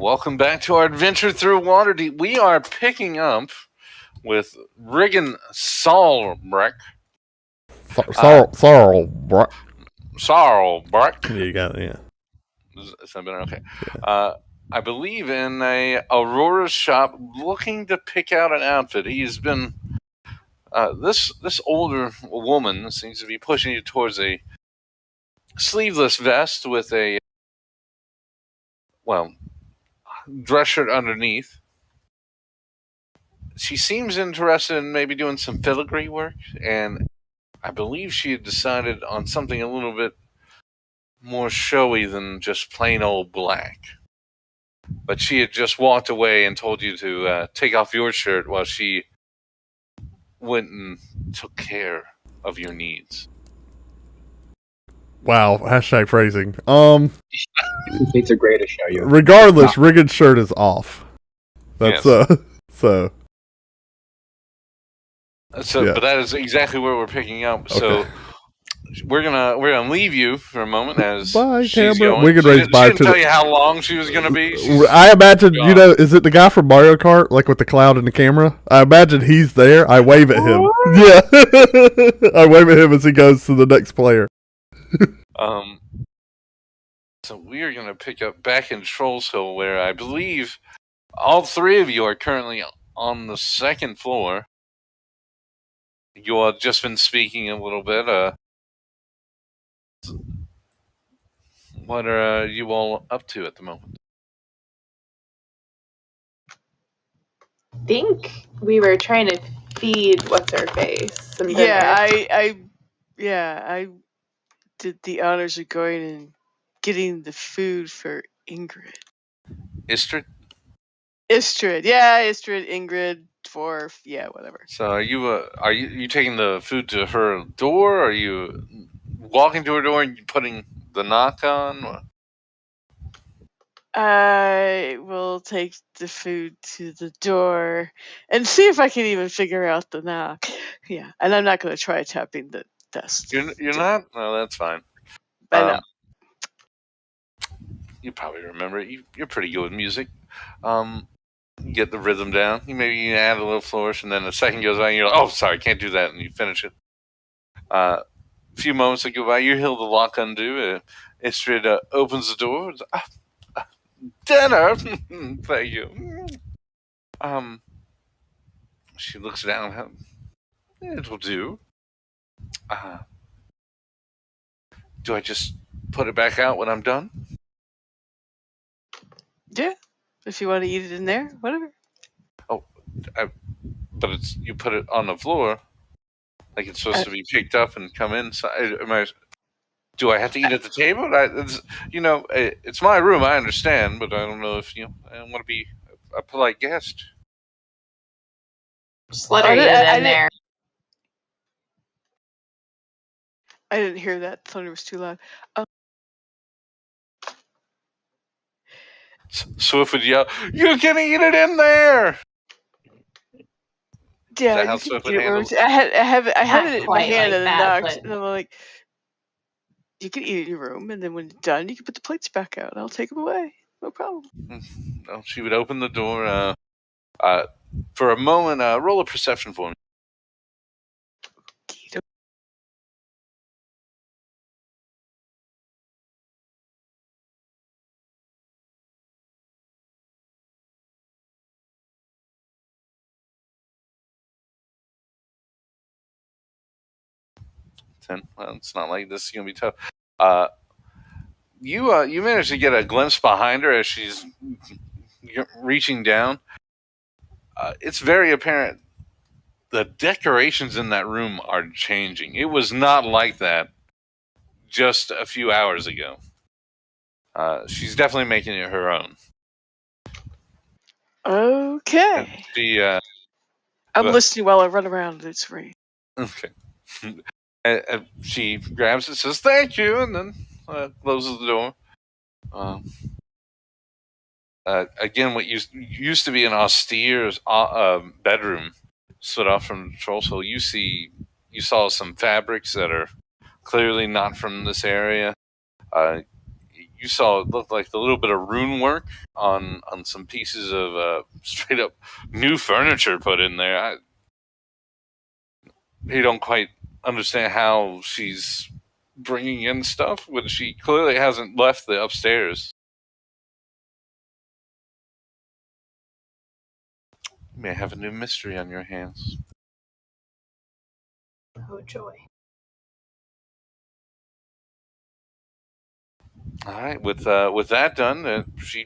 Welcome back to our adventure through Waterdeep. We are picking up with Riggin Saulbreck. Saulbreck. Yeah, you got it, yeah. Is that better? Okay. Yeah. I believe in a Aurora's shop looking to pick out an outfit. He's been... this older woman seems to be pushing you towards a sleeveless vest with a, dress shirt underneath. She seems interested in maybe doing some filigree work, and I believe she had decided on something a little bit more showy than just plain old black. But she had just walked away and told you to take off your shirt while she went and took care of your needs. Wow, hashtag phrasing. It's a great to show you. Regardless, Rigged's shirt is off. That's yes. So yeah. But that is exactly where we're picking up. Okay. So we're gonna leave you for a moment as bye, she's camera. going. We can raise bye she didn't tell you how long she was gonna be. I imagine gone. Is it the guy from Mario Kart, like with the cloud and the camera? I imagine he's there. I wave at him. Yeah, I wave at him as he goes to the next player. So we are gonna pick up back in Trolls Hill, where I believe all three of you are currently on the second floor. You all just been speaking a little bit. What are you all up to at the moment? I think we were trying to feed what's-her-face some dinner. I did the honors of going and getting the food for Ingrid. Istrid? Istrid, Ingrid, Dwarf, yeah, whatever. So are you taking the food to her door? Or are you walking to her door and putting the knock on? I will take the food to the door and see if I can even figure out the knock. Yeah, and I'm not going to try tapping the desk. You're not? No, that's fine. You probably remember it. You're pretty good with music. You get the rhythm down. You add a little flourish, and then a second goes by, and you're like, oh, sorry, can't do that, and you finish it. A few moments go by, you hear the lock undo. Istrid opens the door. Dinner! Thank you. She looks down. It'll do. Do I just put it back out when I'm done? Yeah. If you want to eat it in there, whatever. Oh, but you put it on the floor. Like it's supposed to be picked up and come inside. Do I have to eat at the table? It's my room. I understand, but I don't know if I don't want to be a polite guest. Just let her eat it in there. I didn't hear that. The thunder was too loud. Swift would yell, "You can eat it in there!" Yeah, you can eat it. I have it in my hand and I'm like, you can eat it in your room, and then when it's done, you can put the plates back out. I'll take them away. No problem. Well, she would open the door. For a moment, roll a perception for me. Well, it's not like this is gonna be tough. You managed to get a glimpse behind her as she's reaching down. It's very apparent the decorations in that room are changing. It was not like that just a few hours ago. She's definitely making it her own. Okay. I'm listening while I run around. It's free. Okay. She grabs it, says thank you, and then closes the door. Again, what used to be an austere bedroom split off from the Trolls Hill. You saw some fabrics that are clearly not from this area. you saw it looked like a little bit of rune work on some pieces of straight up new furniture put in there. You don't quite understand how she's bringing in stuff when she clearly hasn't left the upstairs. You may have a new mystery on your hands. Oh, joy. All right, with that done, she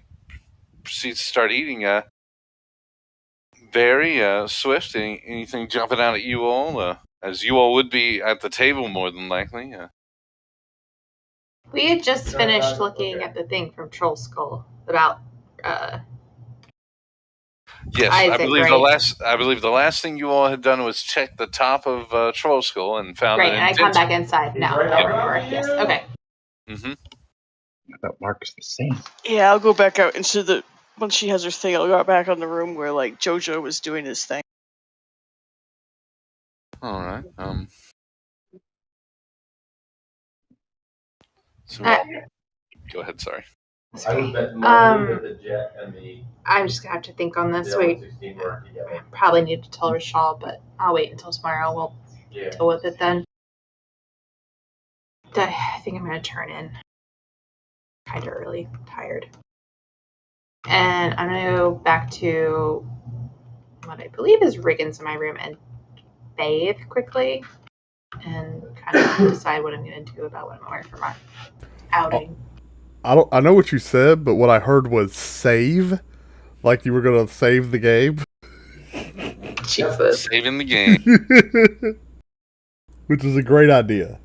proceeds to start eating. Very swift. Anything jumping out at you all? As you all would be at the table, more than likely. We had just finished looking at the thing from Troll Skull about Yes, Isaac, I believe right? I believe the last thing you all had done was check the top of Troll Skull and found Right, an and I come indentation. back inside now. I remember. Yes. Okay. Mm-hmm. I thought Mark's the same. Yeah, I'll go back out into the once she has her thing. I'll go back on the room where like JoJo was doing his thing. All right. So go ahead. Sorry. I'm just gonna have to think on this. I probably need to tell Rashal, but I'll wait until tomorrow. We'll deal with it then. I think I'm gonna turn in kind of early, tired, and I'm gonna go back to what I believe is Riggins in my room and bathe quickly and kind of decide what I'm gonna do about what I'm wearing for my outing. I know what you said, but what I heard was save, like you were gonna save the game. Jesus. Saving the game. Which is a great idea.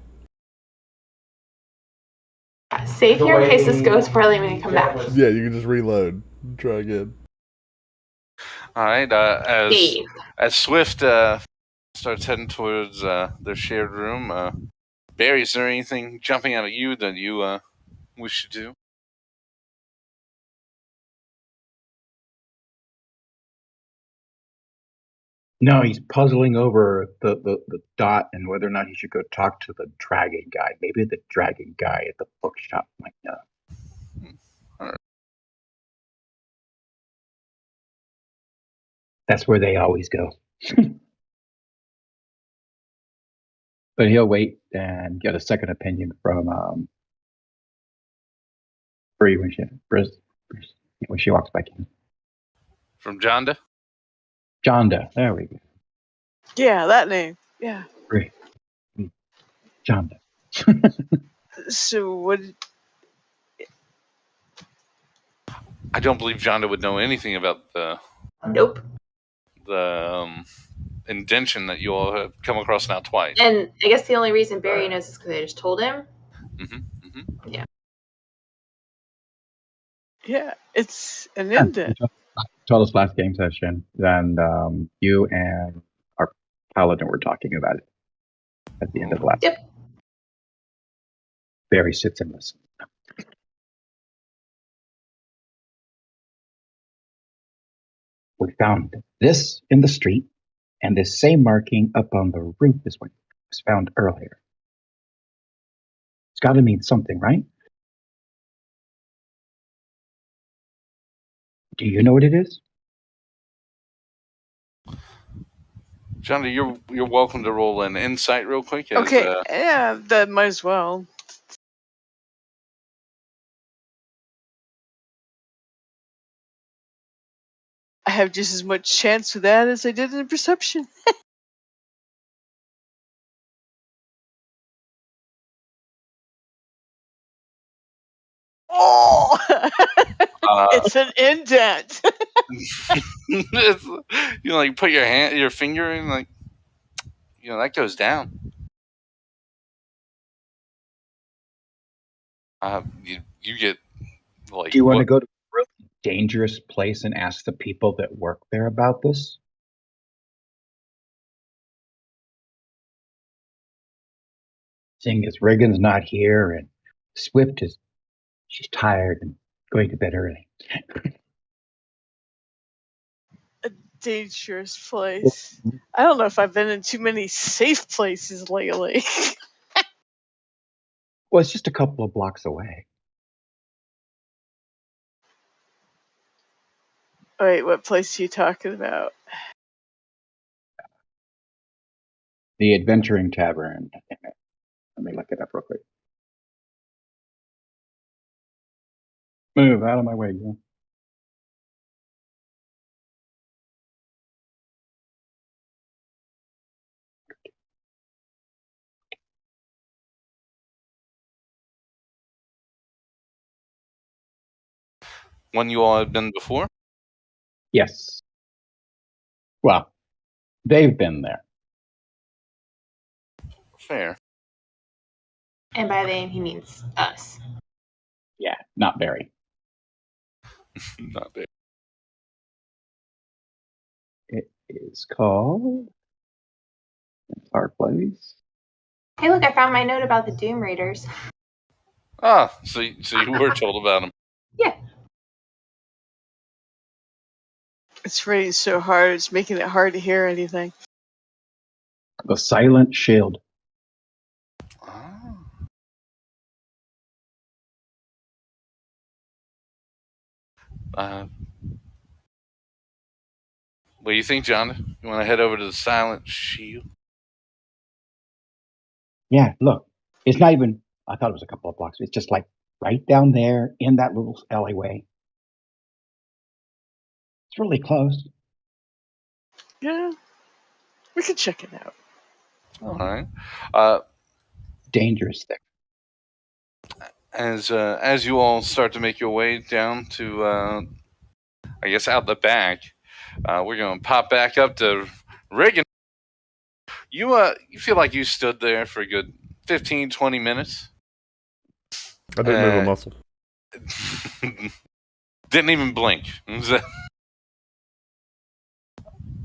Save here in case this goes poorly when you come back. Yeah, you can just reload. Try again. All right. As Swift starts heading towards their shared room, Barry, is there anything jumping out at you that you wish to do? No, he's puzzling over the dot and whether or not he should go talk to the dragon guy. Maybe the dragon guy at the bookshop might know. All right. That's where they always go. But he'll wait and get a second opinion from Bree when she walks back in. From Jonda? Jonda. There we go. Yeah, that name. Yeah. Bree. Jonda. So what? I don't believe Jonda would know anything about the Nope. indention that you all have come across now twice. And I guess the only reason Barry knows is because I just told him. Yeah, it's an indent. Told us last game session, and you and our paladin were talking about it at the end of the last. Yep. Barry sits and listens. We found this in the street, and this same marking up on the roof is what was found earlier. It's got to mean something, right? Do you know what it is? Jonda, you're welcome to roll an insight real quick. Okay, yeah, that might as well. I have just as much chance with that as I did in perception. Oh! It's an indent. You like put your finger in, like, that goes down. You get like. Do you want to go to a really dangerous place and ask the people that work there about this? Seeing as Reagan's not here and Swift she's tired and going to bed early. A dangerous place. I don't know if I've been in too many safe places lately. Well, it's just a couple of blocks away. Wait, what place are you talking about? The Adventuring Tavern. Let me look it up real quick. Move out of my way, you. One you all have been before? Yes. Well, they've been there. Fair. And by they, he means us. Yeah, not very. Not bad. It is called Our Place. Hey, look, I found my note about the Doom Raiders. Ah, so you were told about them. Yeah. It's raining so hard, it's making it hard to hear anything. The Silent Shield. Oh. What do you think, John? You want to head over to the Silent Shield? Yeah, look. It's not even, I thought it was a couple of blocks. It's just like right down there in that little alleyway. It's really close. Yeah, we could check it out. All right. Dangerous thing. As you all start to make your way down to, I guess, out the back, we're going to pop back up to Reagan. You feel like you stood there for a good 15, 20 minutes. I didn't move a muscle. Didn't even blink.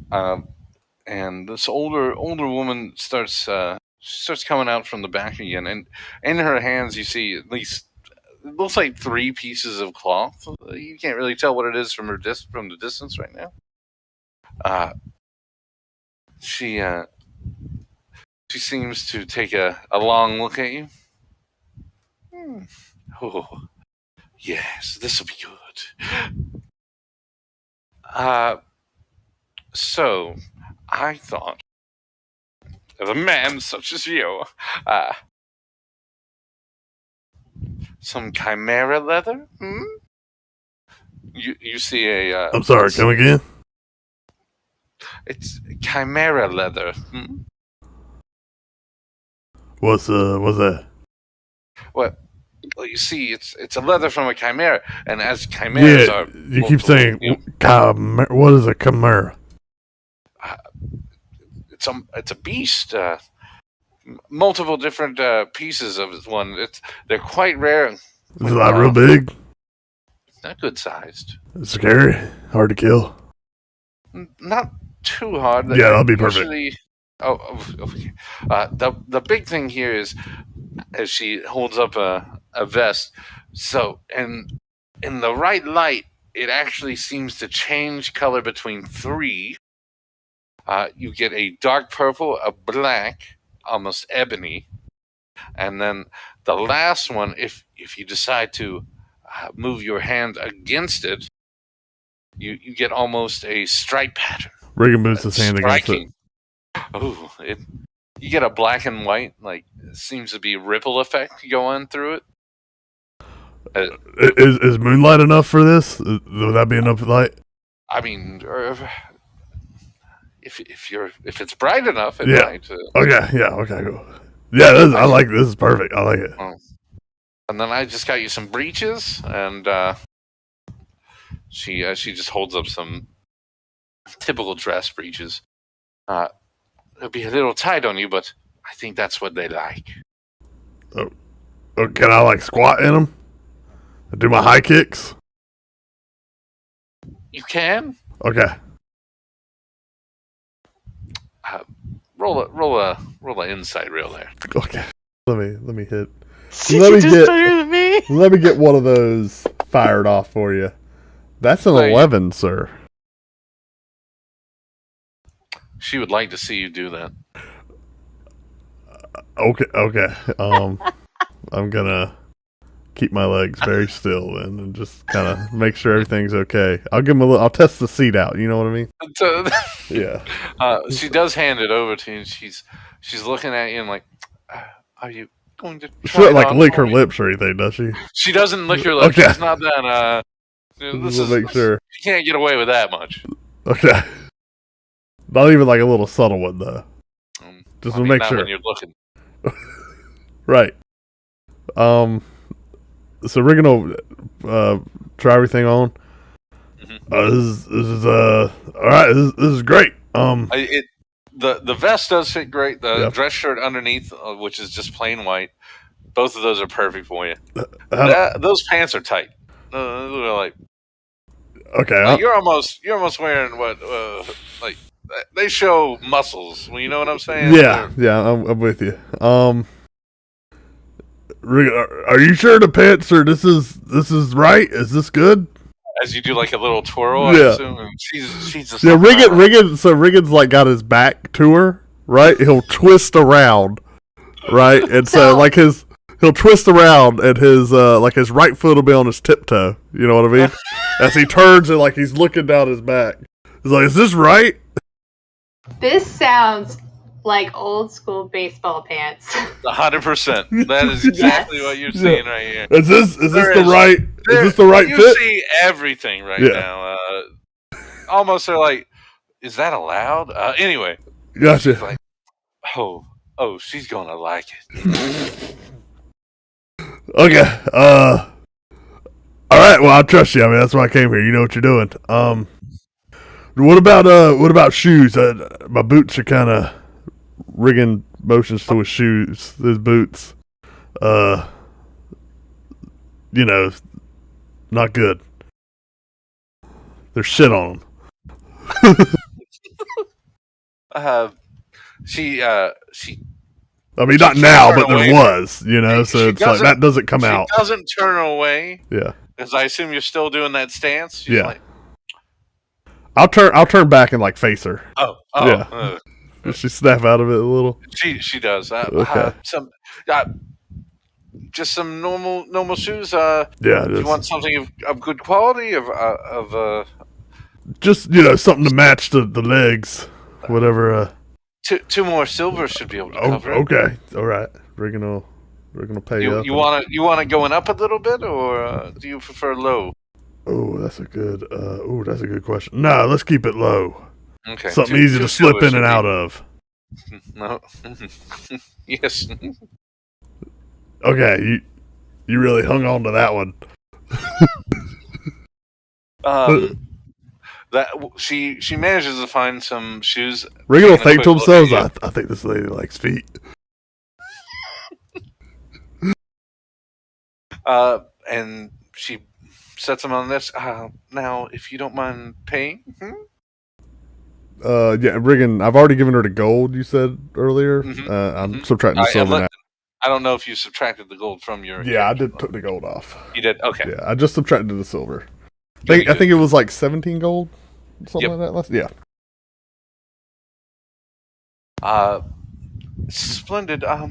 And this older woman starts coming out from the back again, and in her hands you see at least, it looks like 3 pieces of cloth. You can't really tell what it is from the distance right now. She seems to take a long look at you. Oh, yes, this will be good. So I thought of a man such as you, some chimera leather. You see a? I'm sorry. Come again? It's chimera leather. What's that? What? Well, you see, it's a leather from a chimera, and as chimeras are, you keep saying chimera. What is a chimera? It's a beast. Multiple different pieces of one. They're quite rare. Is it like real big? Not good sized. It's scary. Hard to kill. Not too hard. Yeah, that'll be perfect. Okay. The big thing here is, as she holds up a vest. So, in the right light, it actually seems to change color between 3. You get a dark purple, a black, almost ebony, and then the last one, if you decide to move your hand against it, you get almost a stripe pattern. Reagan moves his hand against it. Oh, you get a black and white, like, seems to be ripple effect going through it. Is moonlight enough for this? Would that be enough light? I mean, if it's bright enough, it might. Okay, cool. Yeah, I like this. Is perfect. I like it. And then I just got you some breeches, and she just holds up some typical dress breeches. It'll be a little tight on you, but I think that's what they like. Oh, can I like squat in them? Do my high kicks? You can. Okay. Roll a insight reel there. Okay. Let me hit. Better than me. Let me get one of those fired off for you. That's an 11, sir. She would like to see you do that. Okay. I'm gonna keep my legs very still then, and just kind of make sure everything's okay. I'll give him I'll test the seat out. You know what I mean? Yeah. She does hand it over to you. And she's looking at you and like, are you going to She try doesn't it like on lick for her me? lips or anything, does she? She doesn't lick her lips. Okay. It's not that. Just make sure. You can't get away with that much. Okay. Not even like a little subtle one though. Just to make not sure. when you're looking. Right. So we're gonna try everything on. This is all right. This is great. The vest does fit great. The Yep. dress shirt underneath, which is just plain white, both of those are perfect for you. Those pants are tight. They're like, okay. you're almost wearing what like they show muscles. You know what I'm saying? Yeah, I'm with you. Are you sure the pants are? This is right? Is this good? As you do like a little twirl, Yeah. I assume. And she's just Riggin. So Riggin's like got his back to her, right? He'll twist around, right? And so like he'll twist around, and his like his right foot will be on his tiptoe. You know what I mean? As he turns and like he's looking down his back. He's like, "Is this right?" This sounds like old school baseball pants. 100%. That is exactly what you're seeing right here. Is this the right you fit? You see everything right now. Almost they're like, is that allowed? Anyway. Gotcha. She's like, oh, she's gonna like it. Okay. All right. Well, I trust you. I mean, that's why I came here. You know what you're doing. What about shoes? My boots are kind of Riggin motions to his shoes, his boots. You know, not good. There's shit on them. She. I mean, not now, but there was, you know. So it's like that doesn't come out. She doesn't turn away. Yeah. Because I assume you're still doing that stance. She's yeah. Like, I'll turn back and like face her. Oh. Yeah. Does she snap out of it a little? She does. Okay. Just some normal shoes. Yeah. Do you want something of good quality of just something to match the legs, whatever. Two more silver should be able to cover it. Okay, all right. We're gonna pay you up. You want it going up a little bit, or do you prefer low? Oh, that's a good. That's a good question. No, let's keep it low. Okay. Something easy to slip in and out of. No. Yes. Okay, you really hung on to that one. That she manages to find some shoes. Riggin will think to themselves, I think this lady likes feet. And she sets them on this. Now, if you don't mind paying. Yeah, Riggin, I've already given her the gold you said earlier. I'm subtracting the silver now. I don't know if you subtracted the gold from your. Yeah, I did took the gold off. You did? Okay. Yeah, I just subtracted the silver. I think it was like 17 gold, something like that. Yeah. Splendid. Now,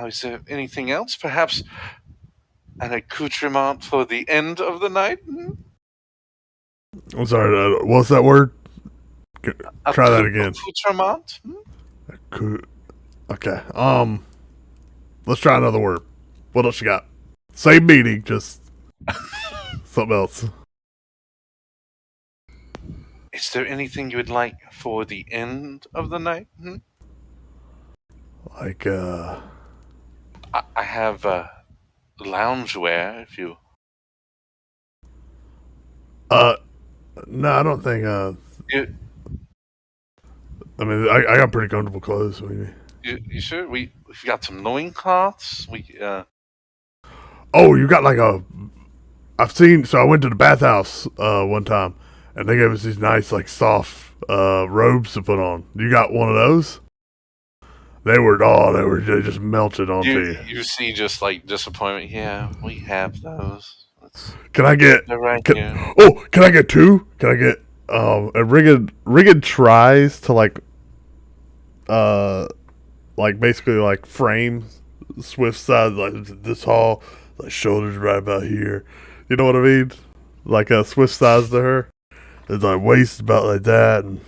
is there anything else? Perhaps an accoutrement for the end of the night? I'm sorry. What's that word? Try that again. Accoutrement. Okay. Let's try another word. What else you got? Same meaning, just something else. Is there anything you would like for the end of the night? Like, I have loungewear, if you. No, I don't think. I mean, I got pretty comfortable clothes. You sure? We've got some loincloths. Oh, you got like I've seen. So I went to the bathhouse one time, and they gave us these nice, like, soft robes to put on. You got one of those? They just melted onto you. You see, just like disappointment. Yeah, we have those. Can I get? Can I get two? Can I get? Riggin tries to like basically like frame Swift size, like this hall, like shoulders right about here. You know what I mean? Like a Swift size to her. It's like waist about like that, and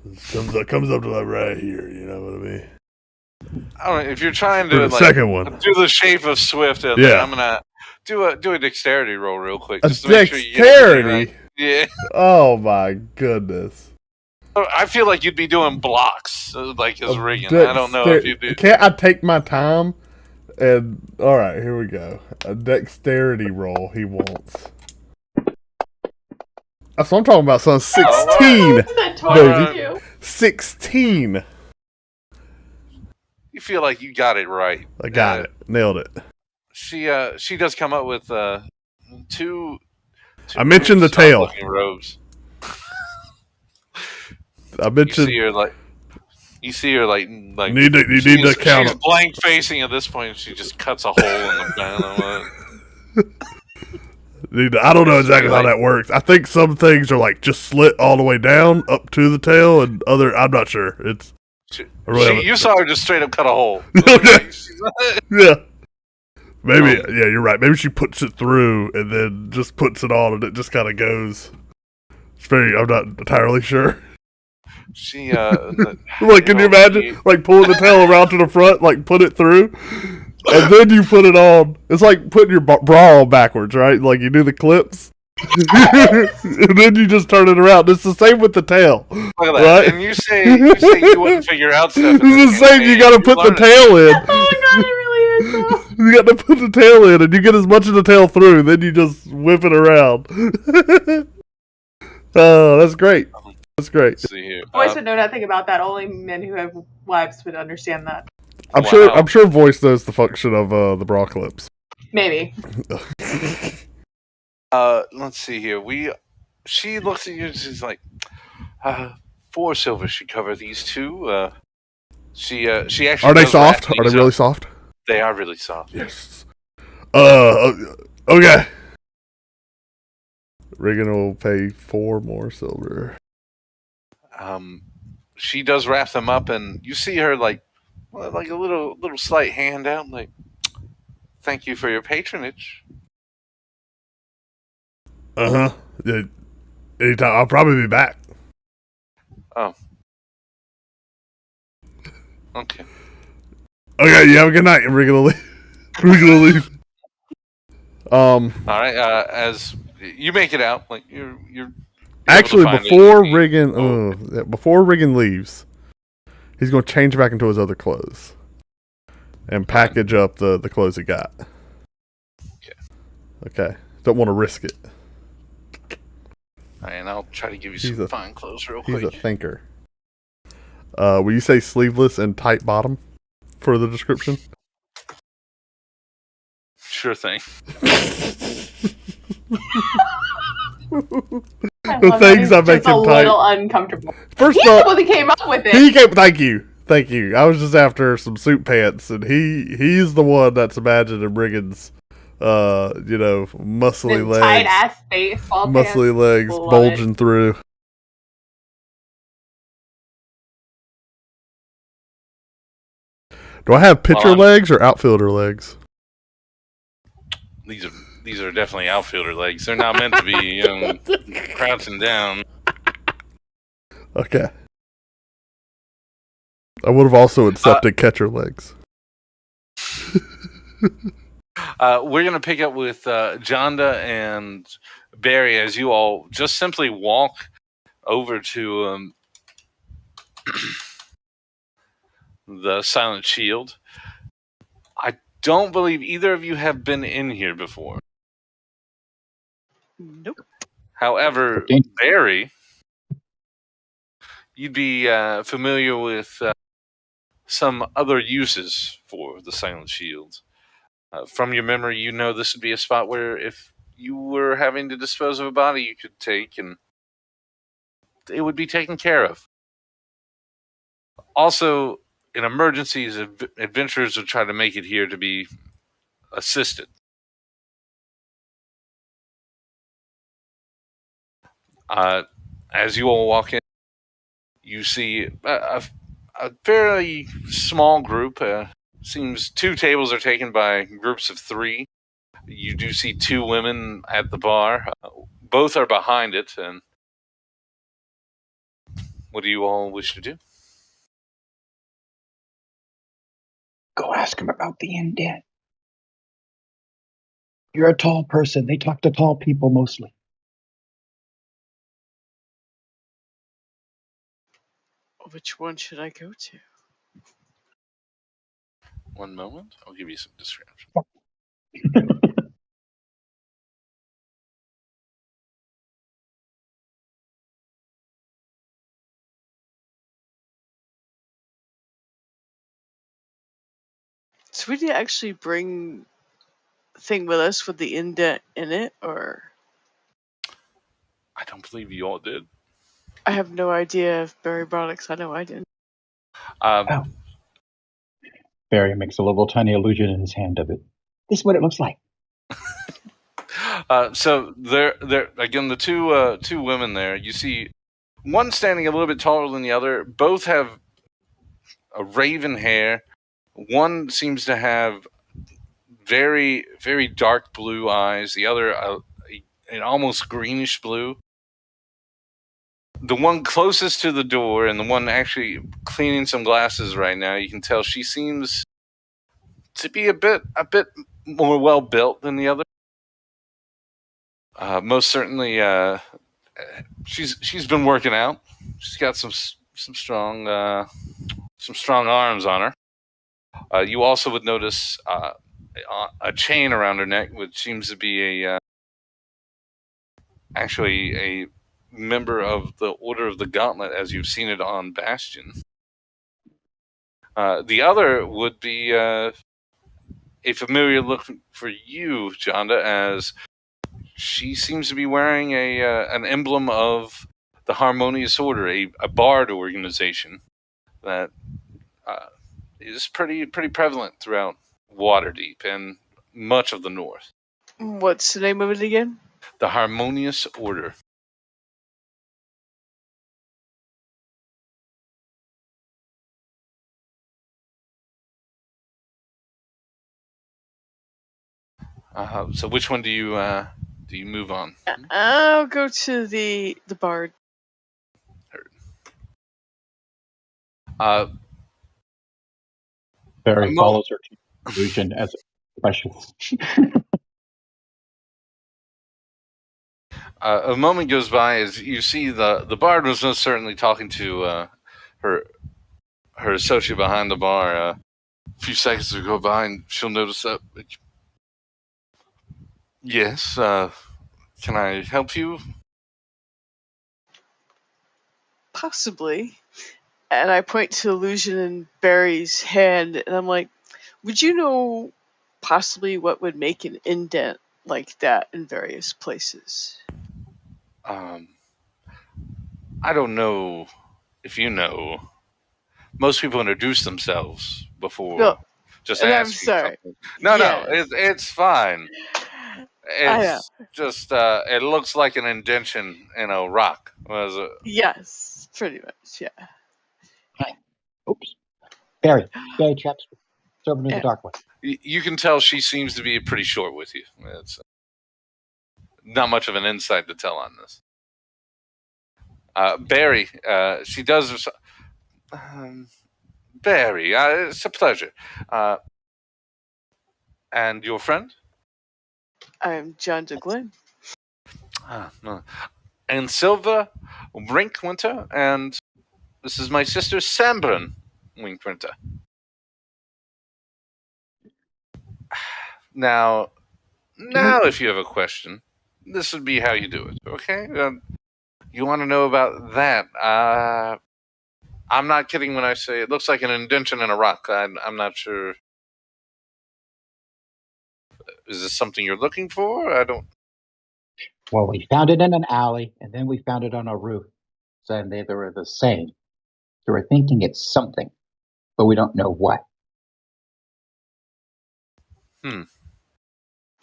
it comes up to like right here. You know what I mean? I don't know if you're trying For to the second one, do the shape of Swift. Yeah. I'm gonna do a dexterity roll real quick, a just to make sure you get dexterity. everything right. Yeah. Oh my goodness! I feel like you'd be doing blocks, like as rigging. I don't know if you do. Can't I take my time? And all right, here we go. A dexterity roll he wants. That's what I'm talking about, son. 16, baby. 16. You feel like you got it right. I got it. Nailed it. She does come up with two I mentioned the tail. Robes. I mentioned. You see her like you need to count. She's blank facing at this point. She just cuts a hole in the band. I don't know exactly how that works. I think some things are like just slit all the way down up to the tail, and other I'm not sure. You saw her just straight up cut a hole. Yeah. Maybe yeah, you're right. Maybe she puts it through and then just puts it on, and it just kind of goes. I'm not entirely sure. She like, can you imagine like pulling the tail around to the front, like put it through, and then you put it on? It's like putting your bra on backwards, right? Like you do the clips, and then you just turn it around. It's the same with the tail. Look at that. Right? And you say you wouldn't figure out stuff. It's the same. You got to put the tail in. Oh my god, it really is. You got to put the tail in, and you get as much of the tail through. Then you just whip it around. Oh, that's great. That's great. See here. Voice would know nothing about that. Only men who have wives would understand that. I'm sure Voice knows the function of the bra clips. Maybe. Let's see here. She looks at you and she's like, 4 silver should cover these two. She actually. Are they soft? Are they really soft? They are really soft. Yes. Okay. Regan will pay 4 more silver. She does wrap them up, and you see her like a little slight handout, like, "Thank you for your patronage." Yeah. Anytime. I'll probably be back. Oh. Okay. Okay. You have a good night. We're gonna leave. All right. As you make it out, like you're actually before Regan leaves, he's gonna change back into his other clothes and package up the clothes he got. Okay. Don't want to risk it. All right, and I'll try to give you some fine clothes real quick. He's a thinker. Will you say sleeveless and tight bottom for the description? Sure thing. The things I make him tight. A little uncomfortable. First He's the one that came up with it. Thank you. I was just after some suit pants, and he's the one that's imagining Brigand's, muscly legs, tight ass baseball pants, muscly legs bulging through. Do I have pitcher legs or outfielder legs? These are definitely outfielder legs. They're not meant to be crouching down. Okay. I would have also accepted catcher legs. We're going to pick up with Jonda and Barry as you all just simply walk over to the Silent Shield. I don't believe either of you have been in here before. Nope. However, Barry, you'd be familiar with some other uses for the Silent Shield. From your memory, you know this would be a spot where if you were having to dispose of a body, you could take and it would be taken care of. Also, in emergencies, adventurers would try to make it here to be assisted. As you all walk in, you see a fairly small group, seems 2 tables are taken by groups of 3. You do see 2 women at the bar. Both are behind it, and what do you all wish to do? Go ask him about the indent. You're a tall person. They talk to tall people mostly. Which one should I go to? One moment. I'll give you some description. So we did actually bring thing with us with the indent in it, or I don't believe you all did. I have no idea if Barry brought it, 'cause I know I didn't. Oh. Barry makes a little tiny illusion in his hand of it. This is what it looks like. So there again, the two women there. You see one standing a little bit taller than the other. Both have a raven hair. One seems to have very, very dark blue eyes. The other an almost greenish blue. The one closest to the door and the one actually cleaning some glasses right now, you can tell she seems to be a bit more well built than the other. Most certainly, she's been working out. She's got some strong arms on her. You also would notice a chain around her neck, which seems to be actually a member of the Order of the Gauntlet, as you've seen it on Bastion. The other would be a familiar look for you, Jonda, as she seems to be wearing an emblem of the Harmonious Order, a bard organization that is pretty prevalent throughout Waterdeep and much of the North. What's the name of it again? The Harmonious Order. So which one do you move on? I'll go to the bard. Barry follows her illusion as a specialist. A moment goes by as you see the bard was most certainly talking to her associate behind the bar. A few seconds will go by and she'll notice that. Yes, can I help you? Possibly. And I point to illusion in Barry's hand, and I'm like, would you know possibly what would make an indent like that in various places? I don't know if you know. Most people introduce themselves before just asking. I'm sorry. Something. No, it's fine. It's just it looks like an indention in a rock. Yes, pretty much, yeah. Hi. Oops. Barry traps servant of the Dark One. You can tell she seems to be pretty short with you. It's not much of an insight to tell on this. Barry, she does. Barry, it's a pleasure. And your friend? I'm John DeGlynn. No. And Silva Winkwinter, and this is my sister Sambrin Winkwinter. Now, if you have a question, this would be how you do it, okay? You want to know about that? I'm not kidding when I say it looks like an indention in a rock. I'm not sure. Is this something you're looking for? I don't. Well, we found it in an alley, and then we found it on a roof. So they were the same. So we're thinking it's something, but we don't know what.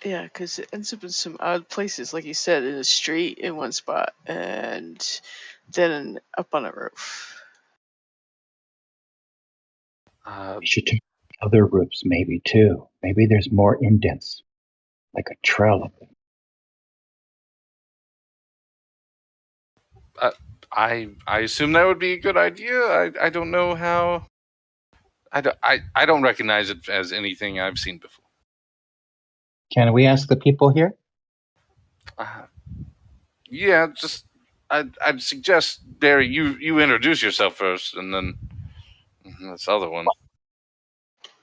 Yeah, because it ends up in some odd places, like you said, in a street in one spot, and then up on a roof. We should talk Other roofs, maybe too. Maybe there's more indents, like a trail of them. I assume that would be a good idea. I don't know how. I don't recognize it as anything I've seen before. Can we ask the people here? Yeah, just I'd suggest Barry, you introduce yourself first, and then this other one.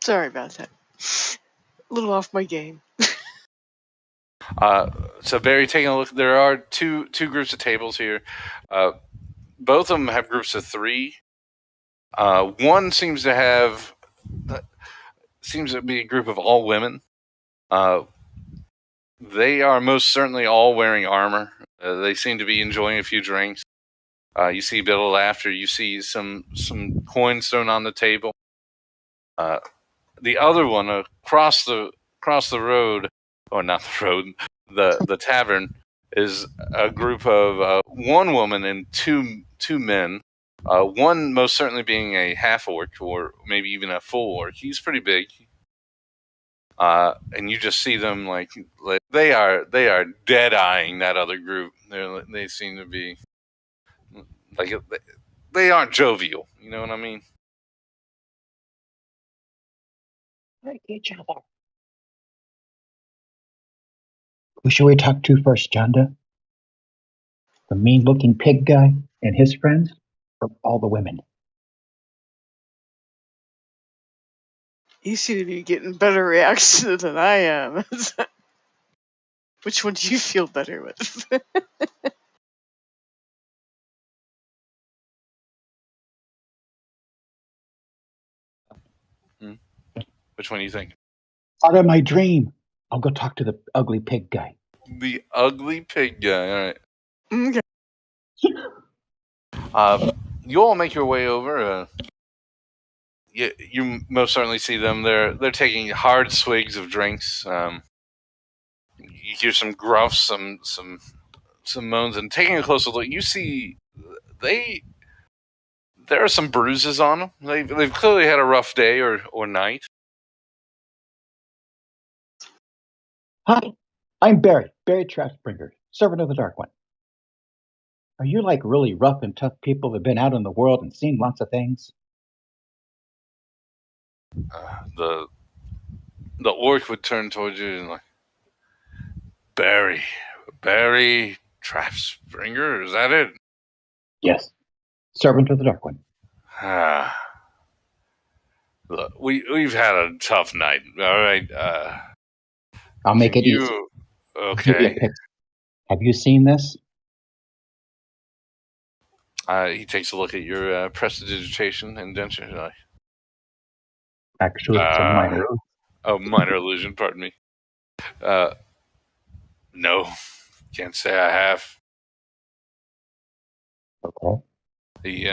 Sorry about that. A little off my game. So Barry, taking a look, there are two groups of tables here. Both of them have groups of 3. One seems to be a group of all women. They are most certainly all wearing armor. They seem to be enjoying a few drinks. You see a bit of laughter. You see some coins thrown on the table. The other one across the road, or not the road, the tavern, is a group of one woman and two men. One most certainly being a half orc, or maybe even a full orc. He's pretty big. And you just see them like they are dead eyeing that other group. They seem to be like they aren't jovial. You know what I mean? Like each other. Who should we talk to first, Jonda? The mean-looking pig guy and his friends, or all the women? You seem to be getting better reactions than I am. Which one do you feel better with? Which one do you think? Out of my dream. I'll go talk to the ugly pig guy. The ugly pig guy. All right. Okay. You all make your way over. You most certainly see them. They're taking hard swigs of drinks. You hear some gruffs, some moans, and taking a closer look, you see there are some bruises on them. They've clearly had a rough day or night. Hi, I'm Barry Trapsbringer, servant of the Dark One. Are you like really rough and tough people who've been out in the world and seen lots of things? The orc would turn towards you and like, Barry Trapsbringer, is that it? Yes, servant of the Dark One. Look, we've had a tough night. All right. I'll make it easy. Okay. Have you seen this? He takes a look at your prestidigitation indenture. Actually, it's a minor. Oh, minor illusion. Pardon me. No, can't say I have. Okay. He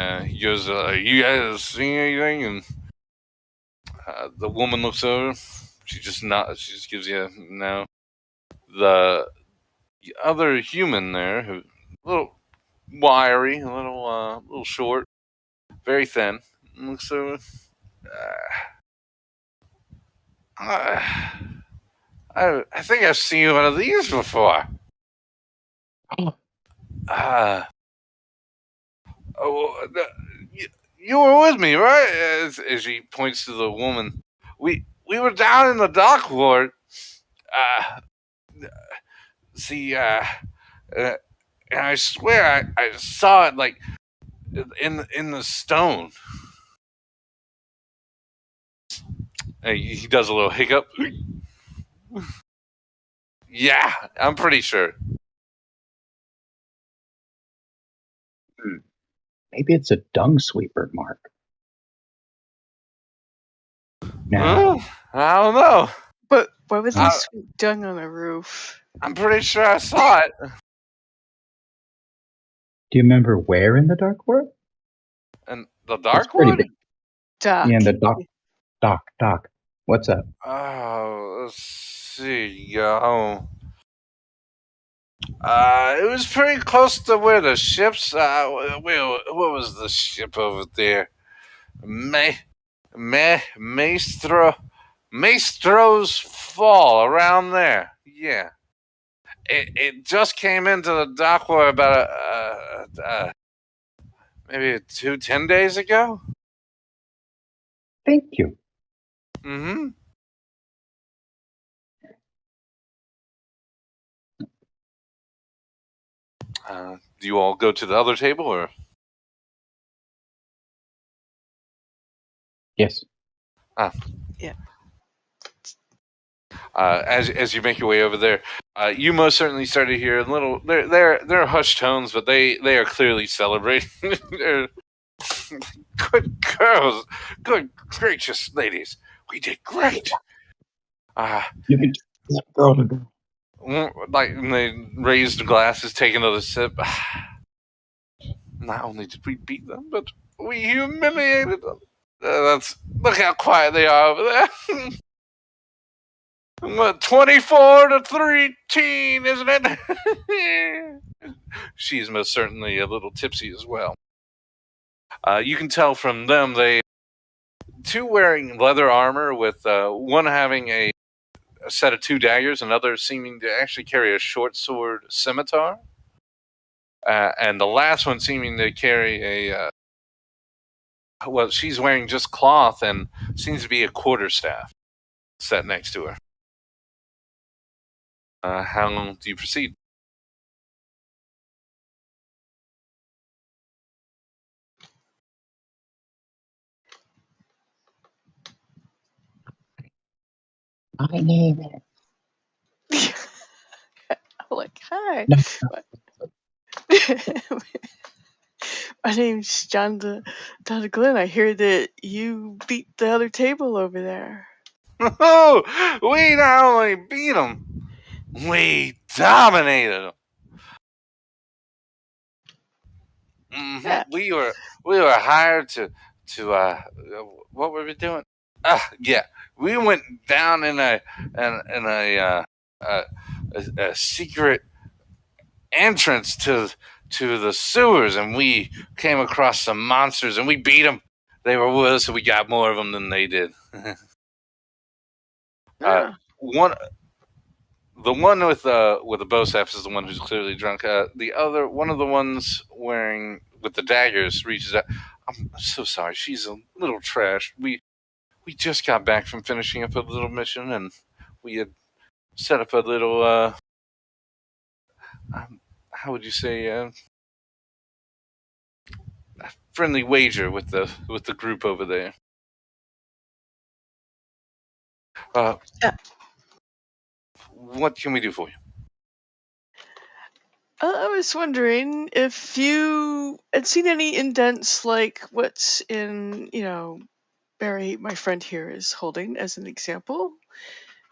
goes, you guys seeing anything? And the woman looks over. She just gives you a no. The other human there, who a little wiry, a little short, very thin, looks over. I think I've seen one of these before. You were with me, right? As she points to the woman. We were down in the dock ward. And I swear I saw it like in the stone. He does a little hiccup. Yeah, I'm pretty sure. Maybe it's a dung sweeper mark. No. I don't know. But why would they sweep dung on a roof? I'm pretty sure I saw it. Do you remember where in the Dark World? And the Dark World? Doc. Yeah, in the Doc. What's up? Oh, let's see. It was pretty close to where the ships. What was the ship over there? Maestro's Fall, around there. Yeah. It just came into the dock about maybe 10 days ago. Thank you. Mm-hmm. Do you all go to the other table, or? Yes. Yeah. As you make your way over there, you most certainly start to hear a little. They're hushed tones, but they are clearly celebrating. They're good girls, good gracious ladies, we did great. You can girl to girl. Like, and they raised glasses, take another sip. Not only did we beat them, but we humiliated them. Look how quiet they are over there. What, 24-13, isn't it? She's most certainly a little tipsy as well. You can tell from them, two wearing leather armor with one having a set of 2 daggers, another seeming to actually carry a short sword scimitar, and the last one seeming to carry a well, she's wearing just cloth and seems to be a quarterstaff set next to her. How long do you proceed? My name is. I'm like, hi. No, My name's John Don Glenn. I hear that you beat the other table over there. Oh, we not only beat them, we dominated them. Mm-hmm. Yeah. We were hired to what were we doing? Yeah, we went down in a secret entrance to the sewers, and we came across some monsters, and we beat them. They were with us, so we got more of them than they did. Yeah. The one with the bow staff is the one who's clearly drunk. The other one of the ones wearing with the daggers reaches out. I'm so sorry. She's a little trash. We just got back from finishing up a little mission, and we had set up a little how would you say a friendly wager with the group over there. Yeah. What can we do for you? I was wondering if you had seen any indents like what's in, Barry, my friend here, is holding as an example.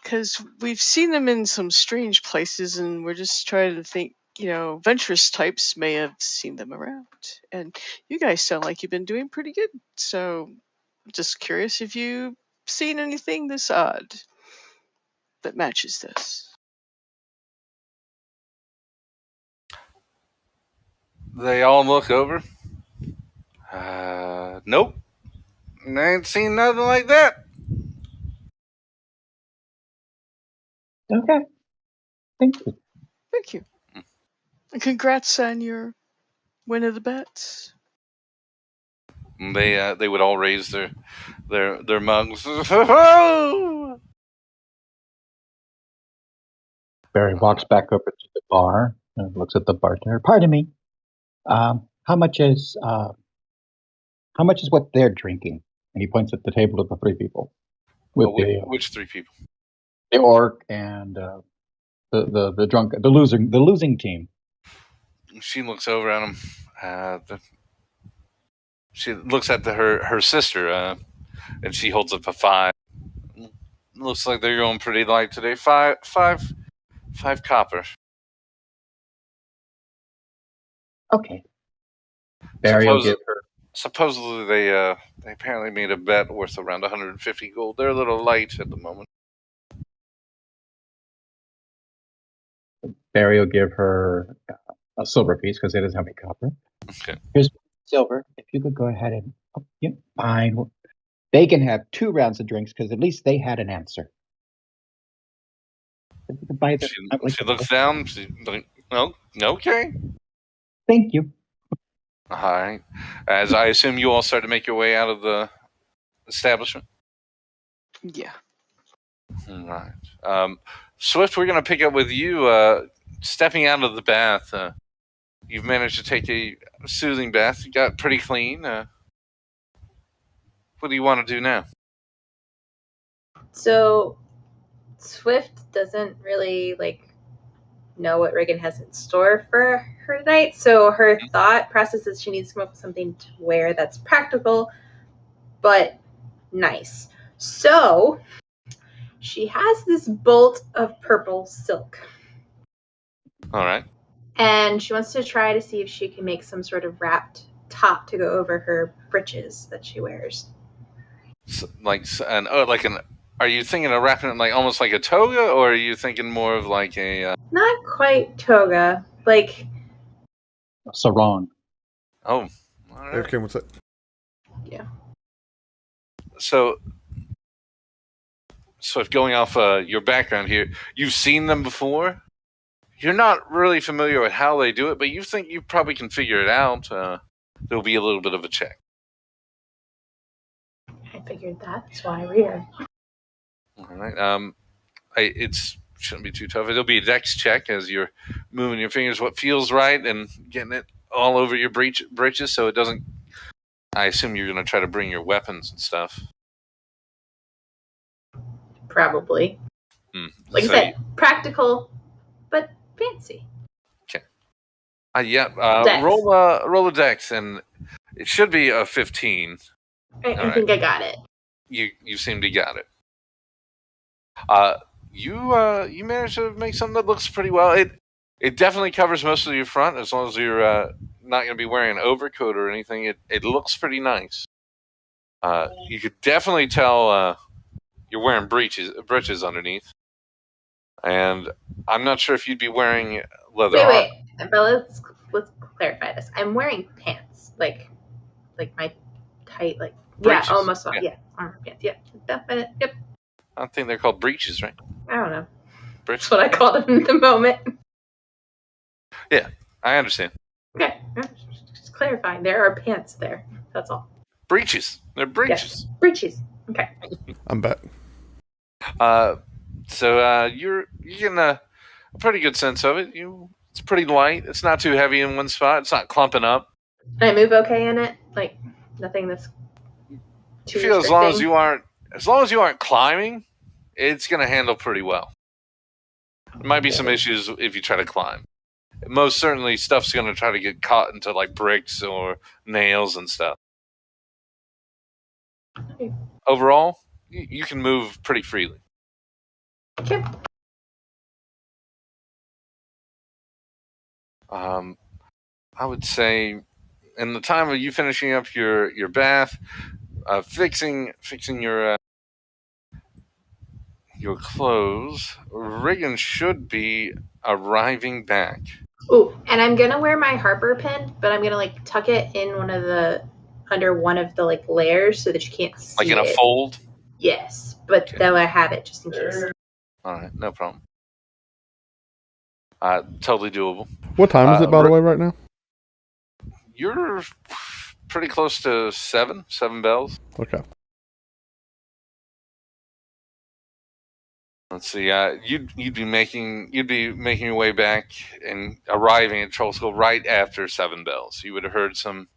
Because we've seen them in some strange places, and we're just trying to think, venturous types may have seen them around. And you guys sound like you've been doing pretty good. So, just curious if you've seen anything this odd that matches this. They all look over. Nope. I ain't seen nothing like that. Okay. Thank you. Thank you. And congrats on your win of the bets. They would all raise their mugs. Barry walks back over to the bar and looks at the bartender. Pardon me. How much is what they're drinking? And he points at the table of the 3 people with Which 3 people? the orc and the drunk, the losing team. She looks over at him. She looks at her sister, and she holds up a 5. Looks like they're going pretty light today. Five copper. Okay. Barry will give her. Supposedly they apparently made a bet worth around 150 gold. They're a little light at the moment. Barry will give her a silver piece because it doesn't have any copper. Okay. Here's silver. If you could go ahead and fine. They can have 2 rounds of drinks because at least they had an answer. By the, She looks down. She's like, "Oh, okay." Thank you. All right. As I assume you all start to make your way out of the establishment. Yeah. All right. Swift, we're going to pick up with you. Stepping out of the bath, you've managed to take a soothing bath. You got pretty clean. What do you want to do now? So Swift doesn't really know what Reagan has in store for her tonight. So her thought process is she needs to come up with something to wear that's practical but nice. So she has this bolt of purple silk. All right. And she wants to try to see if she can make some sort of wrapped top to go over her breeches that she wears. So, are you thinking of wrapping it almost like a toga, or are you thinking more of like a? Not quite toga, like Sarong. Oh, all right. Okay, what's that? Yeah. So if going off your background here, you've seen them before. You're not really familiar with how they do it, but you think you probably can figure it out. There'll be a little bit of a check. I figured that's why we're here. All right. It shouldn't be too tough. It'll be a dex check as you're moving your fingers, what feels right, and getting it all over your breeches, so it doesn't. I assume you're going to try to bring your weapons and stuff. Probably. Like So I said, practical, but fancy. Okay. Dex. Roll a dex, and it should be a 15. I think I got it. You seem to got it. You managed to make something that looks pretty well. It definitely covers most of your front, as long as you're not going to be wearing an overcoat or anything. It looks pretty nice. You could definitely tell you're wearing breeches underneath, and I'm not sure if you'd be wearing leather. Wait, but let's clarify this. I'm wearing pants, like my tight, breeches. Yeah, almost armor pants. Yeah, definite. Yep. I think they're called breeches, right? I don't know. Breeches. That's what I called them in the moment. Yeah, I understand. Okay, just clarifying. There are pants there. That's all. Breeches. They're breeches. Yes. Breeches. Okay. I'm back. So you're getting a pretty good sense of it. It's pretty light. It's not too heavy in one spot. It's not clumping up. Can I move okay in it? Like nothing that's too I feel as long as you aren't climbing, it's gonna handle pretty well. There might be some issues if you try to climb. Most certainly, stuff's gonna try to get caught into bricks or nails and stuff. Okay. Overall, you can move pretty freely. Okay. I would say, in the time of you finishing up your bath, fixing your clothes, Regan should be arriving back. Ooh, and I'm gonna wear my Harper pin, but I'm gonna tuck it in under one of the layers so that you can't see Like in a fold? Yes, but Okay. though I have it just in case. All right, no problem. Totally doable. What time is it, by the way, right now? You're pretty close to seven bells. Okay. Let's see. You'd be making your way back and arriving at Troll School right after 7 bells. You would have heard some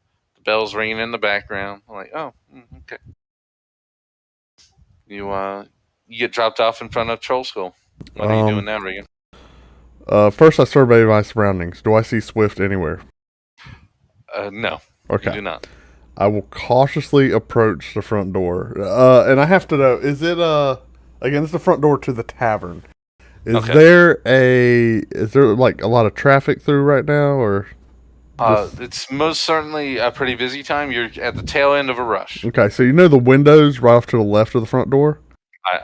bells ringing in the background. I'm like, oh, okay. You get dropped off in front of Troll School. What are you doing now, Regan? First I survey my surroundings. Do I see Swift anywhere? No. Okay. You do not. I will cautiously approach the front door. And I have to know, is it again, it's the front door to the tavern. Is there a lot of traffic through right now, or it's most certainly a pretty busy time. You're at the tail end of a rush. Okay, so you know the windows right off to the left of the front door?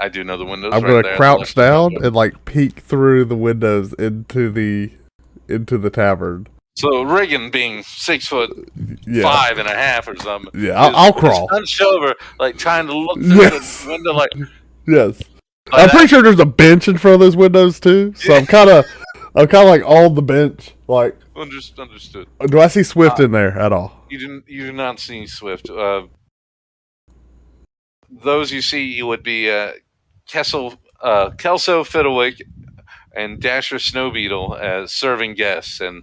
I do know the windows. I'm going to crouch down and peek through the windows into the tavern. So Reagan, being 6'5" and a half or something, Yeah, I'll crawl. Hunched over, like trying to look through the window, like yes. I'm pretty sure there's a bench in front of those windows too. So I'm kind of like on the bench. Like, understood. Do I see Swift in there at all? You do not see Swift. Those you see would be Kelso Fiddlewick and Dasher Snowbeetle as serving guests, and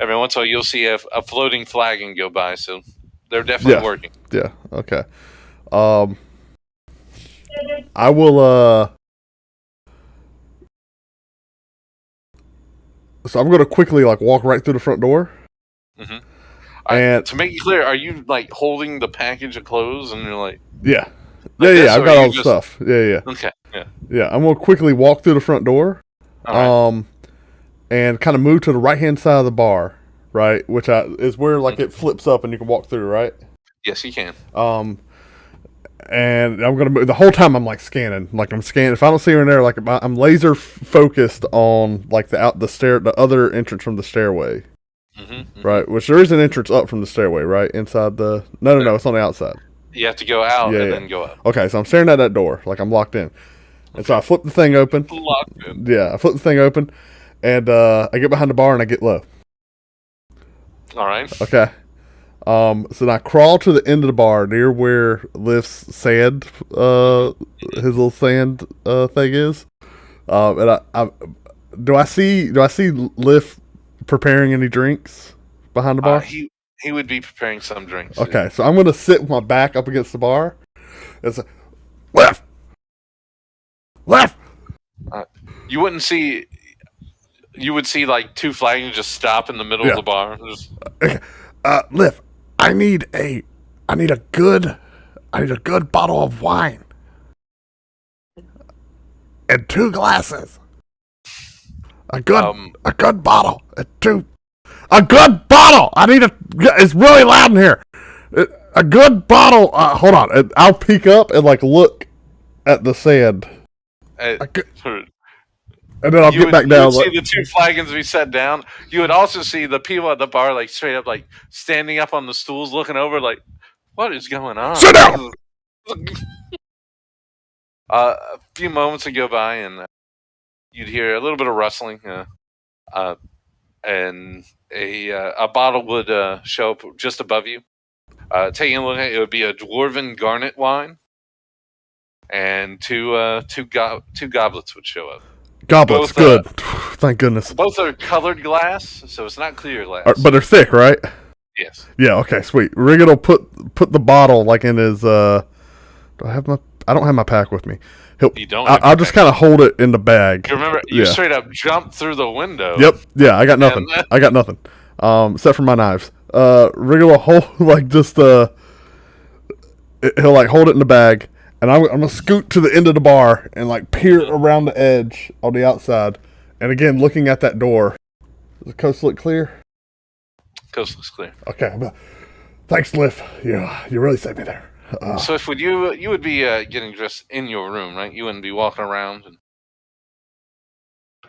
every once in a while you'll see a floating flagon go by. So they're definitely working. Yeah. Okay. I will. So I'm going to quickly like walk right through the front door. Mm-hmm. And to make it clear, are you like holding the package of clothes and you're like, yeah, like yeah, I've got all the stuff. Yeah. Okay, yeah. I'm going to quickly walk through the front door, right. And kind of move to the right hand side of the bar, right, which is where like it flips up and you can walk through, right? Yes, you can. And I'm gonna move the whole time. I'm like scanning, like I'm scanning. If I don't see her in there, like I'm laser focused on like the other entrance from the stairway, right? Which there is an entrance up from the stairway, right inside the. No, it's on the outside. You have to go out and then go up. Okay, so I'm staring at that door, like I'm locked in, and so I flip the thing open. Locked in. Yeah, I flip the thing open, and I get behind the bar and I get low. All right. Okay. So then I crawl to the end of the bar near where Lift's sand, his little sand thing is. And do I see Lift preparing any drinks behind the bar? He would be preparing some drinks. Okay, so I'm gonna sit with my back up against the bar. It's like, Lift. You wouldn't see. You would see like two flagons just stop in the middle of the bar. Okay. Lift. I need a good bottle of wine and 2 glasses. A good bottle and 2. A good bottle. I need it's really loud in here. A good bottle. Hold on. I'll peek up and like look at the sand. And then I'll get back down. You would see the 2 flagons be set down. You would also see the people at the bar, like straight up, like standing up on the stools, looking over, like, "What is going on?" Sit down. A few moments would go by, and you'd hear a little bit of rustling, and a bottle would show up just above you. Taking a look at it, would be a dwarven garnet wine, and two goblets would show up. Goblets, good. Thank goodness. Both are colored glass, so it's not clear glass. But they're thick, right? Yes. Yeah. Okay. Sweet. Riggin will put the bottle like in his. I don't have my pack with me. You don't. I'll just kind of hold it in the bag. You remember? You straight up jumped through the window. Yep. Yeah. I got nothing. I got nothing. Except for my knives. Riggin will hold like just he'll like hold it in the bag. And I'm going to scoot to the end of the bar and, like, peer around the edge on the outside. And, again, looking at that door. Does the coast look clear? Coast looks clear. Okay. Thanks, Liff. You really saved me there. So if you would be getting dressed in your room, right? You wouldn't be walking around.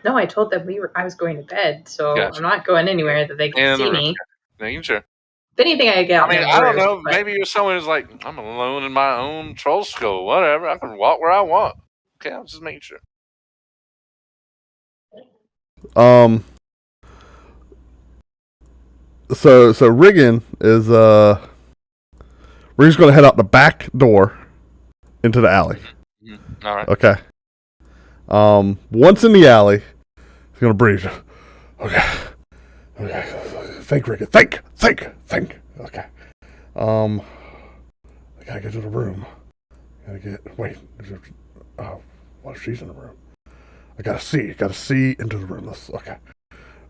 No, I told them I was going to bed, so gotcha. I'm not going anywhere that they can see me. Making sure. If anything, I get out. I mean, I don't know. But maybe you're someone who's like, I'm alone in my own troll skull. Whatever. I can walk where I want. Okay, I'm just making sure. So Riggin is Riggin's gonna head out the back door into the alley. Mm-hmm. All right. Okay. Once in the alley, he's gonna breathe. Okay. Think, Riggin. Think. Okay. I gotta get to the room. Wait. What if she's in the room? I gotta see into the room. Okay.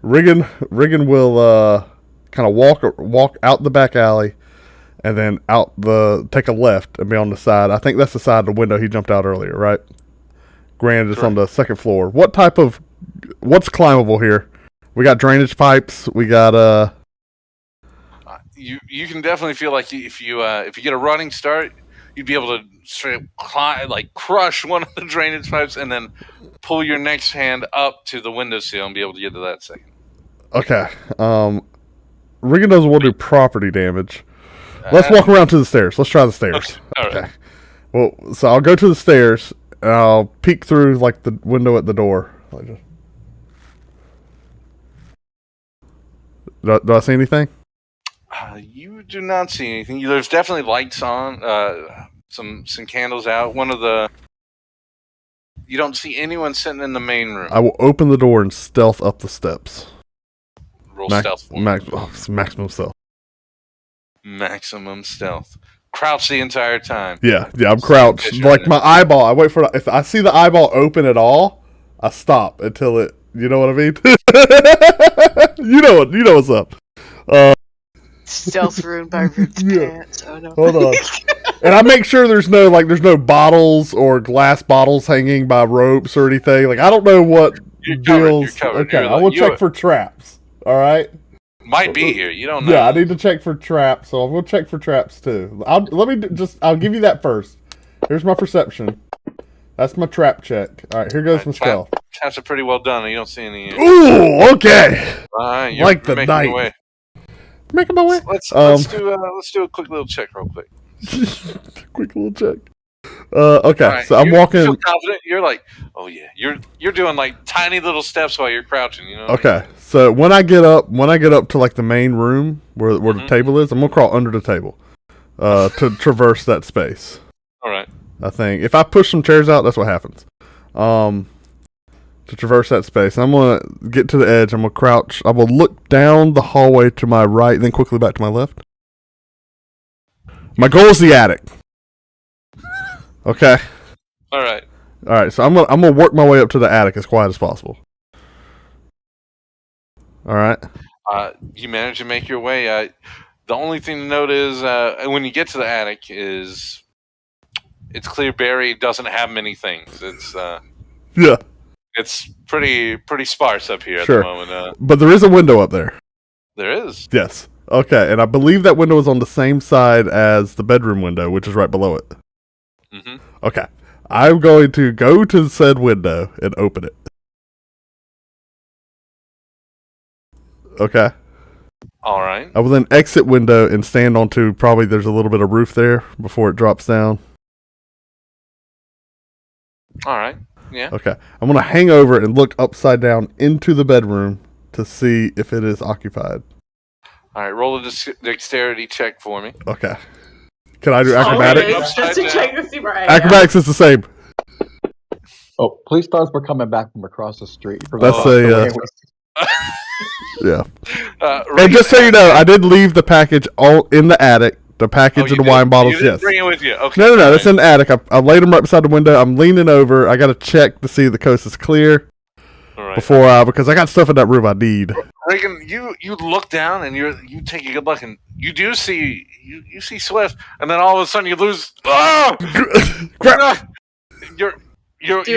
Riggin will kind of walk out the back alley, and then take a left and be on the side. I think that's the side of the window he jumped out earlier, right? Granted, it's on the second floor. What's climbable here? We got drainage pipes. We got You can definitely feel like if you get a running start, you'd be able to straight climb, like crush one of the drainage pipes, and then pull your next hand up to the windowsill and be able to get to that second. Okay. Riggin doesn't want to do property damage. Let's walk around to the stairs. Let's try the stairs. Okay. All right. Well, so I'll go to the stairs and I'll peek through like the window at the door. Do I see anything? You do not see anything. There's definitely lights on. Some candles out. You don't see anyone sitting in the main room. I will open the door and stealth up the steps. Roll stealth. Maximum stealth. Maximum stealth. Crouch the entire time. Yeah, I'm crouched. Like my eyeball. I wait for if I see the eyeball open at all, I stop until it. You know what I mean? You know what's up. Stealth ruined by ripped pants. Oh no. Hold on. And I make sure there's no bottles or glass bottles hanging by ropes or anything. Like I don't know what deals. Covered. Okay, I will check for traps. All right. Might be here. You don't know. Yeah, I need to check for traps, so I'm gonna check for traps too. I'll give you that first. Here's my perception. That's my trap check. All right, here goes my stealth. Traps are pretty well done. You don't see any. Ooh, okay. You're like the making night. your way. Making my way. Let's do a quick little check real quick. Quick little check. Okay, right, so I'm walking. You feel confident? You're like, oh yeah. You're doing like tiny little steps while you're crouching. You know. Okay, so when I get up to like the main room where the table is, I'm gonna crawl under the table, to traverse that space. All right. I think if I push some chairs out, that's what happens. To traverse that space, I'm gonna get to the edge. I'm gonna crouch. I will look down the hallway to my right, then quickly back to my left. My goal is the attic. Okay. All right. So I'm gonna work my way up to the attic as quiet as possible. All right. You manage to make your way. The only thing to note is when you get to the attic is it's clear Barry doesn't have many things. It's yeah. It's pretty sparse up here at the moment. But there is a window up there. There is. Yes. Okay, and I believe that window is on the same side as the bedroom window, which is right below it. Mm-hmm. Okay. I'm going to go to said window and open it. Okay. All right. I will then exit window and stand onto probably there's a little bit of roof there before it drops down. All right. Yeah. Okay. I'm going to hang over and look upside down into the bedroom to see if it is occupied. All right. Roll a dexterity check for me. Okay. Can I do acrobatics? Just to check to see where I am. Acrobatics is the same. Oh, police thoughts were coming back from across the street. That's yeah. Right, and just so you know, I did leave the package all in the attic. The package of the wine bottles, you didn't yes. Bring it with you. Okay. No. That's in the attic. I laid them right beside the window. I'm leaning over. I got to check to see the coast is clear before because I got stuff in that room I need. Reagan, you look down and you take a good look and you do see you see Swift, and then all of a sudden you lose. Oh! Crap! You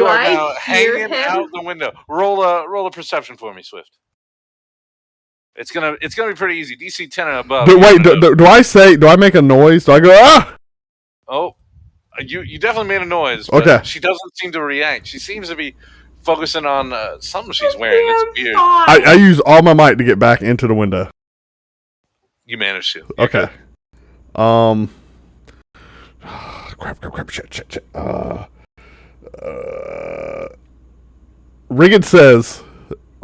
are now hanging out the window. Roll a perception for me, Swift. It's gonna be pretty easy. DC 10 and above. Do I make a noise? Do I go ah? Oh, you definitely made a noise. Okay. She doesn't seem to react. She seems to be focusing on something she's wearing. It's weird. I use all my might to get back into the window. You managed to. Okay. Crap. Shit. Riggin says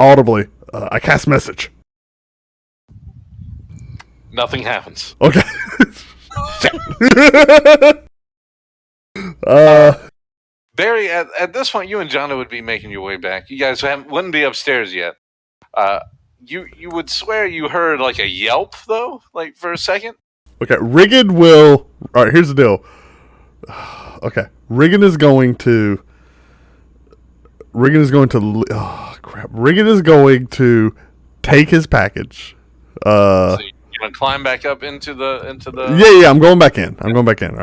audibly, I cast message. Nothing happens. Okay. Barry, at this point, you and Jono would be making your way back. You guys wouldn't be upstairs yet. You would swear you heard like a yelp though, like for a second. Okay, Riggin will. All right, here's the deal. Okay, Riggin is going to. Oh crap! Riggin is going to take his package. So you're gonna climb back up into the. Yeah. I'm going back in. All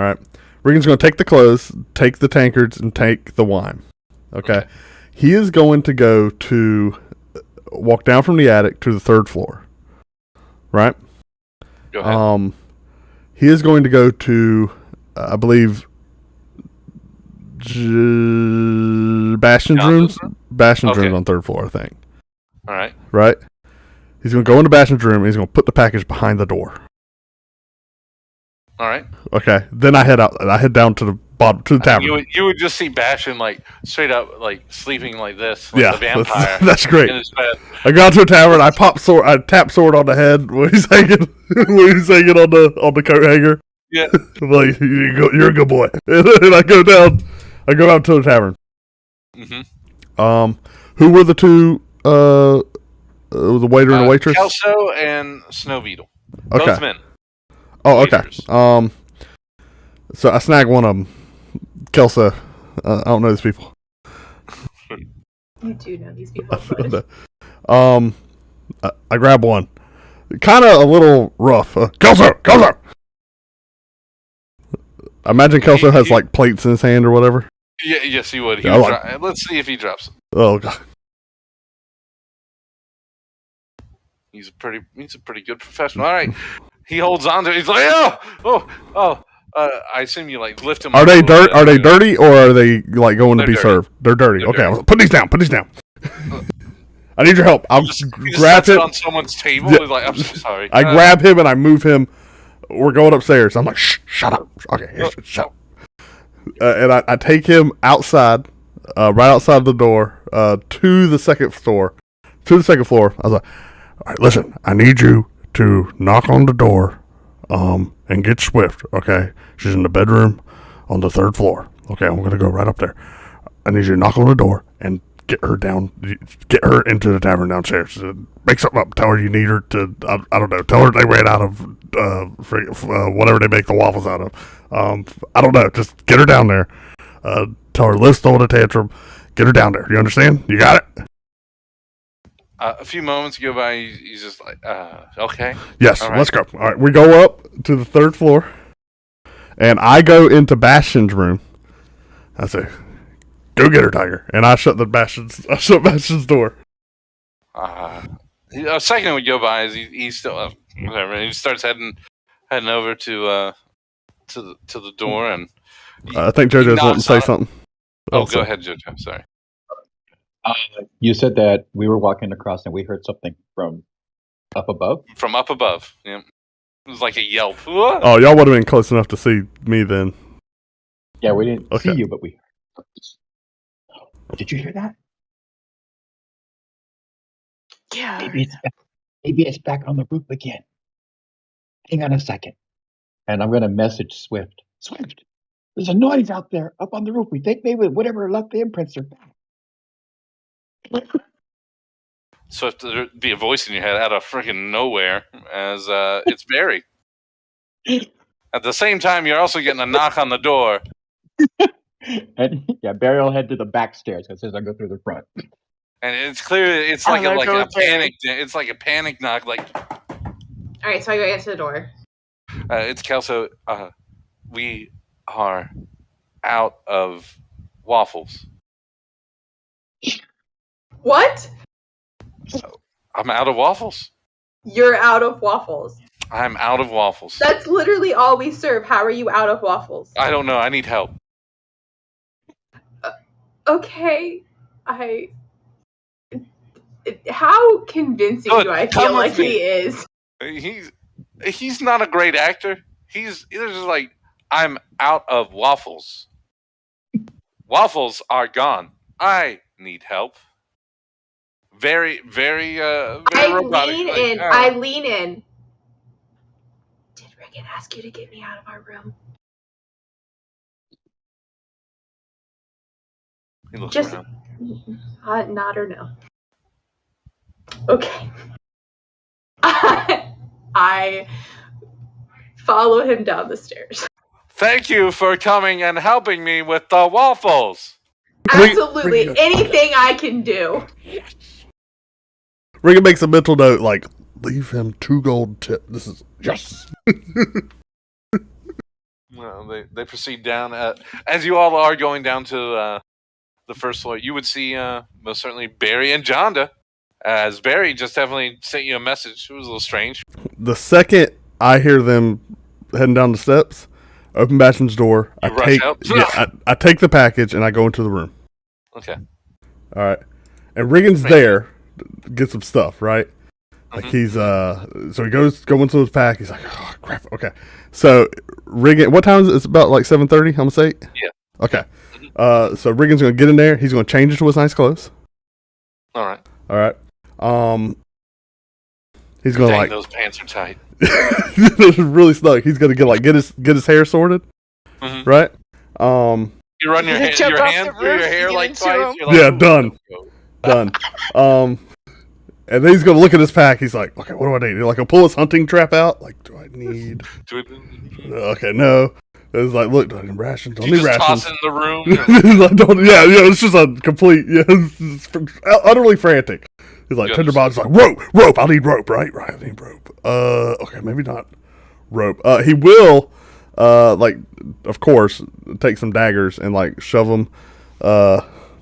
right. Riggin's going to take the clothes, take the tankards, and take the wine. Okay. He is going to go to walk down from the attic to the third floor. Right. Go ahead. He is going to go to, I believe, Bastion's rooms. Bastion's rooms on third floor, I think. All right. Right. He's going to go into Bastion's room, and he's going to put the package behind the door. All right. Okay. Then I head out. I head down to the bottom, to the tavern. You would just see Bastion like straight up like sleeping like this, like a vampire. That's great. In his bed. I go out to a tavern. I tap sword on the head when he's hanging, on the coat hanger. Yeah. I'm like, you're a good boy. And I go down. I go out to the tavern. Mm-hmm. Who were the two? The waiter and the waitress. Kelso and Snow Beetle. Okay. Both men. Oh, okay. Waiters. So I snag one of them. Kelso. I don't know these people. You do know these people. But... I grab one. Kind of a little rough. Kelso! I imagine Kelso has like plates in his hand or whatever. Yeah, yes, he would. Let's see if he drops them. Oh god. He's a pretty good professional. All right, he holds on to it. He's like, oh. I assume you like lift him. Are they dirt? Are they you know. dirty or are they like going to be dirty. served? They're dirty. They're Okay, dirty. put these down. I need your help. I'll He just grab sets it him. on someone's table. Yeah. He's like, I'm so sorry. I grab him and I move him. We're going upstairs. I'm like, shut up. Okay, shut up. And I take him outside, right outside the door, to the second floor. I was like, all right, listen, I need you to knock on the door, and get Swift, okay? She's in the bedroom on the 3rd floor. Okay, I'm going to go right up there. I need you to knock on the door and get her into the tavern downstairs. Make something up. Tell her you need her to, I don't know, tell her they ran out of, whatever they make the waffles out of. I don't know, just get her down there. Tell her Liz throwing a tantrum. Get her down there. You understand? You got it? A few moments go by. He's just like, okay. Yes, All right. let's go. All right, we go up to the 3rd floor, and I go into Bastion's room. I say, "Go get her, Tiger!" And I shut Bastion's door. A second would go by as he's still up. Whatever. And he starts heading over to the door, and I think JoJo's wanting to say something. Oh, go ahead, JoJo. Sorry. You said that we were walking across and we heard something from up above. From up above. Yeah. It was like a yelp. Oh, y'all would have been close enough to see me then. Yeah, we didn't Okay. see you, but we heard. Did you hear that? Yeah. Maybe it's back on the roof again. Hang on a second. And I'm going to message Swift. Swift, there's a noise out there up on the roof. We think maybe whatever left the imprints are back. So if there'd be a voice in your head out of freaking nowhere, as it's Barry. At the same time, you're also getting a knock on the door. And yeah, Barry will head to the back stairs because says I go through the front. And it's clear it's like I'm a gonna go with panic. It's like a panic knock. Like, All right, so I go answer the door. it's Kelso. We are out of waffles. What? I'm out of waffles. You're out of waffles. I'm out of waffles. That's literally all we serve. How are you out of waffles? I don't know. I need help. Okay, how convincing Good, do I come feel like with me. he is? He's not a great actor. He's just like, I'm out of waffles. Waffles are gone. I need help. Very, very, very robotic. I lean in. Did Rickon ask you to get me out of our room? He looks Just around. nod or no. Okay. I follow him down the stairs. Thank you for coming and helping me with the waffles. Absolutely. Anything I can do. Riga makes a mental note like, leave him 2 gold tip. This is yes. Well, they proceed down. As you all are going down to the first floor, you would see most certainly Barry and Jonda. As Barry just definitely sent you a message. It was a little strange. The second I hear them heading down the steps, open Bastion's door. You rush out? I take the package and I go into the room. Okay. All right, and Riggins there, get some stuff right. Like he's so he goes into his pack. He's like, oh crap. Okay, so Riggin, what time is it? It's about like 7:30. I'm gonna say. Yeah. Okay. So Riggin's gonna get in there. He's gonna change into his nice clothes. All right. He's gonna Dang, like those pants are tight. really snug. He's gonna get his hair sorted, right? You run your hand through your hair like twice. You're like, yeah, done. And then he's gonna look at his pack. He's like, okay, what do I need? Like, he'll pull his hunting trap out. Like, do I need? Okay, no. It's like, look, do I need rations? Don't need rations. Toss it in the room. Like, it's just a complete, it's utterly frantic. He's like, Tenderbot's like, rope. I'll need rope, right? Right, I need rope. Okay, maybe not rope. He will, like, of course, take some daggers and like shove them,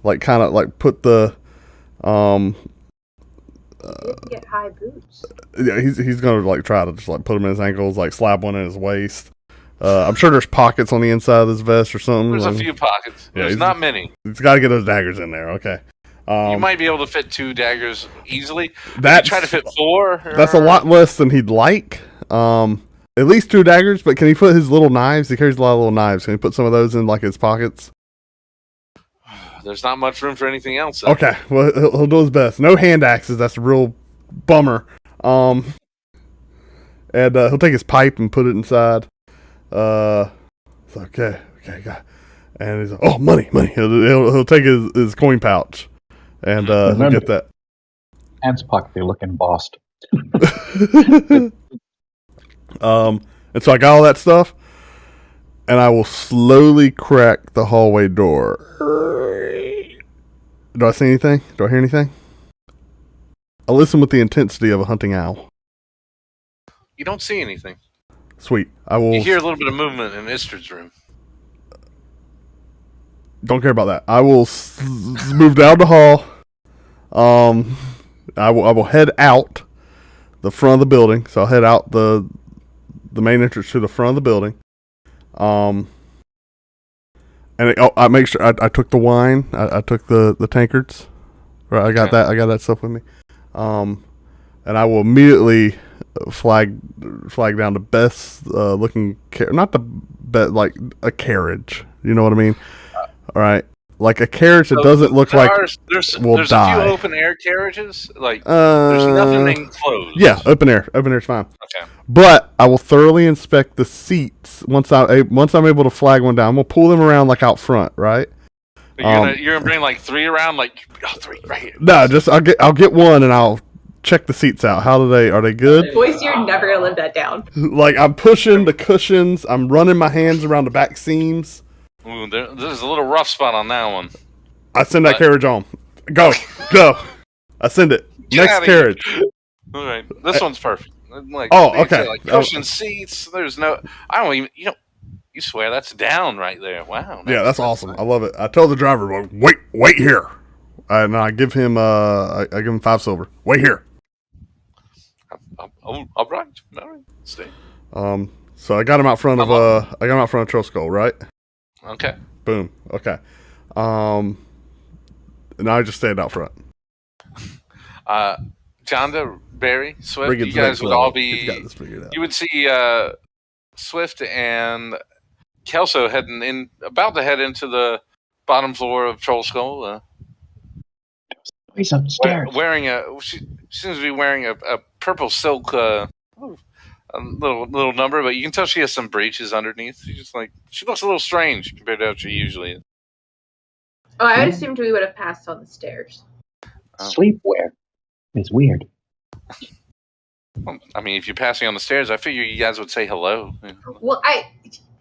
like kind of like put the, get high boots. Yeah, he's gonna like try to just like put them in his ankles, like slap one in his waist. I'm sure there's pockets on the inside of his vest or something. There's a few pockets. Yeah, There's not many. He's got to get those daggers in there. Okay. You might be able to fit 2 daggers easily. Try to fit 4. That's a lot less than he'd like. At least 2 daggers, but can he put his little knives? He carries a lot of little knives. Can he put some of those in like his pockets? There's not much room for anything else. Though. Okay, well he'll do his best. No hand axes. That's a real bummer. And he'll take his pipe and put it inside. It's okay, got. And he's like, oh, money. He'll take his coin pouch, and he'll get that. Pants pocket, they look embossed. And so I got all that stuff, and I will slowly crack the hallway door. Do I see anything? Do I hear anything? I listen with the intensity of a hunting owl. You don't see anything. Sweet. I will. You hear a little bit of movement in Istrid's room. Don't care about that. I will move down the hall. I will head out the front of the building. So I'll head out the main entrance to the front of the building. And I make sure I took the wine. I took the tankards. Right, I got that. I got that stuff with me. And I will immediately flag down the best looking not the best, like a carriage. You know what I mean? All right, like a carriage that doesn't look like there's will die. A few open air carriages. Like there's nothing enclosed. Yeah, open air. Open air's fine. Okay. But I will thoroughly inspect the seats once I'm able to flag one down. I'm gonna pull them around like out front, right? You're gonna bring like 3 around, like 3 right here. No, just I'll get one and I'll check the seats out. Are they good? Boys, you're never gonna live that down. Like I'm pushing the cushions. I'm running my hands around the back seams. Ooh, there's a little rough spot on that one. I send that carriage on. Go. I send it. Next carriage. All right, this one's perfect. Like, okay. Like cushion seats. There's no. I don't even. You swear that's down right there. Wow. Yeah, that's awesome. I love it. I tell the driver, wait here, and I give him 5 silver. Wait here. All right. Stay. So I got him out front of Troll Skull, right? Okay. Boom. Okay. And I just stand out front. Jonda, Barry, Swift, you guys would all be. You would see Swift and Kelso about to head into the bottom floor of Troll Skull. He's upstairs. She seems to be wearing a purple silk, a little number, but you can tell she has some breeches underneath. She looks a little strange compared to how she usually is. Oh, I would assumed we would have passed on the stairs. Sleepwear is weird. Well, I mean, if you're passing on the stairs, I figure you guys would say hello. Well,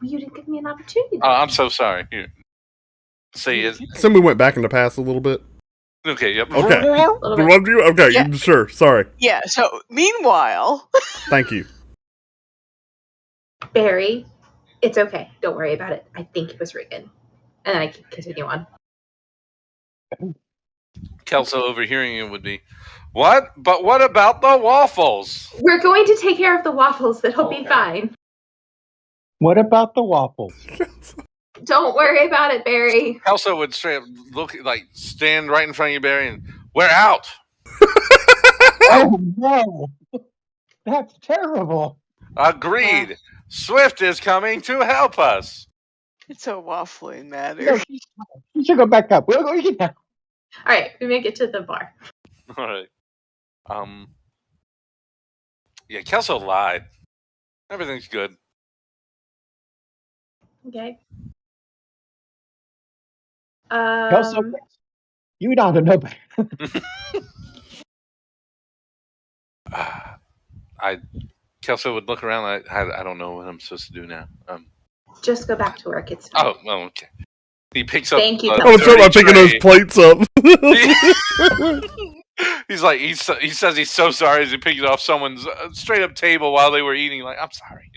you didn't give me an opportunity. I'm so sorry. Here. So we went back in the past a little bit. Okay, yep. Okay. Okay, yeah. Sure. Sorry. Yeah, so meanwhile... Thank you. Barry, it's okay. Don't worry about it. I think it was Regan. And then I can continue on. Kelso overhearing it would be, what? But what about the waffles? We're going to take care of the waffles. That'll be fine. What about the waffles? Don't worry about it, Barry. Kelso would stand right in front of you, Barry, and we're out. Oh no, that's terrible. Agreed. Swift is coming to help us. It's a waffling matter. No, you should go back up. We'll go eat now. All right, we make it to the bar. All right. Yeah, Kelso lied. Everything's good. Okay. Kelso, you ought to know better. Kelso would look around. I don't know what I'm supposed to do now. Just go back to work. It's fine. Oh, okay. He picks up. Thank you, a Kelso. I'm sure I'm dirty picking those tray. plates up. He's like, he says he's so sorry as he picked it off someone's straight up table while they were eating. Like, I'm sorry.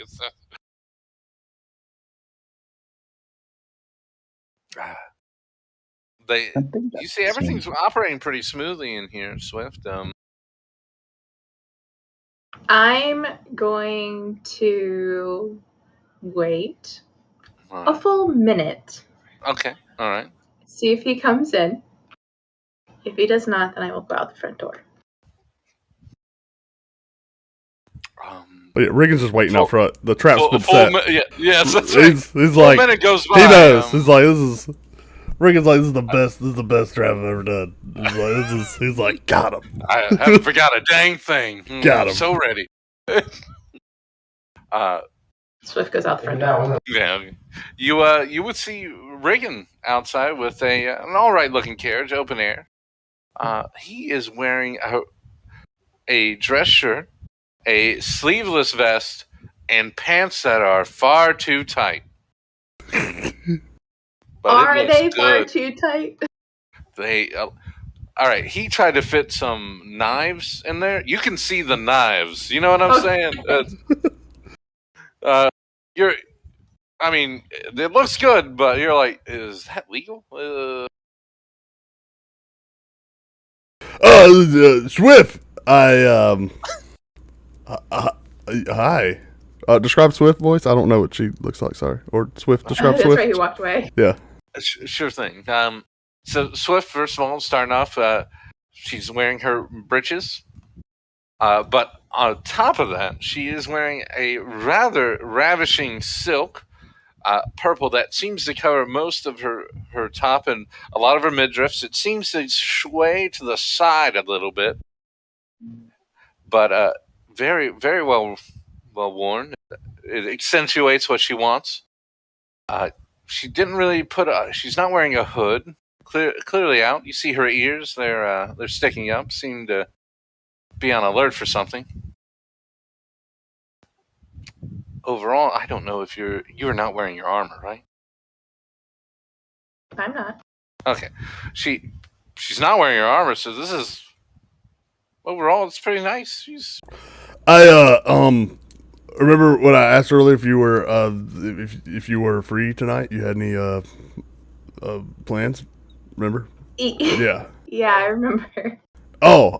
You see, everything's operating pretty smoothly in here, Swift. I'm going to wait All a right. full minute. Okay. All right. See if he comes in. If he does not, then I will go out the front door. Yeah, Riggins is waiting out front. The trap's been set. Yes, that's right. He's like, minute goes by. he knows. He's like, Riggins like, this is the best. This is the best trap I've ever done. He's like, got him. I haven't forgot a dang thing. Got him. So ready. Swift goes out the front door. Yeah. You would see Reagan outside with an all right looking carriage, open air. He is wearing a dress shirt, a sleeveless vest, and pants that are far too tight. But Are they far too tight? They. All right. He tried to fit some knives in there. You can see the knives. You know what I'm saying? I mean, it looks good, but you're like, is that legal? Swift. Hi. Describe Swift voice. I don't know what she looks like. Sorry. Or Swift. Describe That's Swift. right. He walked away. Yeah. Sure thing. So Swift, first of all, starting off, she's wearing her breeches, but on top of that, she is wearing a rather ravishing silk purple that seems to cover most of her top and a lot of her midriffs. It seems to sway to the side a little bit, but very, very well worn. It accentuates what she wants. She didn't really she's not wearing a hood. Clearly out. You see her ears; they're sticking up. Seem to be on alert for something. Overall, I don't know if you're not wearing your armor, right? I'm not. Okay, she's not wearing her armor, so this is overall it's pretty nice. I remember when I asked earlier if you were if you were free tonight. You had any plans? Remember? Yeah. Yeah, I remember. Oh,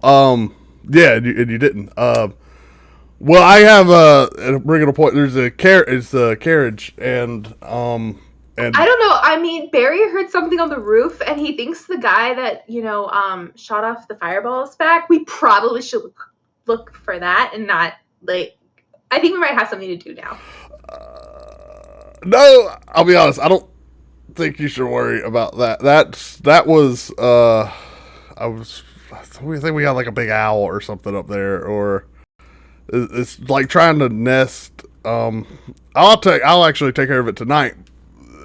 yeah, and you didn't. Well, I have bringing a point. There's a carriage, and I don't know. I mean, Barry heard something on the roof, and he thinks the guy that shot off the fireballs back. We probably should look for that and not like. I think we might have something to do now. No, I'll be honest. I don't think you should worry about that. That was we think we got like a big owl or something up there, or it's like trying to nest. I'll actually take care of it tonight.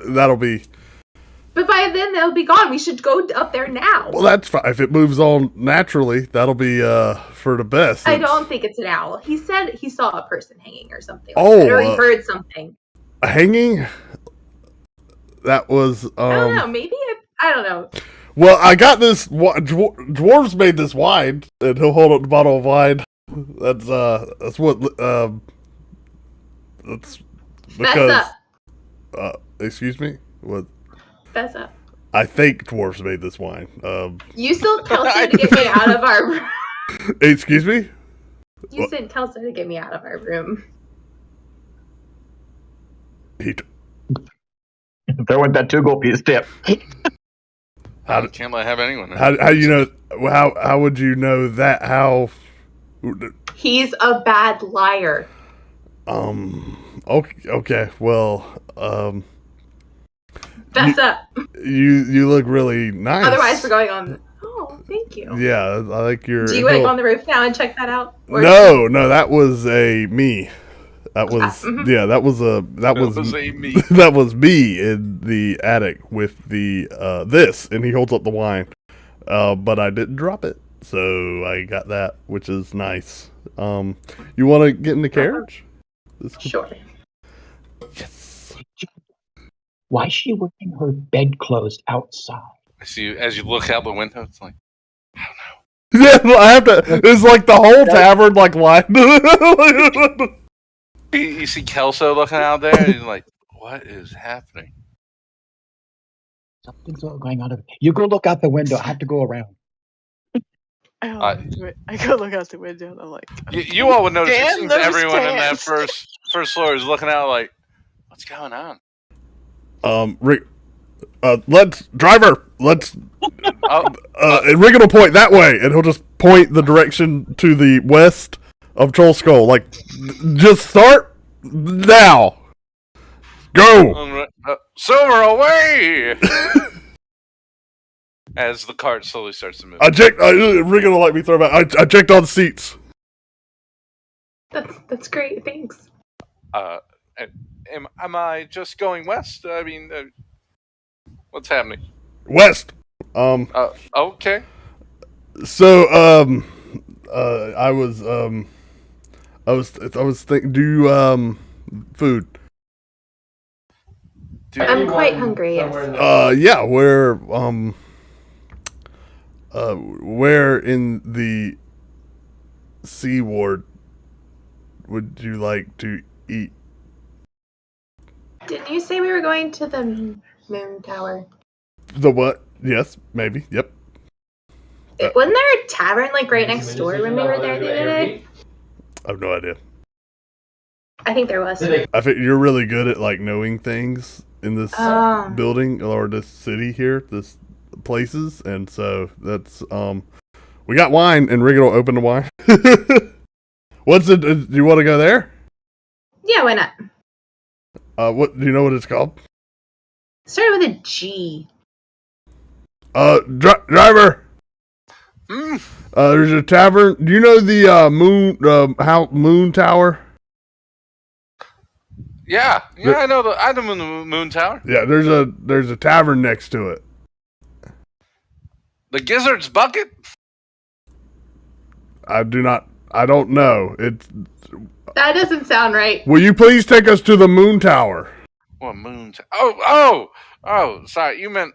That'll be. But by then they'll be gone. We should go up there now. Well, that's fine. If it moves on naturally, that'll be for the best. I don't think it's an owl. He said he saw a person hanging or something. Or he heard something. Hanging? That was. I don't know. Maybe I don't know. Well, I got this. Dwarves made this wine, and he'll hold up the bottle of wine. That's what. That's because. Excuse me. What? Fess up. I think dwarves made this wine. You still Kelso to get me out of our room. Excuse me? You sent Kelso to get me out of our room. Throw in that 2 gold piece tip. I can't let have anyone. How you know? How would you know that? How? He's a bad liar. Okay. Well, Fess up. you look really nice. Otherwise, we're going on. Oh, thank you. Yeah, I like your. Do you want to go on the roof now and check that out? No, that was me. That was that was me. that was me in the attic with the this, and he holds up the wine. But I didn't drop it, so I got that, which is nice. You want to get in the carriage? Sure. Yes. Why is she wearing her bedclothes outside? As you look out the window, it's like, I don't know. Yeah, I have to. It's like the whole tavern, like, line. You see Kelso looking out there, and you're like, what is happening? Something's going on. You go look out the window. I have to go around. I go look out the window and I'm like, you all would notice it seems those everyone in that cans. first floor is looking out like, what's going on? Rick, driver, let's. And Rick will point that way, and he'll just point the direction to the west of Troll Skull. Like, just start now. Go. Silver away! As the cart slowly starts to move. Rick will let me throw back. I checked all the seats. That's great. Thanks. Am I just going west? I mean, what's happening? West. Okay. So, I was thinking, food. I'm quite hungry. Yes. Yeah, where in the Sea Ward would you like to eat? Didn't you say we were going to the moon tower? The what? Yes, maybe. Yep. Wasn't there a tavern like right next door when we were there the other day? I have no idea. I think there was. I think you're really good at like knowing things in this building or this city here, this places, and so that's we got wine, and Riggin will open the wine. What's it? Do you want to go there? Yeah, why not? What do you know what it's called? Started with a G. Driver. There's a tavern. Do you know the moon tower? Yeah, I know the moon tower. Yeah, there's a tavern next to it. The Gizzard's Bucket? I don't know. That doesn't sound right. Will you please take us to the moon tower? What moon tower? Oh, sorry. You meant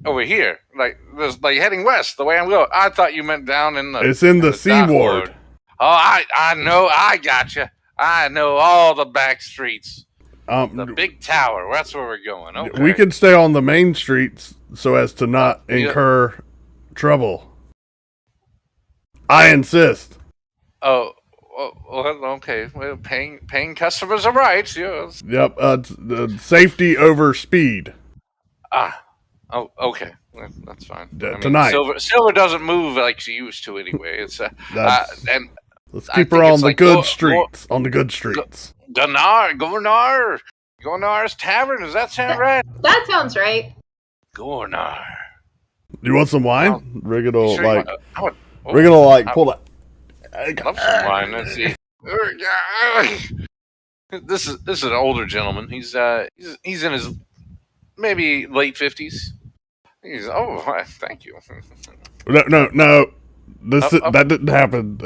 over here, like heading west, the way I'm going. I thought you meant down in the. It's in the Sea Ward. Oh, I know. I gotcha. I know all the back streets. The big tower. That's where we're going. Okay. We can stay on the main streets so as to not incur trouble. I insist. Oh, well, okay. Well, paying customers are right. Yes. Yep. Safety over speed. Oh, okay. That's fine. Tonight. Silver doesn't move like she used to anyway. It's and let's keep her on the good streets. On the good streets. Gornar's Tavern. Does that sound right? That sounds right. Gornar. You want some wine? Riggin will pull that. I love some wine. Let's see. This is an older gentleman. He's in his maybe late 50s. Thank you. No. That didn't happen.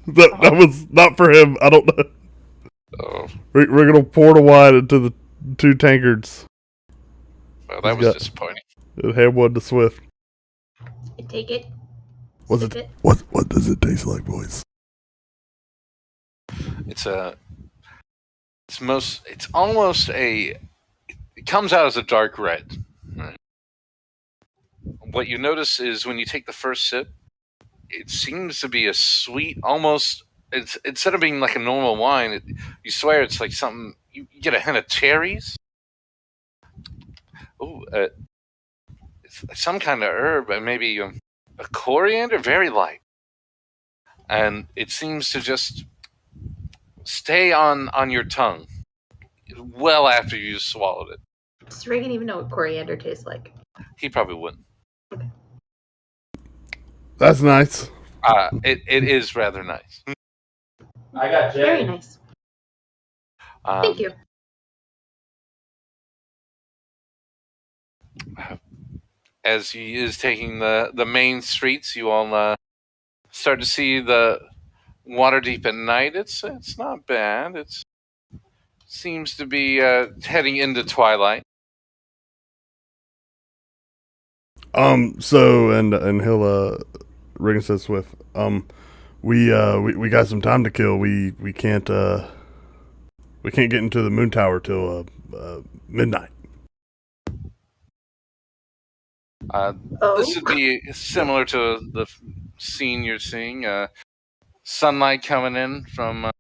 That was not for him. I don't know. We're gonna pour the wine into the 2 tankards. Well, that was disappointing. And hand one to Swift. Take it. What does it taste like, boys? It comes out as a dark red. Right? What you notice is when you take the first sip, it seems to be a sweet, almost. It's instead of being like a normal wine, you swear it's like something. You get a hint of cherries. It's some kind of herb, and maybe a coriander, very light. and it seems to just stay on your tongue well after you swallowed it. Does Reagan even know what coriander tastes like? He probably wouldn't. That's nice. It is rather nice. I got Very nice. Thank you. As he is taking the main streets, you all start to see the Waterdeep at night. It's not bad. It seems to be heading into twilight. So and he'll Regan says Swift. We got some time to kill. We can't get into the moon tower till midnight. This would be similar to the scene you're seeing. Sunlight coming in from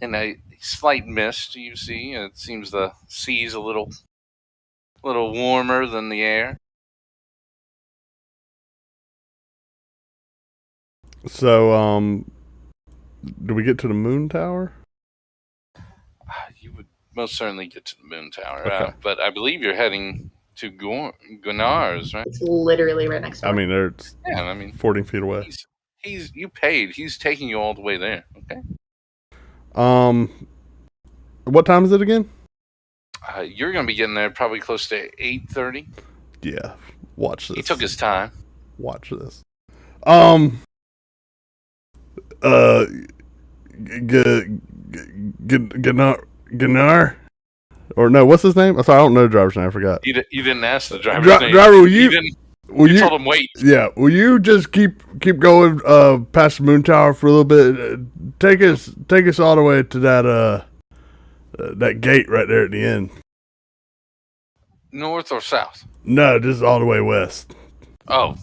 in a slight mist. You see, it seems the sea's a little warmer than the air. So do we get to the moon tower? You would most certainly get to the moon tower, Okay. but I believe you're heading to Gunnar's, right? It's literally right next door. I mean, it's 14 feet away. You paid. He's taking you all the way there. Okay. What time is it again? You're going to be getting there probably close to 8:30. Yeah. Watch this. He took his time. Watch this. Gunnar? Or no, what's his name? Sorry, I don't know the driver's name. I forgot. You didn't ask the driver's name. Driver, will you told him wait. Yeah, will you just keep going past the moon tower for a little bit? Take us all the way to that gate right there at the end. North or south? No, this is all the way west. Oh.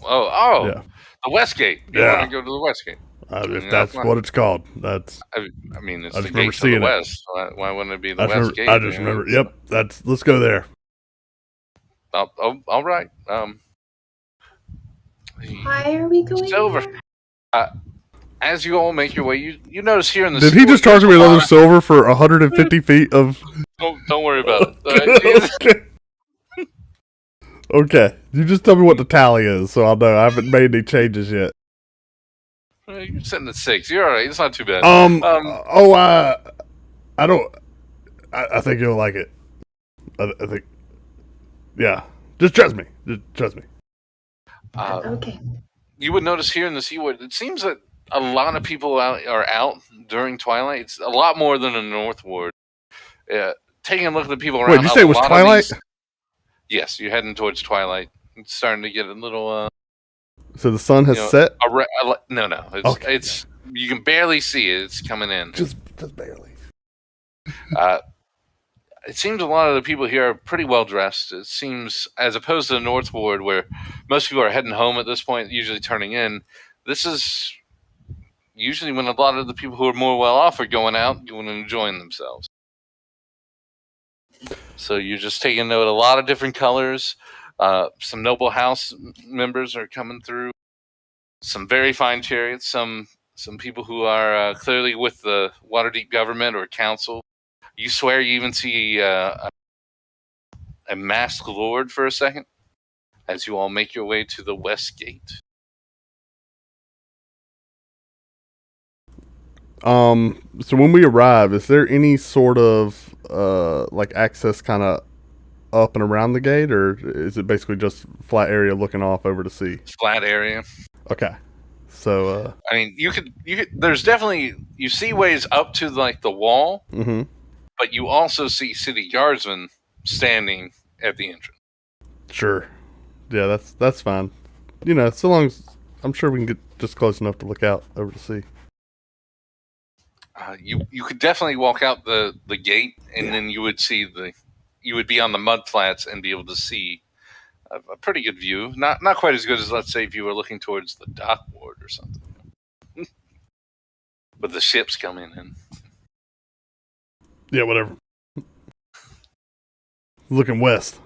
Yeah. The west gate. You want to go to the west gate? If that's what it's called. That's. I mean, it's I the just remember gate to seeing the it. west. Why wouldn't it be the west gate? I just remember. Yep. Let's go there. All right. Why are we going Silver. there? As you all make your way, you notice here in the. Did he just charge me another silver for 150 feet of? Don't worry about it. Okay. You just tell me what the tally is, so I'll know. I haven't made any changes yet. You're sitting at 6. You're all right. It's not too bad. I don't. I think you'll like it. I think. Yeah. Just trust me. Okay. You would notice here in the Seaward, it seems that a lot of people are out during twilight. It's a lot more than in the North Ward. Taking a look at the people around. Wait, did you say it was twilight? Yes, you're heading towards twilight. It's starting to get a little. So the sun has set? No. Okay. It's you can barely see it. It's coming in. Just barely. It seems a lot of the people here are pretty well dressed. It seems, as opposed to the North Ward, where most people are heading home at this point, usually turning in. This is usually when a lot of the people who are more well off are going out, going and enjoying themselves. So you're just taking note. A lot of different colors. Some noble house members are coming through. Some very fine chariots. Some people who are clearly with the Waterdeep government or council. You swear you even see a masked lord for a second as you all make your way to the west gate. So when we arrive, is there any sort of like access kind of up and around the gate, or is it basically just flat area looking off over the sea? Flat area. Okay. So I mean, you could there's definitely, you see ways up to like the wall, but you also see city guardsmen standing at the entrance. Sure. Yeah, that's fine. You know, so long as I'm sure we can get just close enough to look out over the sea. You could definitely walk out the gate, and then you would see you would be on the mud flats and be able to see a pretty good view. Not quite as good as, let's say, if you were looking towards the dock ward or something. With the ships coming in. Yeah, whatever. Looking west.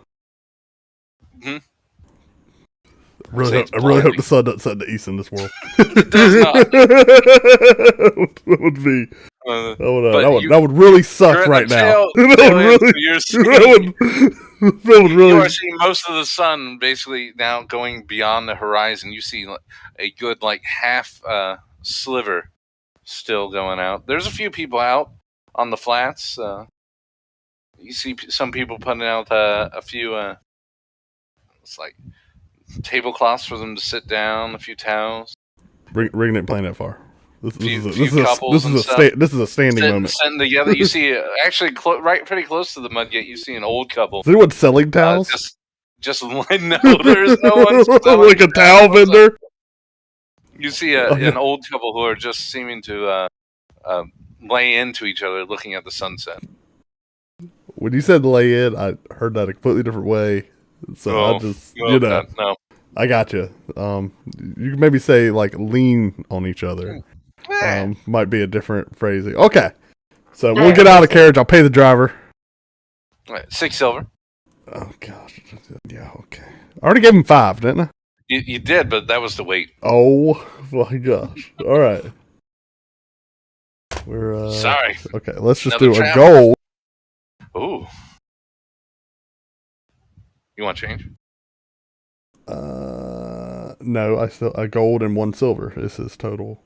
Saves I really hope blinding. the sun doesn't set in the east in this world. It does not. That would be. But That would really suck you're at right the now. tail That would end, really. so you're That would you really. are seeing most of the sun basically now going beyond the horizon. You see a good half sliver still going out. There's a few people out on the flats. You see some people putting out a few. It's like tablecloths for them to sit down. A few towels. Riggin ain't playing that far. This Couples and stuff. This is a standing moment. Sitting together. You see actually pretty close to the Mudgate. You see an old couple. Is anyone selling towels? Just no, there's no one selling like a towel vendor. You see an old couple who are just seeming to lay into each other, looking at the sunset. When you said lay in, I heard that a completely different way. So No. I got you. You can maybe say lean on each other. Might be a different phrasing. Okay, so we'll get out of the carriage. I'll pay the driver. All right, 6 silver. Oh gosh, yeah, okay. I already gave him 5, didn't I? You did, but that was the wait. Oh my gosh! All right, we're sorry. Okay, let's just Another do a travel. goal. Ooh, you want change? No, a gold and 1 silver is his total.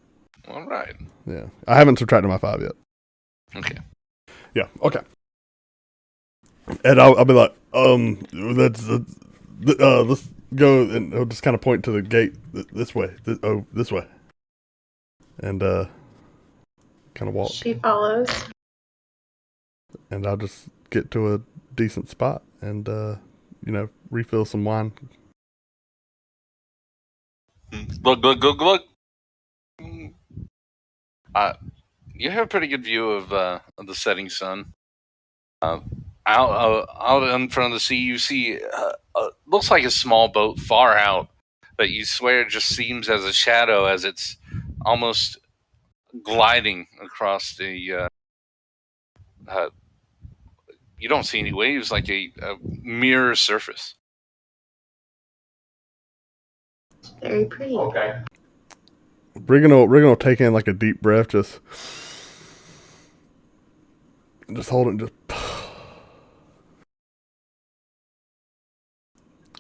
All right. Yeah, I haven't subtracted my 5 yet. Okay. Yeah. Okay. And I'll be like, let's go, and he'll just kind of point to the gate this way. This way. And kind of walk. She follows. And I'll just get to a decent spot and refill some wine. Look. You have a pretty good view of the setting sun. Out in front of the sea, you see looks like a small boat far out, but you swear it just seems as a shadow as it's almost gliding across the. You don't see any waves, like a mirror surface. Very pretty. Okay. Riggin will take in a deep breath, just hold it, just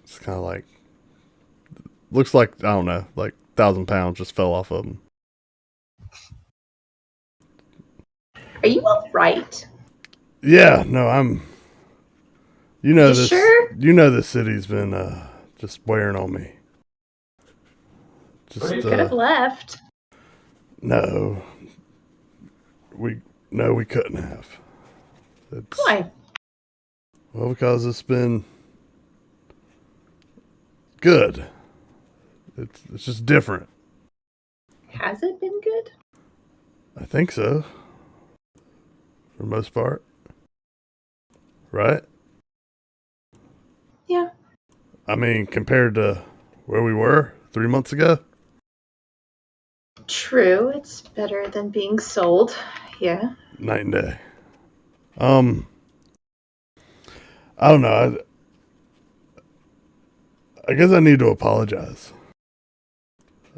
it's kind of looks like, I don't know, 1,000 pounds just fell off of him. Are you all right? Yeah, no, I'm. You know this. Sure? You know this city's been just wearing on me. Just You could have left. no, we couldn't have. Why? Well, because it's been good. It's just different. Has it been good? I think so. For the most part. Right? Yeah. I mean, compared to where we were 3 months ago. True, it's better than being sold. Yeah. Night and day. I don't know. I guess I need to apologize.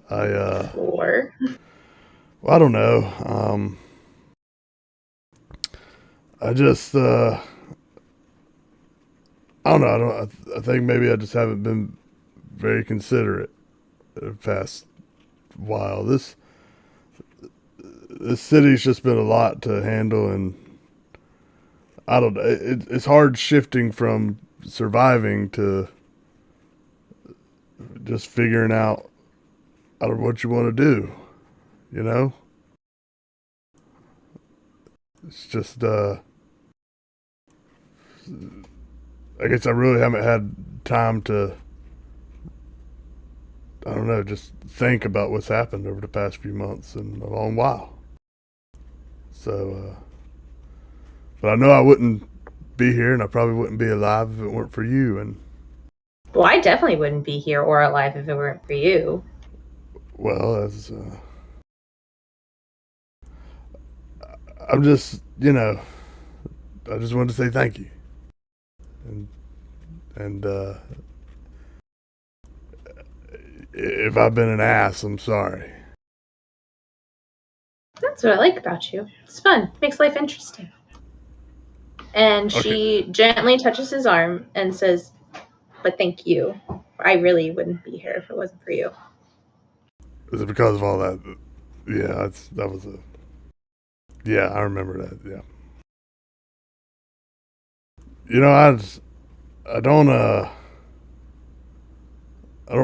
Or? Well, I don't know. I just, I don't know. I think maybe I just haven't been very considerate the past while. This city's just been a lot to handle, and I don't know. It's hard shifting from surviving to just figuring out what you want to do, you know? It's just, I guess I really haven't had time to, I don't know, just think about what's happened over the past few months in a long while. So, but I know I wouldn't be here, and I probably wouldn't be alive if it weren't for you. And Well, I definitely wouldn't be here or alive if it weren't for you. well, I'm just, I just wanted to say thank you, and If I've been an ass, I'm sorry. That's what I like about you. It's fun. Makes life interesting. And she gently touches his arm and says, "But thank you. I really wouldn't be here if it wasn't for you." Is it because of all that? Yeah, that was a. Yeah, I remember that. Yeah. I don't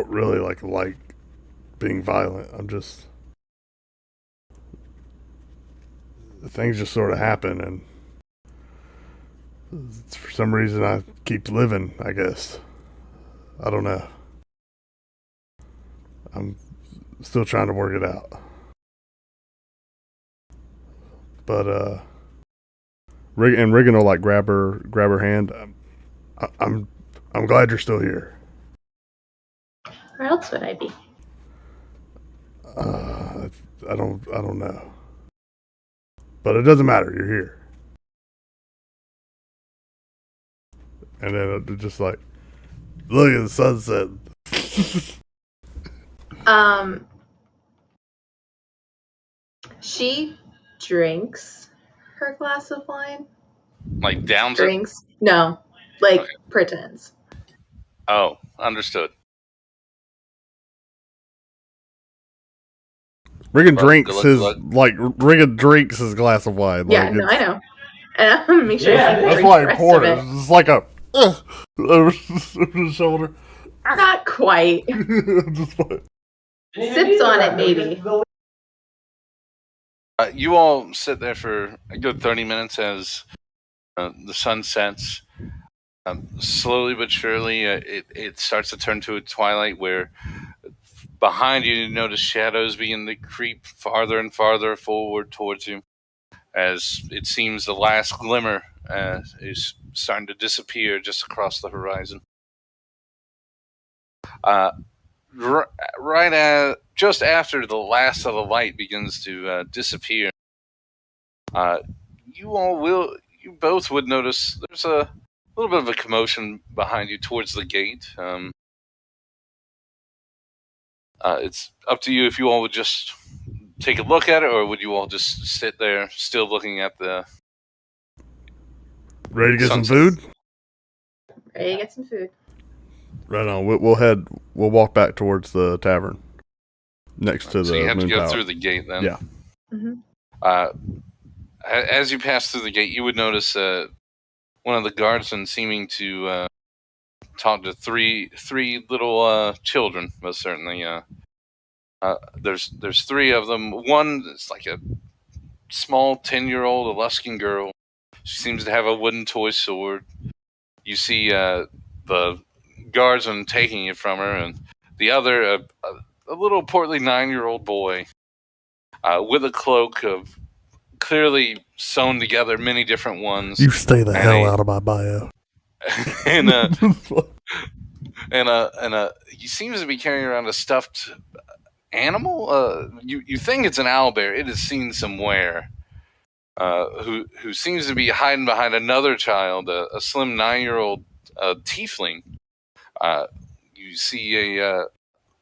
really like being violent. I'm just things just sort of happen, and for some reason I keep living. I guess I don't know. I'm still trying to work it out. But Regan will like grab her hand. I'm glad you're still here. Where else would I be? I don't know. But it doesn't matter. You're here. And then it just like, look at the sunset. She drinks her glass of wine. Like downs it? Drinks? No, like pretends. Oh, understood. Regan drinks his glass of wine. Yeah, no, I know. And I'm gonna make sure that's why I poured it. It's like a over the shoulder. Not quite. Sips on it, maybe. You all sit there for a good 30 minutes as the sun sets. Slowly but surely, it starts to turn to a twilight where behind you notice shadows begin to creep farther and farther forward towards you, as it seems the last glimmer is starting to disappear just across the horizon. Just after the last of the light begins to disappear, you both would notice there's a little bit of a commotion behind you towards the gate. It's up to you if you all would just take a look at it, or would you all just sit there still looking at the ready to get sunset? some food? Ready to get some food. Right on. We'll walk back towards the tavern next to the. So you have to go tower. through the gate then. Yeah. Mm-hmm. As you pass through the gate, you would notice one of the guardsmen seeming to talk to three little children. Most certainly, there's three of them. One is like a small 10-year-old Aluskan girl. She seems to have a wooden toy sword. You see the guardsman taking it from her, and the other a little portly 9-year-old boy with a cloak of clearly sewn together many different ones. You stay the hell out of my bio. and he seems to be carrying around a stuffed animal. You think it's an owlbear. It has seen some wear. Who seems to be hiding behind another child, a slim 9-year-old tiefling. You see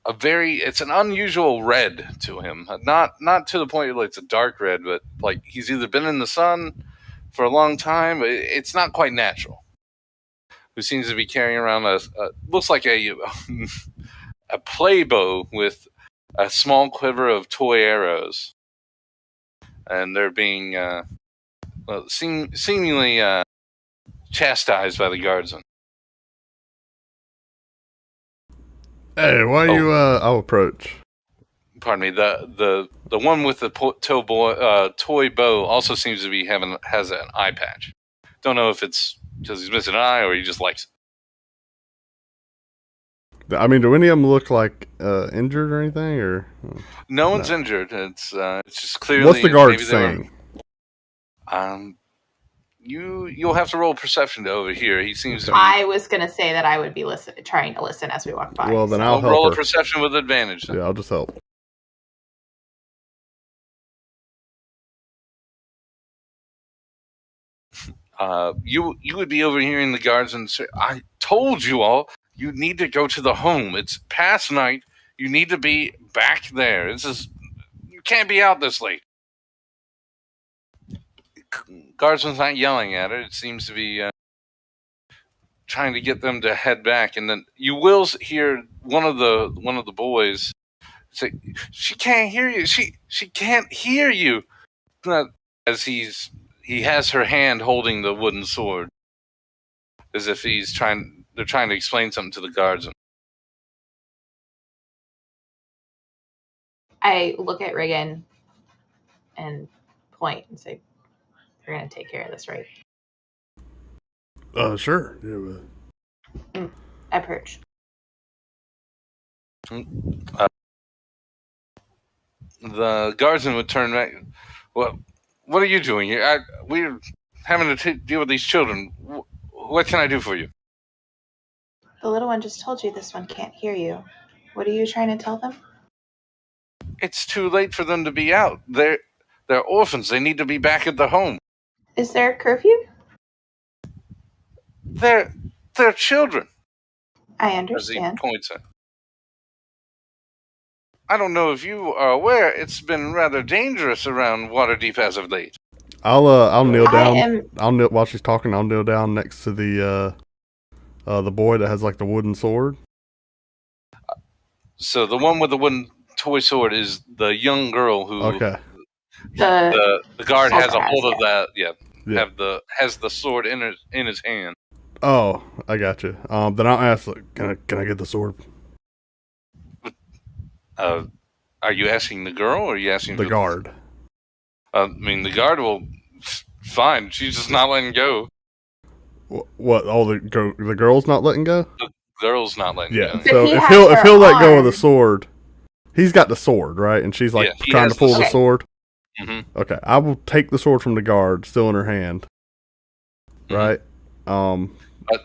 it's an unusual red to him. Not to the point where it's a dark red, but like he's either been in the sun for a long time. It's not quite natural. Who seems to be carrying around looks like a play bow with a small quiver of toy arrows, and they're being seemingly chastised by the guardsmen. Hey, why you? I'll approach. Pardon me. The one with the toy bow also seems to be has an eye patch. Don't know if it's because he's missing an eye or he just likes it. I mean, do any of them look like injured or anything? Or no one's injured. It's just clearly. What's the guard saying? You'll have to roll perception to overhear. He seems to be... I was gonna say that I would be trying to listen as we walk by. Well, then I'll help roll her. A perception with advantage. Then. Yeah, I'll just help. You would be overhearing the guards and say, "I told you all, you need to go to the home. It's past night. You need to be back there. You can't be out this late. Guardsman's not yelling at her. It seems to be trying to get them to head back, and then you will hear one of the boys say, "She can't hear you. She can't hear you." As he has her hand holding the wooden sword, as if they're trying to explain something to the guards. I look at Reagan and point and say, "We're gonna take care of this, right?" Sure. Yeah, I perch. The guardsman would turn back. Well, what are you doing here? We're having to deal with these children. What can I do for you? The little one just told you this one can't hear you. What are you trying to tell them? It's too late for them to be out. They're orphans. They need to be back at the home. Is there a curfew? They're children. I As he understand. points at. I don't know if you are aware, it's been rather dangerous around Waterdeep as of late. I'll kneel down. I am. I'll kneel while she's talking. I'll kneel down next to the boy that has like the wooden sword. So the one with the wooden toy sword is the young girl who Okay. the guard has a hold of yeah. that. Yeah. Has the sword in his hand. Oh, I got you. Then I'll ask, like, can I get the sword? Are you asking the girl or are you asking The guard. I mean, the guard will. Fine, she's just not letting go. What? Oh, the girl's not letting go? The girl's not letting Yeah. go. But So he if has he'll her let go of the arm. sword, he's got the sword, right? And she's like Yeah, he trying has to pull the the sword. Mm-hmm. Okay, I will take the sword from the guard, still in her hand. Right.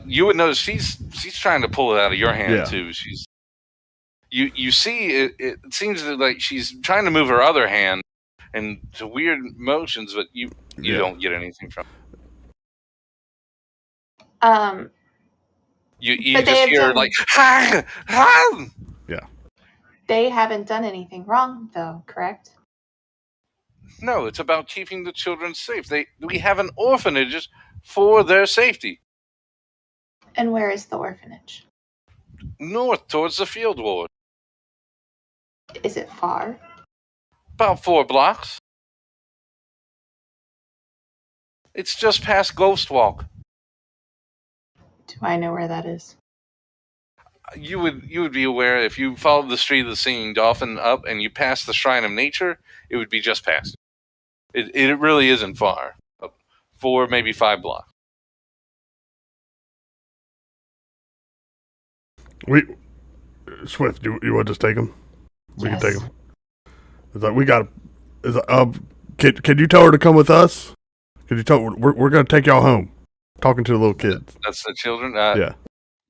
You would notice she's trying to pull it out of your hand Yeah. too. You see it seems like she's trying to move her other hand and to weird motions, but you don't get anything from it. You But they just have hear done. like ha, ha! They haven't done anything wrong, though, correct? No, it's about keeping the children safe. We have an orphanage for their safety. And where is the orphanage? North towards the field ward. Is it far? About 4 blocks. It's just past Ghost Walk. Do I know where that is? You would be aware if you followed the street of the Singing Dolphin up and you passed the Shrine of Nature, it would be just past. It really isn't far. 4, maybe 5 blocks. Swift, you want to just take him? We Yes. can take him. It's like we got. Can you tell her to come with us? Could you tell we're gonna take y'all home? Talking to the little kids. That's the children. Yeah.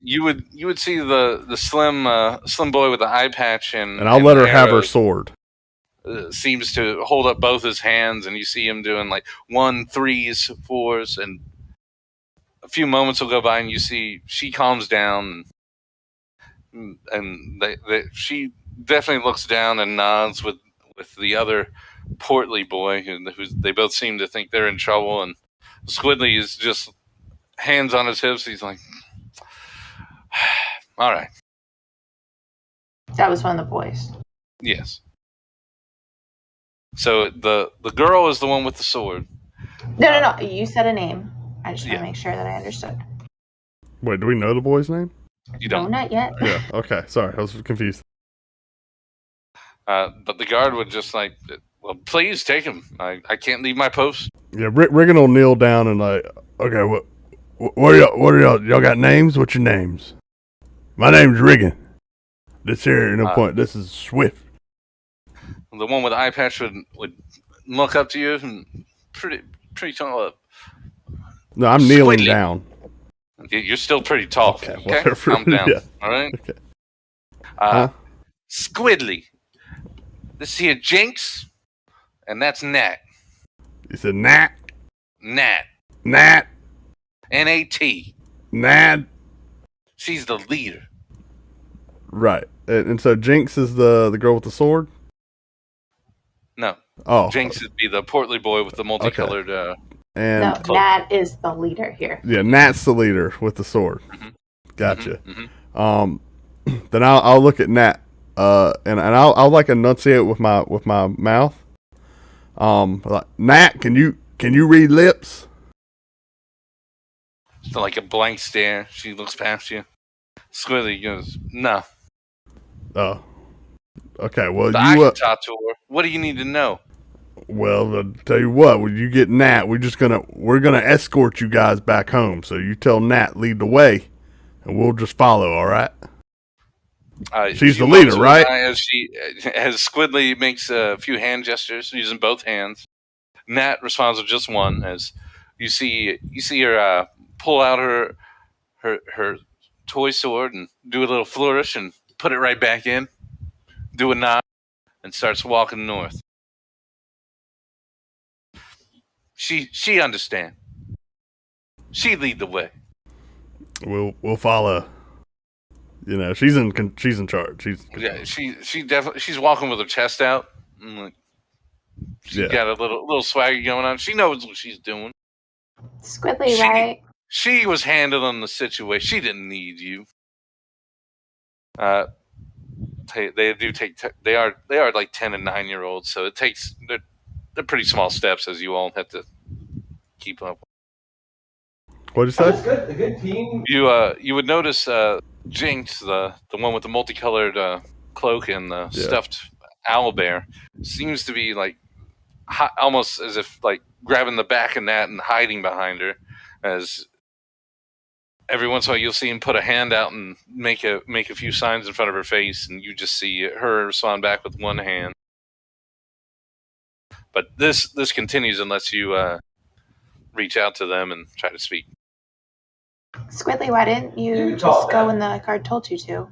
You would see the slim boy with the eye patch And I'll let her have her sword. Seems to hold up both his hands, and you see him doing like 1, 3s, 4s, and a few moments will go by, and you see she calms down, and she definitely looks down and nods with the other portly boy, who they both seem to think they're in trouble, and Squidly is just hands on his hips. He's like, all right. That was one of the boys. Yes. So the girl is the one with the sword. No. You said a name. I just want Yeah. to make sure that I understood. Wait, do we know the boy's name? You No, don't. not yet. Yeah. Okay. Sorry, I was confused. But the guard would just like, well, please take him. I can't leave my post. Yeah, Riggin will kneel down and like, okay, what are y'all? Y'all got names? What's your names? My name's Riggin. This here, no point. This is Swift. The one with the eye patch would look up to you and pretty tall up. No, I'm kneeling Squidly. down. You're still pretty tall. Okay, Okay, whatever. calm down. Yeah. All right. Okay. Huh? Squidly. This here Jinx, and that's Nat. You said Nat, Nat. Nat, N-A-T. Nat. She's the leader. Right. and so Jinx is the girl with the sword. No, Oh, Jinx would be the portly boy with the multicolored. and No, Nat is the leader here. yeah, Nat's the leader with the sword. Mhm. Gotcha. Mhm. Then I'll look at Nat, and I'll like enunciate with my mouth. Like, Nat, can you read lips? So like a blank stare. She looks past you. Squidly goes, "No." Oh, okay. Well, But I can talk to her. What do you need to know? well, I'll tell you what. When you get Nat, we're gonna escort you guys back home. So you tell Nat lead the way, and we'll just follow. All right. She's she the leader, motions with right? an eye as Squidly makes a few hand gestures using both hands. Nat responds with just one as you see her pull out her toy sword and do a little flourish and put it right back in, do a nod, and starts walking north. She understand. She lead the way. We'll follow. You know, she's in charge. Yeah, she definitely she's walking with her chest out. Like, she's got a little swagger going on. She knows what she's doing. Squidly, right? She was handling the situation. She didn't need you. They do take. They are like 10 and 9-year-olds, so it takes. They're pretty small steps as you all have to keep up. What'd you say? That's good. A good team. You would notice Jinx, the one with the multicolored cloak and the stuffed owlbear, seems to be like almost as if like grabbing the back of Nat and hiding behind her. As every once in a while you'll see him put a hand out and make a few signs in front of her face, and you just see her respond back with one hand. But this continues unless you reach out to them and try to speak. Squidly, why didn't you just go when the card told you to?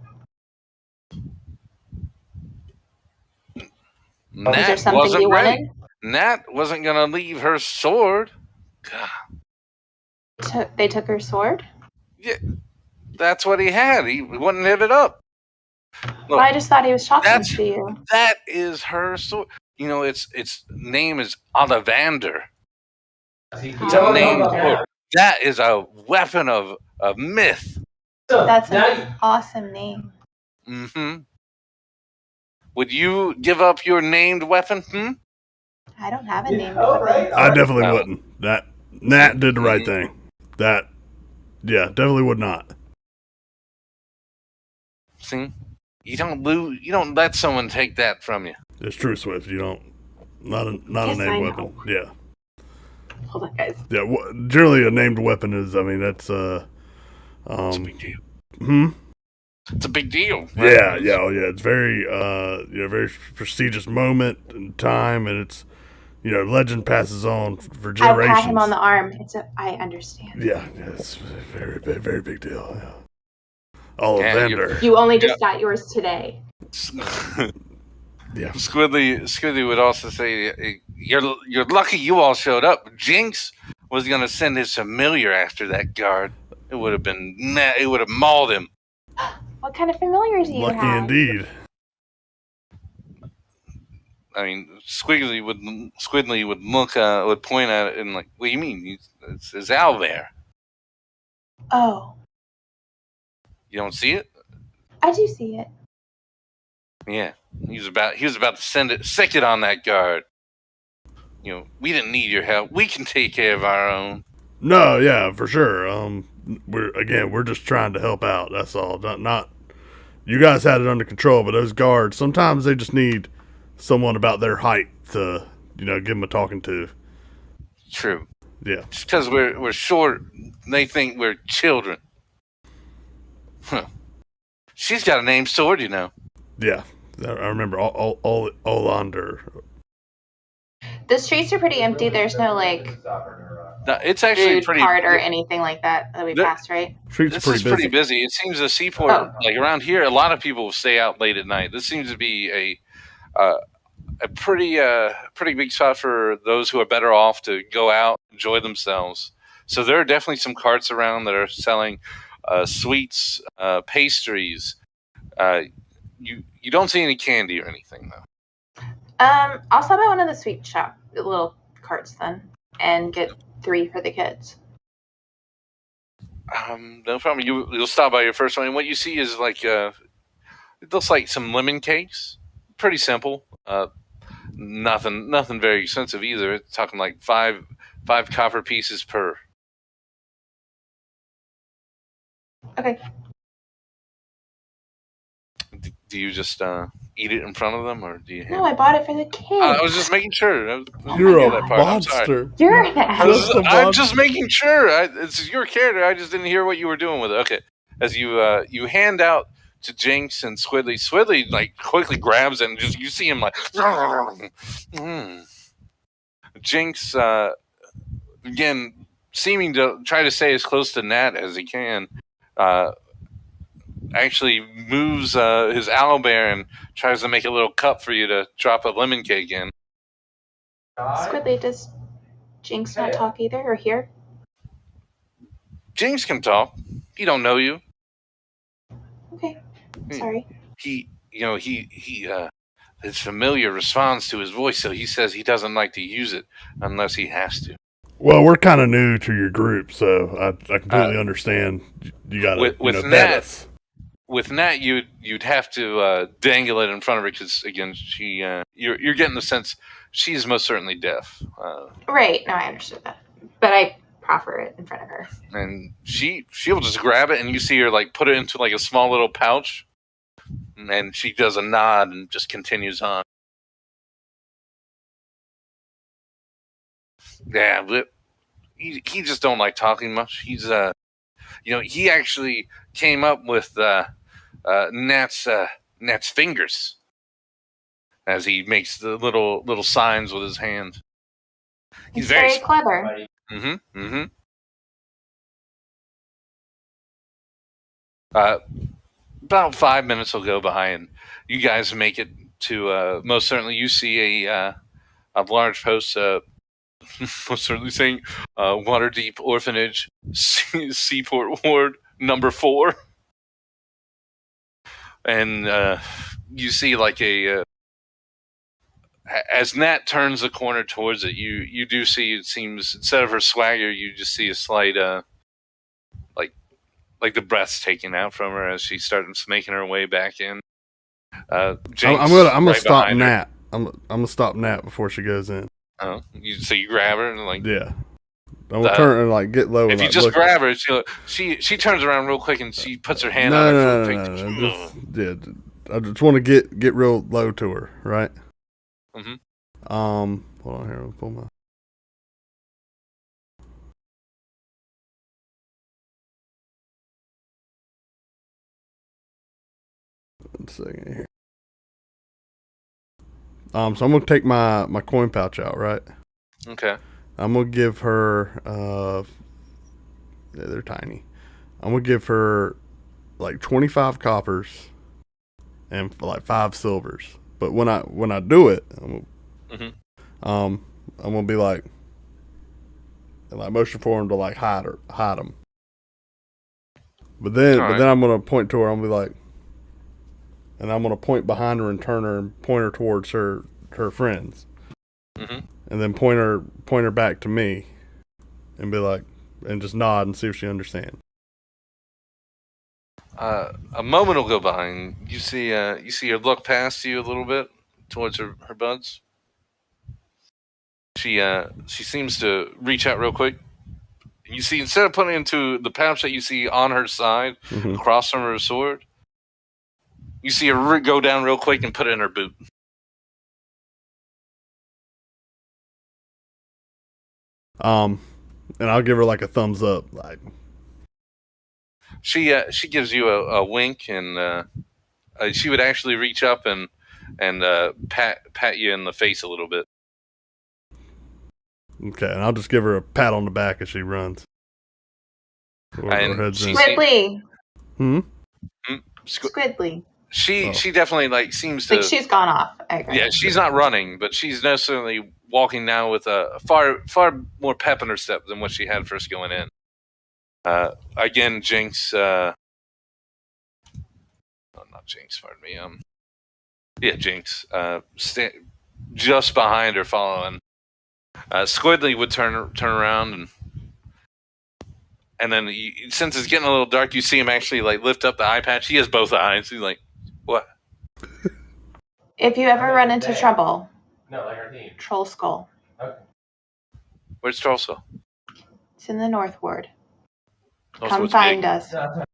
Was there something you wanted? Nat wasn't going to leave her sword. God. They took her sword? Yeah, that's what he had. He wouldn't hit it up. Look, well, I just thought he was talking to you. That is her sword. You know, its name is Ollivander. It's a named sword. That is a weapon of myth. That's an awesome name. Mm-hmm. Would you give up your named weapon? I don't have a named weapon. Right. I definitely wouldn't. Nat did the right thing. Definitely would not. See? You don't let someone take that from you. It's true, Swift. You don't. Not a named weapon. Yeah. Hold on, guys. Yeah. Generally, a named weapon is. I mean, that's it's a big deal. It's a big deal. Right? Yeah. It's very very prestigious moment in time, and it's legend passes on for generations. I pat him on the arm. I understand. Yeah, it's a very, very, very big deal. Yeah. Ollivander. You only just got yours today. Yeah. Squidly would also say, "You're lucky you all showed up. Jinx was going to send his familiar after that guard. It would have mauled him." What kind of familiars do you have? Lucky indeed. I mean, Squidly would look, would point at it and like, "What do you mean? It's owlbear." Oh. You don't see it? I do see it. Yeah, he was about to sick it on that guard. We didn't need your help. We can take care of our own. No, yeah, for sure. We're just trying to help out. That's all. Not you guys had it under control, but those guards sometimes they just need someone about their height to give them a talking to. True. Yeah. Just because we're short, they think we're children. Huh. She's got a named sword, Yeah, I remember Olander. The streets are pretty empty. There's no No, it's actually pretty cart or anything like that we passed, right? Streets are pretty busy. It seems the seaport, like around here, a lot of people will stay out late at night. This seems to be a pretty big spot for those who are better off to go out, enjoy themselves. So there are definitely some carts around that are selling sweets, pastries, you don't see any candy or anything though. I'll stop at one of the sweet shop little carts then, and get 3 for the kids. No problem. You'll stop by your first one, and what you see is like it looks like some lemon cakes. Pretty simple. Nothing very expensive either. It's talking like five copper pieces per. Okay. Do you just eat it in front of them, or do you? No, I bought it for the kids. I was just making sure. You're I a that part. I'm sorry. monster. You're an ass. I'm just making sure. It's your character. I just didn't hear what you were doing with it. Okay. As you hand out to Jinx and Squidly. Squidly like quickly grabs it and just you see him like. Jinx again seeming to try to stay as close to Nat as he can. Actually moves his owlbear and tries to make a little cup for you to drop a lemon cake in. Squidly, does Jinx not talk either or hear? Jinx can talk. He don't know you. Okay. Sorry. He his familiar responds to his voice, so he says he doesn't like to use it unless he has to. Well, we're kind of new to your group, so I completely understand. You got to with vet us. With Nat, you'd have to dangle it in front of her because again, she you're getting the sense she's most certainly deaf. Right. No, I understood that, but I proffer it in front of her, and she'll just grab it, and you see her like put it into like a small little pouch, and she does a nod and just continues on. Yeah, but he just don't like talking much. He's he actually came up with Nat's fingers as he makes the little signs with his hands. He's very clever. Mm-hmm. About 5 minutes will go by, and you guys make it to. Most certainly, you see a large post. Most certainly saying Waterdeep Orphanage, Seaport Ward number 4, and you see like a. As Nat turns the corner towards it, you do see it seems instead of her swagger, you just see a slight like the breath's taken out from her as she starts making her way back in. I'm gonna stop Nat. I'm gonna stop Nat before she goes in. Oh, so you grab her and like yeah. I'm gonna turn and like get low. If you just grab her, she turns around real quick and she puts her hand on her foot. I just want to get real low to her, right? Mm-hmm. Hold on here. I'll pull my. One second here. So I'm gonna take my coin pouch out, right? Okay. I'm gonna give her. They're tiny. I'm gonna give her like 25 coppers and like 5 silvers. But when I do it, I'm gonna be like, and like motion for him to like hide them. But then I'm gonna point to her. I'm gonna be like, and I'm gonna point behind her and turn her and point her towards her friends, and then point her back to me, and be like, and just nod and see if she understands. A moment will go by, and you see her look past you a little bit towards her buds. She seems to reach out real quick. You see, instead of putting it into the pouch that you see on her side, across from her sword, you see her go down real quick and put it in her boot. And I'll give her like a thumbs up, like. She gives you a wink, and she would actually reach up and pat you in the face a little bit. Okay, and I'll just give her a pat on the back as she runs. Squidly. Squidly. She definitely like seems to. Like she's gone off. Yeah, she's not running, but she's necessarily walking now with a far more pep in her step than what she had first going in. Again, Jinx. Not Jinx. Pardon me. Yeah, Jinx. Just behind her, following. Squidly would turn around and then since it's getting a little dark, you see him actually like lift up the eye patch. He has both eyes. He's like, "What?" If you ever run into trouble, Troll Skull. Where's Trollso? It's in the North Ward. Also, Come what's find big? us. And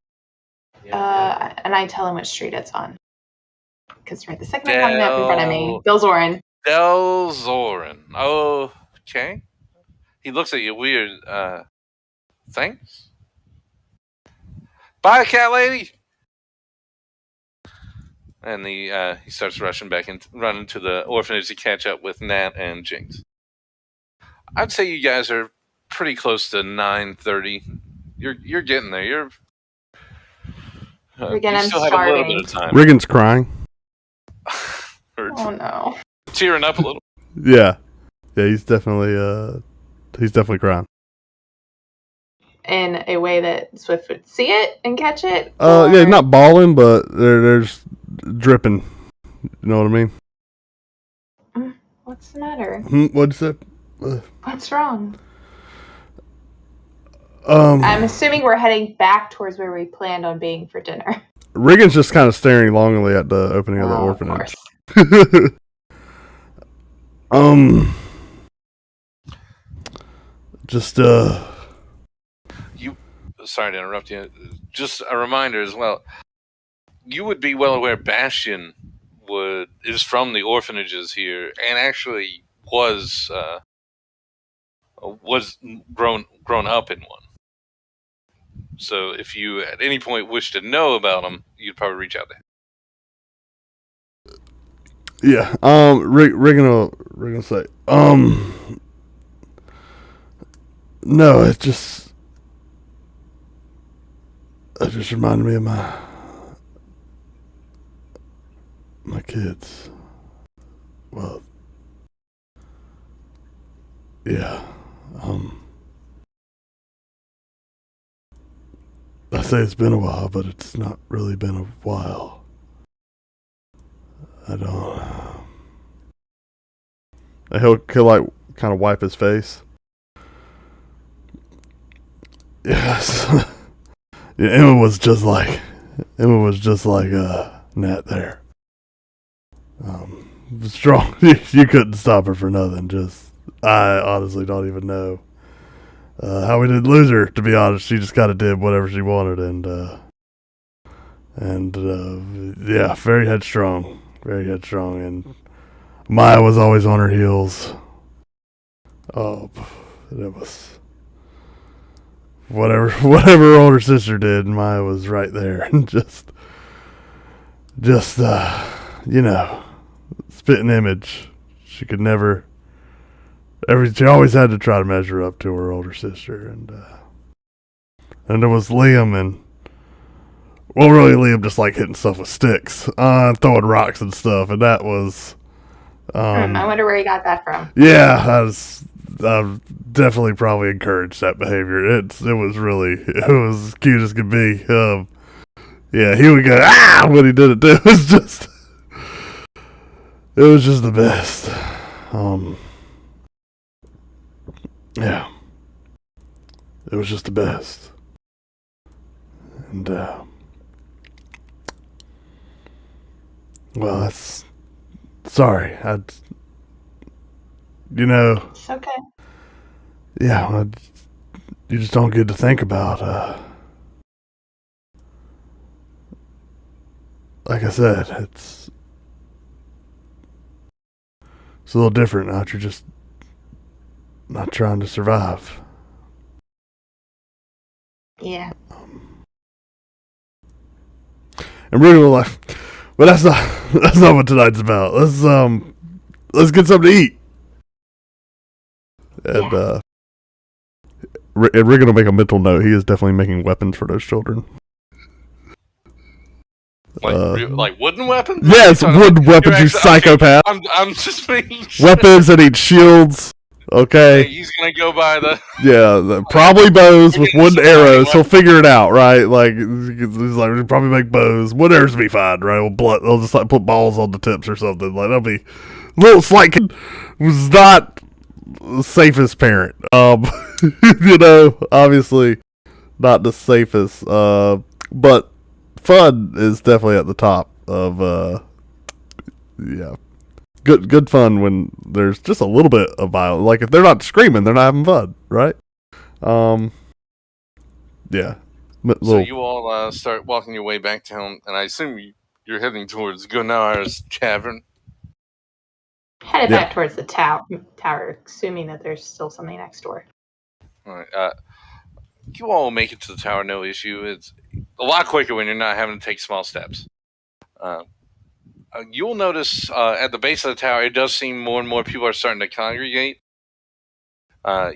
I tell him what street it's on. Because right the second I have a map in front of me, Delzorin. Delzorin. Okay. He looks at you weird. Thanks. Bye, cat lady. And he starts rushing running to the orphanage to catch up with Nat and Jinx. I'd say you guys are pretty close to 9:30. You're getting there. You I'm still have a little bit of time. Riggins crying. Oh no. Tearing up a little. Yeah, he's definitely crying. In a way that Swift would see it and catch it? Yeah, not bawling, but there's dripping. You know what I mean? What's the matter? What'd you say? What's wrong? I'm assuming we're heading back towards where we planned on being for dinner. Riggins just kind of staring longingly at the opening of the orphanage. Just Sorry to interrupt you. Just a reminder as well. You would be well aware Bastion is from the orphanages here, and actually was grown up in one. So if you at any point wish to know about them, you'd probably reach out there. yeah. Riggin will say. No, it just reminded me of my kids. Well, yeah. I say it's been a while, but it's not really been a while. I don't. He'll like kind of wipe his face. Yes. Yeah, Emma was just like Nat there. Strong. You couldn't stop her for nothing. I honestly don't even know how we didn't lose her. To be honest, she just kind of did whatever she wanted, and yeah, very headstrong, and Maya was always on her heels. Oh, it was. Whatever her older sister did, Maya was right there, and just spitting image. She could never. She always had to try to measure up to her older sister, and there was Liam, and really Liam just like hitting stuff with sticks, throwing rocks and stuff, and that was. I wonder where he got that from. Yeah, I've definitely probably encouraged that behavior. It was cute as could be. Yeah, he would go when he did it too. It was just the best. Yeah, it was just the best. And well, that's sorry. It's okay. Yeah, you just don't get to think about. Like I said, it's a little different now. You're just not trying to survive. Yeah. And Rudy was like, but that's not what tonight's about. Let's get something to eat. And Riggin will make a mental note. He is definitely making weapons for those children. Like wooden weapons? Yes, wooden weapons, you psychopath. I'm just making sure. Weapons that eat shields. Okay. He's gonna go by the. Yeah, probably bows with wooden Some arrows. weapon. He'll figure it out, right? Like he's like, we'll probably make bows. Wooden arrows will be fine, right? They'll just like put balls on the tips or something. Like that'll be a little slight. Was not the safest parent. Obviously not the safest. But fun is definitely at the top of. Yeah. Good fun when there's just a little bit of violence. Like if they're not screaming, they're not having fun, right? Yeah. So you all start walking your way back down, and I assume you're heading towards Gunnar's Tavern. Headed back towards the tower, assuming that there's still something next door. All right. You all will make it to the tower, no issue. It's a lot quicker when you're not having to take small steps. You'll notice at the base of the tower, it does seem more and more people are starting to congregate.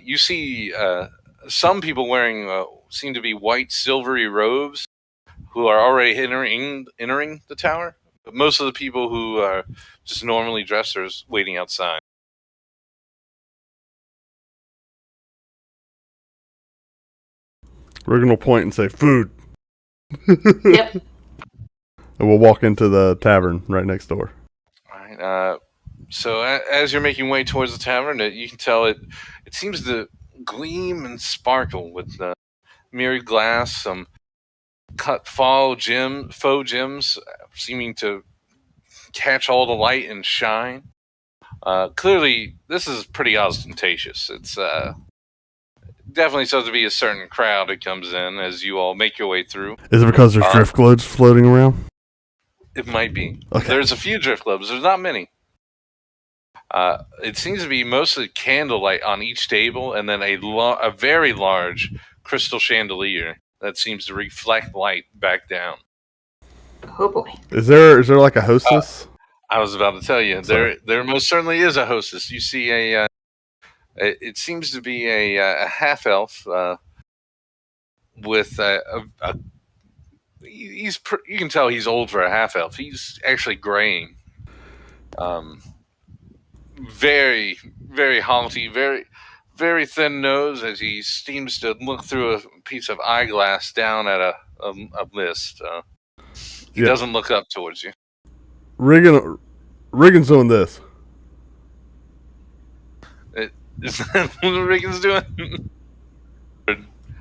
You see some people wearing seem to be white, silvery robes who are already entering the tower. But most of the people who are just normally dressed are waiting outside. Regan will point and say, "Food." Yep. And we'll walk into the tavern right next door. All right. So as you're making way towards the tavern, you can tell it seems to gleam and sparkle with mirrored glass, some cut faux gems seeming to catch all the light and shine. Clearly, this is pretty ostentatious. It's definitely supposed to be a certain crowd that comes in as you all make your way through. Is it because there's drift globes floating around? It might be. Okay. There's a few drift globes. There's not many. It seems to be mostly candlelight on each table, and then a very large crystal chandelier that seems to reflect light back down. Oh boy. Is there like a hostess? I was about to tell you, Sorry. there most certainly is a hostess. You see it seems to be a half elf with you can tell he's old for a half elf. He's actually graying. Very, very haughty, very, very thin nose as he seems to look through a piece of eyeglass down at a list. He doesn't look up towards you. Regan's doing this. Is that what Regan's doing?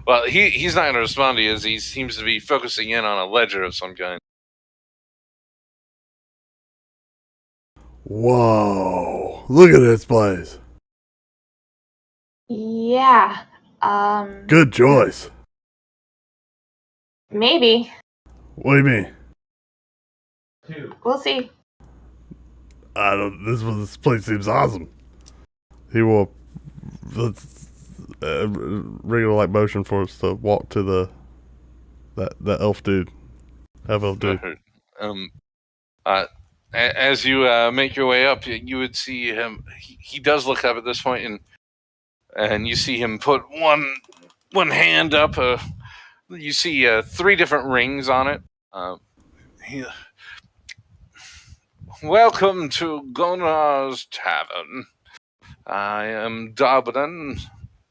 Well, he's not going to respond to you as he seems to be focusing in on a ledger of some kind. Whoa. Look at this place. Yeah. Good choice. Maybe. What do you mean? We'll see. This place seems awesome. He will. Regular like motion for us to walk to that elf dude. Half elf dude. As you make your way up, you would see him. He does look up at this point, and you see him put one hand up. You see 3 different rings on it. Welcome to Gunnar's Tavern. I am Dublin.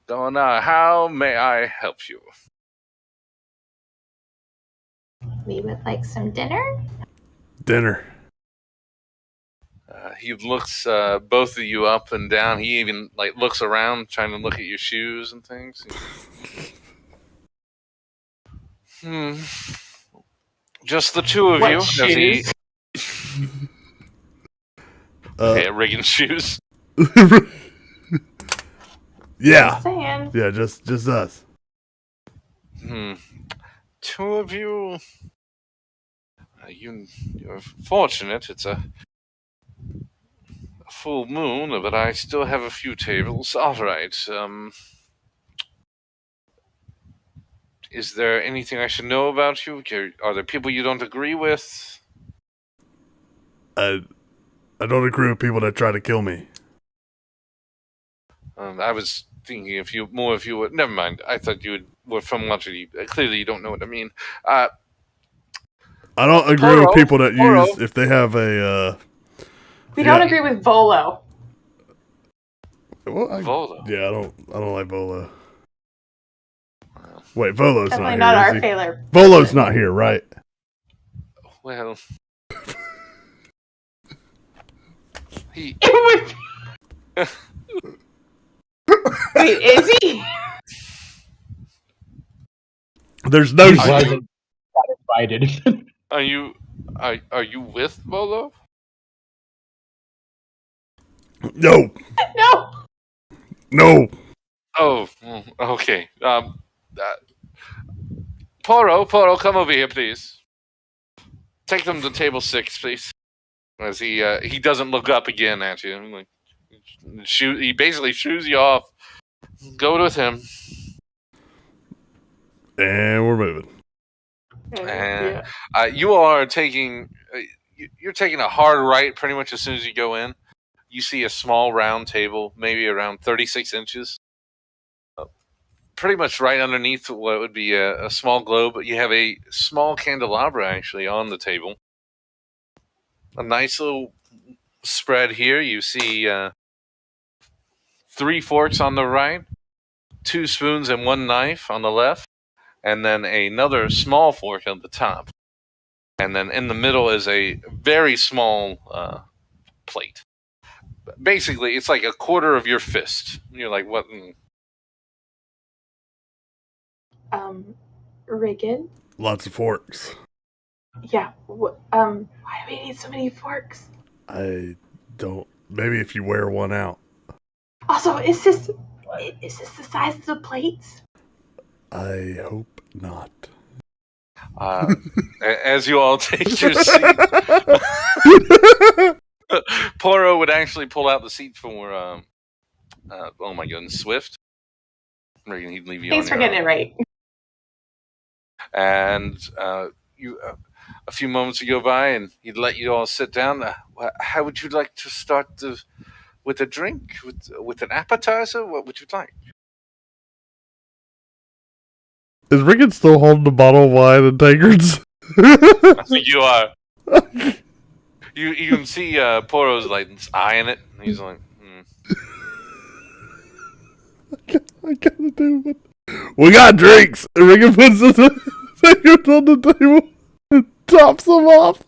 Gunnar, how may I help you? We would like some dinner. Dinner. He looks both of you up and down. He even looks around, trying to look at your shoes and things. Just the two of What you. shoes? Okay, Regan's shoes. Yeah. Saying. Yeah, just us. 2 of you. You're fortunate. It's a full moon, but I still have a few tables. All right. Is there anything I should know about you? Are there people you don't agree with? I don't agree with people that try to kill me. I was thinking if you would. Never mind. I thought you were from Waterdeep. Clearly, you don't know what I mean. I don't agree with people that use if they have a. We don't agree with Volo. Well, Volo. yeah, I don't like Volo. Well, Wait, Volo's Definitely not not here, our is he? failure. Volo's not here, right? well, he. Wait, is he? There's no. He wasn't got invited. Are you with Volo? No, No. no. Oh, okay. Poro, come over here, please. Take them to table 6, please. As he doesn't look up again at you. Like, he basically shoos you off. Go with him. And we're moving. And you are taking. You're taking a hard right pretty much as soon as you go in. You see a small round table, maybe around 36 inches. Pretty much right underneath what would be a small globe, but you have a small candelabra actually on the table. A nice little spread here. You see 3 forks on the right, 2 spoons and 1 knife on the left, and then another small fork on the top. And then in the middle is a very small plate. Basically, it's like a quarter of your fist. You're like, what? Reagan? Lots of forks. Yeah. Why do we need so many forks? I don't. Maybe if you wear one out. Also, is this the size of the plates? I hope not. As you all take your seat, Poro would actually pull out the seat for, oh my goodness, Swift. He'd leave you. Thanks for getting it right. And you, a few moments would go by, and he'd let you all sit down. How would you like to start with a drink, with an appetizer? What would you like? Is Rickon still holding the bottle of wine and tankards? I think you are. You can see Poro's like eyeing it. And he's like, I gotta do it. We got drinks. And Rickon puts the tankards on the table and tops them off.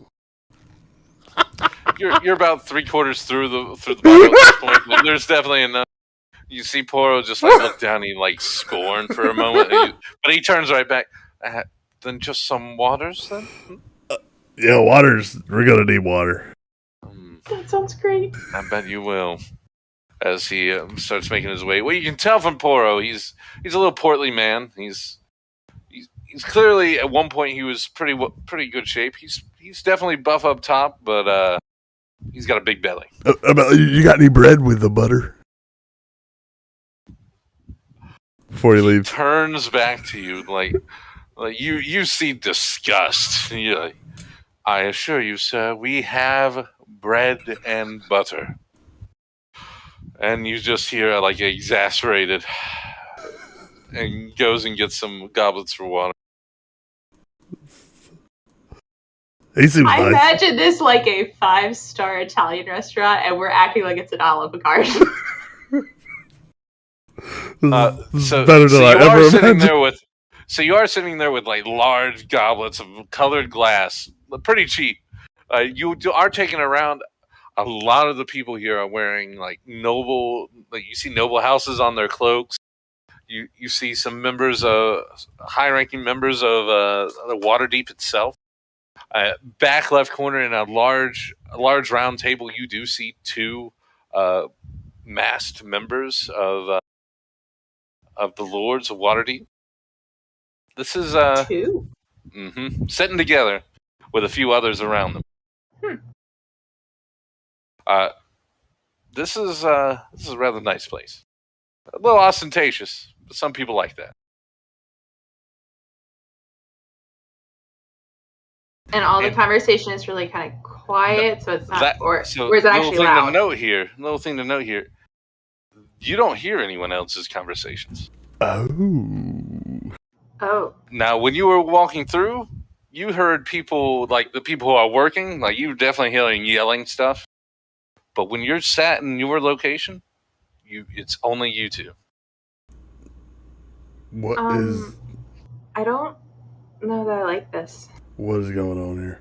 You're about 3/4 through the bottle at this point. But there's definitely enough. You see Poro just like look down, he like scorn for a moment, but he turns right back. Then just some waters, then. Yeah, we're gonna need water. That sounds great. I bet you will. As he starts making his way. Well, you can tell from Poro, he's a little portly man. He's clearly at one point he was pretty good shape. He's definitely buff up top, but he's got a big belly. You got any bread with the butter? Before he leaves, Turns back to you like you see disgust. You're like, I assure you, sir, we have bread and butter. And you just hear like exasperated, and goes and gets some goblets for water. he seems I nice. imagine this like a 5-star Italian restaurant, and we're acting like it's an Olive Garden. So better than I ever imagined. You are sitting there with like large goblets of colored glass, pretty cheap. You are taking around. A lot of the people here are wearing like you see noble houses on their cloaks. You see some high-ranking members of the Waterdeep itself. Back left corner in a large round table, you do see 2 masked members of the Lords of Waterdeep. This is 2? sitting together with a few others around them. This is a rather nice place. A little ostentatious, but some people like that. And all the conversation is really kind of quiet, so it's not, or is it actually loud? Little thing to note here. You don't hear anyone else's conversations. Oh. Now, when you were walking through, you heard people, like the people who are working, like you were definitely hearing yelling stuff. But when you're sat in your location, It's only you two. What is I don't know that I like this. what is going on here?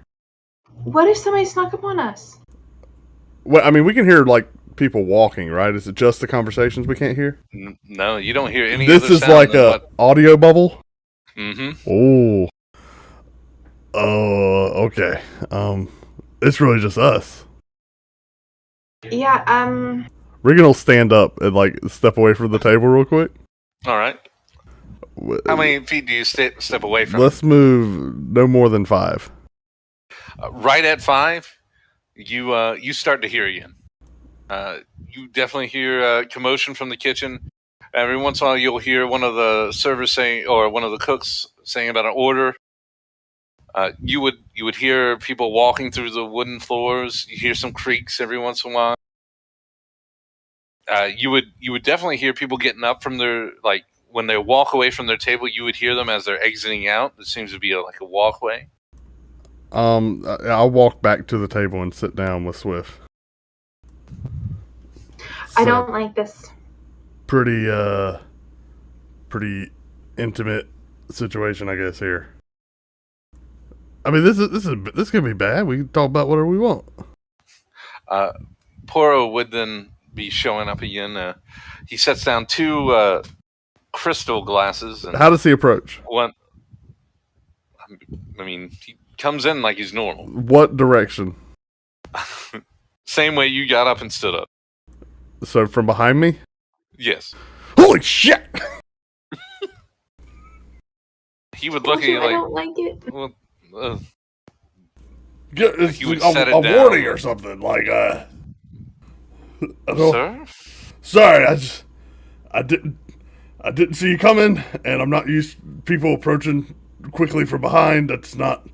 What if somebody snuck up on us? Well, I mean, we can hear like people walking, right? Is it just the conversations we can't hear? No, you don't hear any. This other is sound like than a what- audio bubble. Mm-hmm. Oh. Okay. It's really just us. Yeah, Regan will stand up and like step away from the table real quick. All right. How many feet do you step away from? Let's move no more than 5. Right at 5, you start to hear again. You definitely hear commotion from the kitchen. Every once in a while, you'll hear one of the servers saying, or one of the cooks saying about an order. You would hear people walking through the wooden floors. You hear some creaks every once in a while. You would definitely hear people getting up from their, like, when they walk away from their table. You would hear them as they're exiting out. It seems to be like a walkway. I'll walk back to the table and sit down with Swift. I don't like this. Pretty intimate situation, I guess, here. I mean, this could be bad. We can talk about whatever we want. Poro would then be showing up again. He sets down 2 crystal glasses. And How does he approach? one, I mean, he comes in like he's normal. What direction? Same way you got up and stood up. So from behind me? Yes. Holy shit! He would look at you I like, don't like it. well, It's He would a, set it a down. warning or something. Like, I don't- sir? Sorry, I didn't see you coming, and I'm not used to people approaching quickly from behind. That's not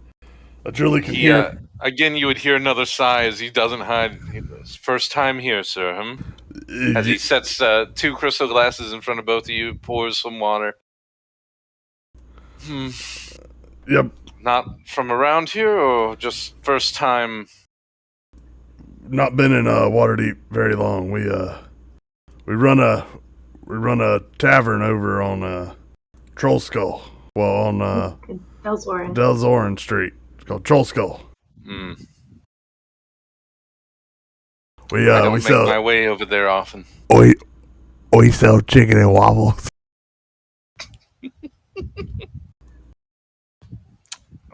a drill he can hear. Again, you would hear another sigh as he doesn't hide. It's first time here, sir. As he sets 2 crystal glasses in front of both of you, pours some water. Yep. Not from around here, or just first time? Not been in Waterdeep very long. We run a tavern over on Troll Skull. Well, on Delzoran Street. It's called Troll Skull. I don't make my way over there often. We sell chicken and waffles.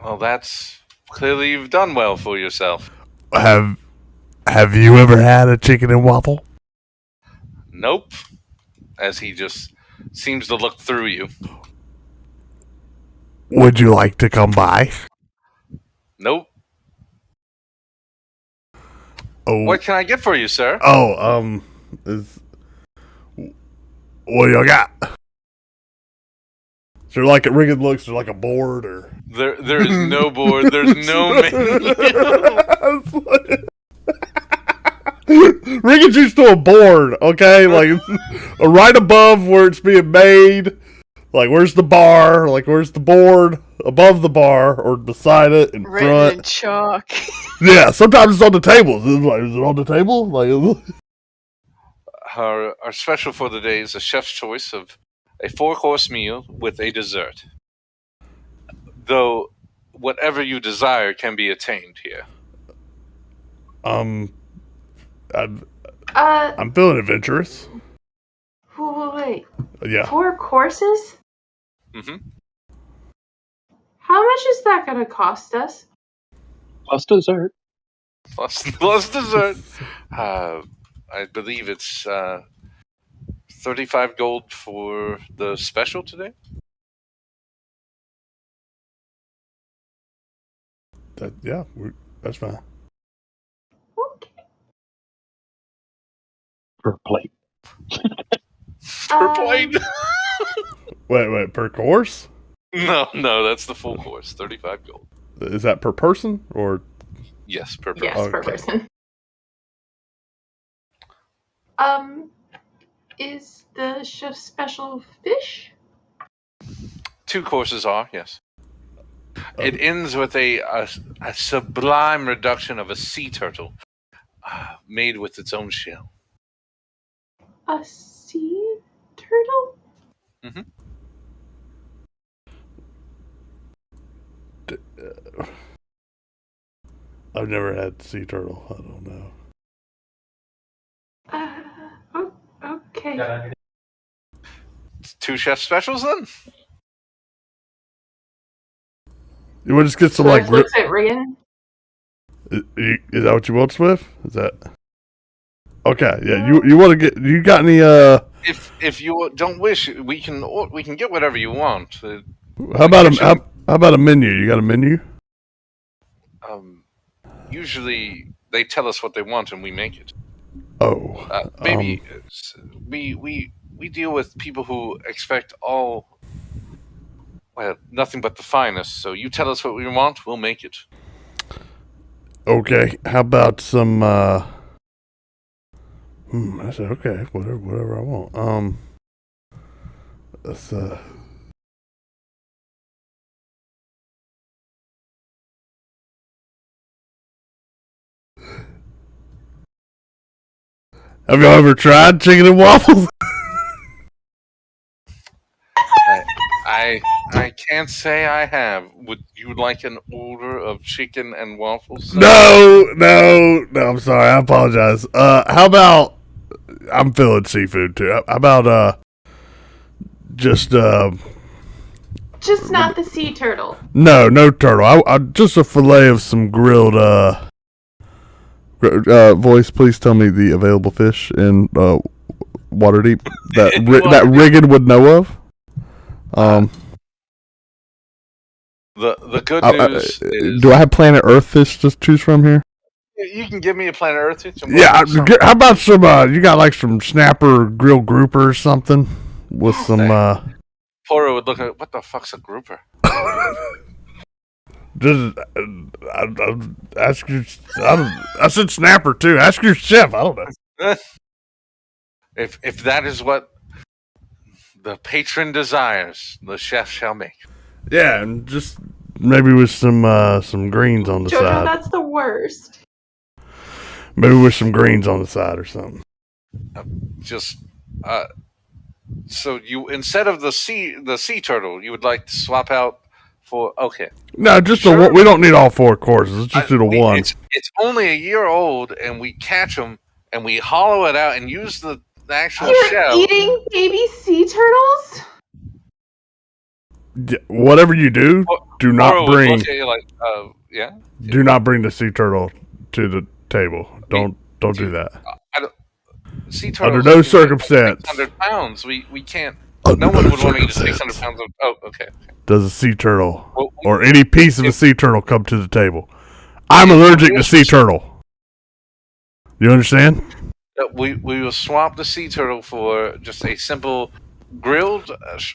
Well, that's clearly you've done well for yourself. Have you ever had a chicken and waffle? Nope. As he just seems to look through you. Would you like to come by? Nope. Oh. What can I get for you, sir? What do you got? Is there like a rigged looks? Is there like a board or? There is no board. There's no menu. Rigged's used to a board, okay? Like right above where it's being made. Like where's the bar? Like where's the board? Above the bar or beside it in Written front? in chalk. Yeah, sometimes it's on the table. Is it on the table? Like Our special for the day is a chef's choice of a 4-course meal with a dessert. Though whatever you desire can be attained here. I'm feeling adventurous. Wait. Yeah. 4 courses? Mm-hmm. How much is that gonna cost us? Plus dessert. Plus dessert. I believe it's 35 gold for the special today. That's fine. Okay. Per plate. Per plate? Wait, per course? No, that's the full course. 35 gold. Is that per person or? Yes, per person. Yes, per Okay. person. Is the chef's special fish? 2 courses are, yes. It ends with a sublime reduction of a sea turtle made with its own shell. A sea turtle? I've never had sea turtle. I don't know. Okay. 2 chef specials then? You want to just get some Swift looks at Riggin. Is that what you want, Swift? Is that okay? Yeah. No. You want to get? You got any? If you don't wish, we can get whatever you want. How about how about a menu? You got a menu? Usually they tell us what they want and we make it. Oh, Maybe we deal with people who expect nothing but the finest. So you tell us what we want, we'll make it. Okay. How about some? I said okay. Whatever I want. Let's Have y'all ever tried chicken and waffles? I can't say I have. Would you like an order of chicken and waffles? No. I'm sorry. I apologize. How about? I'm feeling seafood too. How about just Just not the sea turtle. no turtle. I just a fillet of some grilled voice, please tell me the available fish in Waterdeep that that Riggin would know of. The good news is, do I have Planet Earth fish to choose from here? you can give me a Planet Earth. Yeah. How about some? You got like some snapper grilled grouper or something with some. Poro would look at what the fuck's a grouper. Just ask your. I said snapper too. Ask your chef. I don't know. If that is what the patron desires, the chef shall make. Yeah, and just maybe with some greens on the Jojo, side. that's the worst. Maybe with some greens on the side or something. So you, instead of the sea turtle, you would like to swap out for No, just sure. the one. We don't need all 4 courses. Let's just do the one. It's only a year old, and we catch them and we hollow it out and use the actual You're shell. eating baby sea turtles? Whatever you do, do not bring. Look at you like, yeah. Do not bring the sea turtle to the table. Don't do that. Sea turtles Under no circumstance. 600 pounds. We can't. No one would want to eat 600 pounds of. Oh, okay. Does a sea turtle or any piece of a sea turtle come to the table? I'm allergic to sea turtle. You understand? We will swap the sea turtle for just a simple grilled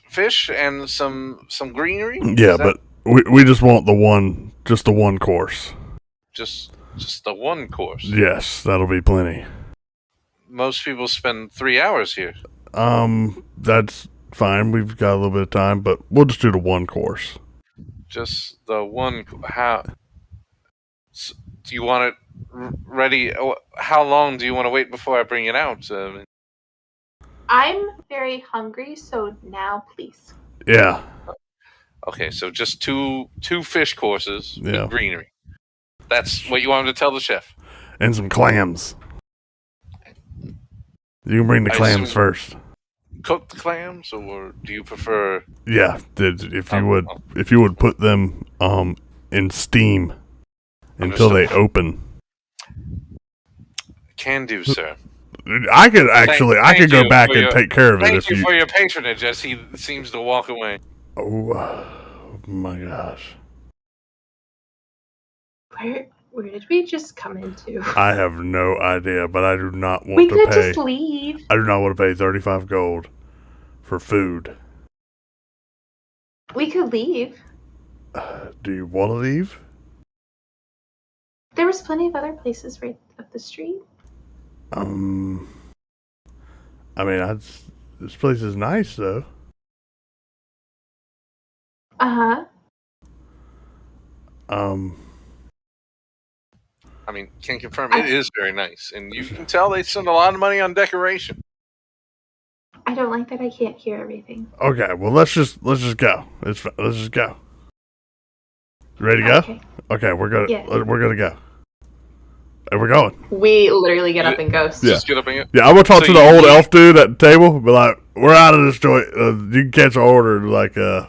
fish and some greenery. Yeah, but we just want the one course. Just the one course. Yes, that'll be plenty. Most people spend 3 hours here. That's fine. We've got a little bit of time, but we'll just do the one course. Just the one. How do you want it ready? How long do you want to wait before I bring it out? I'm very hungry, so now please. Yeah. Okay, so just two fish courses with greenery. That's what you wanted to tell the chef. And some clams. You can bring the clams first. Cook the clams, or do you prefer? Yeah, if you would put them in steam until they open. Can do, sir. I could go back and take care of it. Thank you for your patronage, as he seems to walk away. Oh my gosh! Where did we just come into? I have no idea, but I do not want we to could pay. Just leave. I do not want to pay 35 gold for food. We could leave. Do you want to leave? There was plenty of other places right up the street. I mean, this place is nice, though. Uh-huh. I mean, can confirm it is very nice, and you can tell they spend a lot of money on decoration. don't like that I can't hear everything. Okay, well let's just go. Let's just go. Ready to go? Okay. Okay, we're gonna Yeah. go. And we're going. We literally get up and go. Yeah. Just get up and Yeah, I'm gonna talk So to the you- old elf dude at the table. Be like, we're out of this joint. You can catch an order, like, and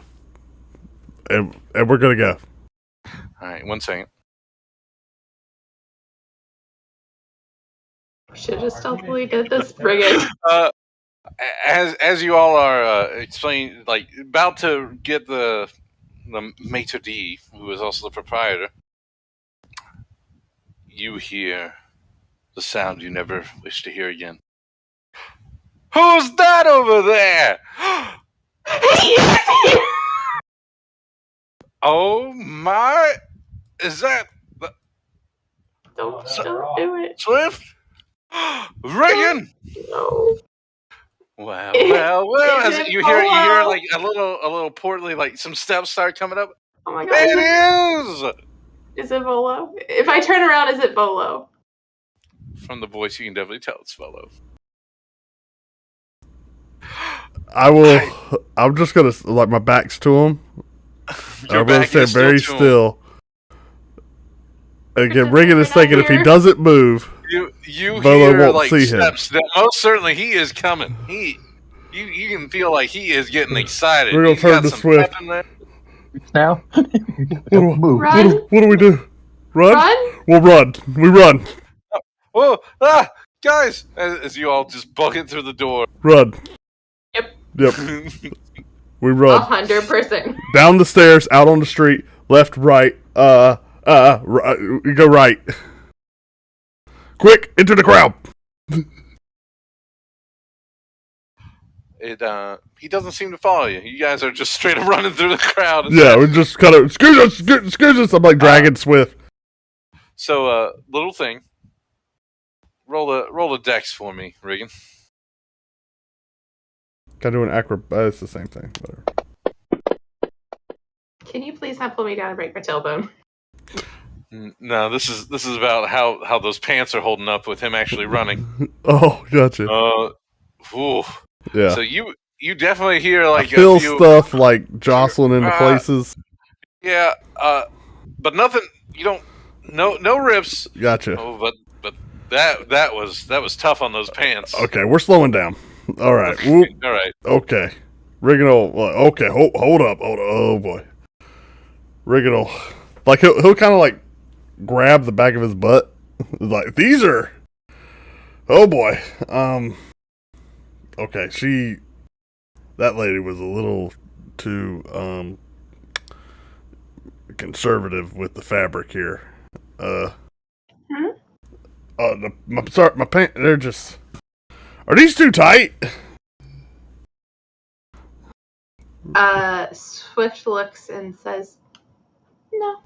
we're gonna go. All right, 1 second. Should have just stealthily did this, Brigid. As you all are explaining, like about to get the maitre d', who is also the proprietor, you hear the sound you never wish to hear again. Who's that over there? Oh my! Is that Don't do it. Swift? Reagan! No. Well. As Is it you hear Polo? like a little portly, like some steps start coming up. Oh my god. It is! Is it Volo? If I turn around, is it Volo? From the voice, you can definitely tell it's Volo. I will. I'm just gonna like my back's to him. Your I'm gonna back stand is still very to him. still. And again, Pretend Regan we're is not thinking if he here. doesn't move, You Volo hear won't like see him. steps. Most certainly, he is coming. You can feel like he is getting excited. We're gonna He's turn got to some Swift. pep in there. Now, What don't move. Run. what do we do? Run? Run? We'll run. We run. Whoa, guys! As you all just bucket through the door. Run. Yep. Yep. We run 100%. down the stairs, out on the street, left, right. We go right. Quick, into the crowd. He doesn't seem to follow you. You guys are just straight up running through the crowd. Yeah, we just kind of excuse us. I'm like dragging Swift. So, little thing. Roll a dex for me, Regan. Can I do an it's the same thing. Whatever. Can you please not pull me down and break my tailbone? No, this is about how those pants are holding up with him actually running. Oh, gotcha. Ooh. Yeah. So you definitely hear like I feel a few, stuff like jostling into places. Yeah, but nothing. You don't. No rips. Gotcha. Oh, but that was tough on those pants. Okay, we're slowing down. All right. Whoop. All right. Okay. Riggin okay, hold up. Oh boy. Riggin like he'll kind of like grab the back of his butt. Like these are. Oh boy. Okay, that lady was a little too conservative with the fabric here. My pants, they're just. Are these too tight? Swift looks and says, no.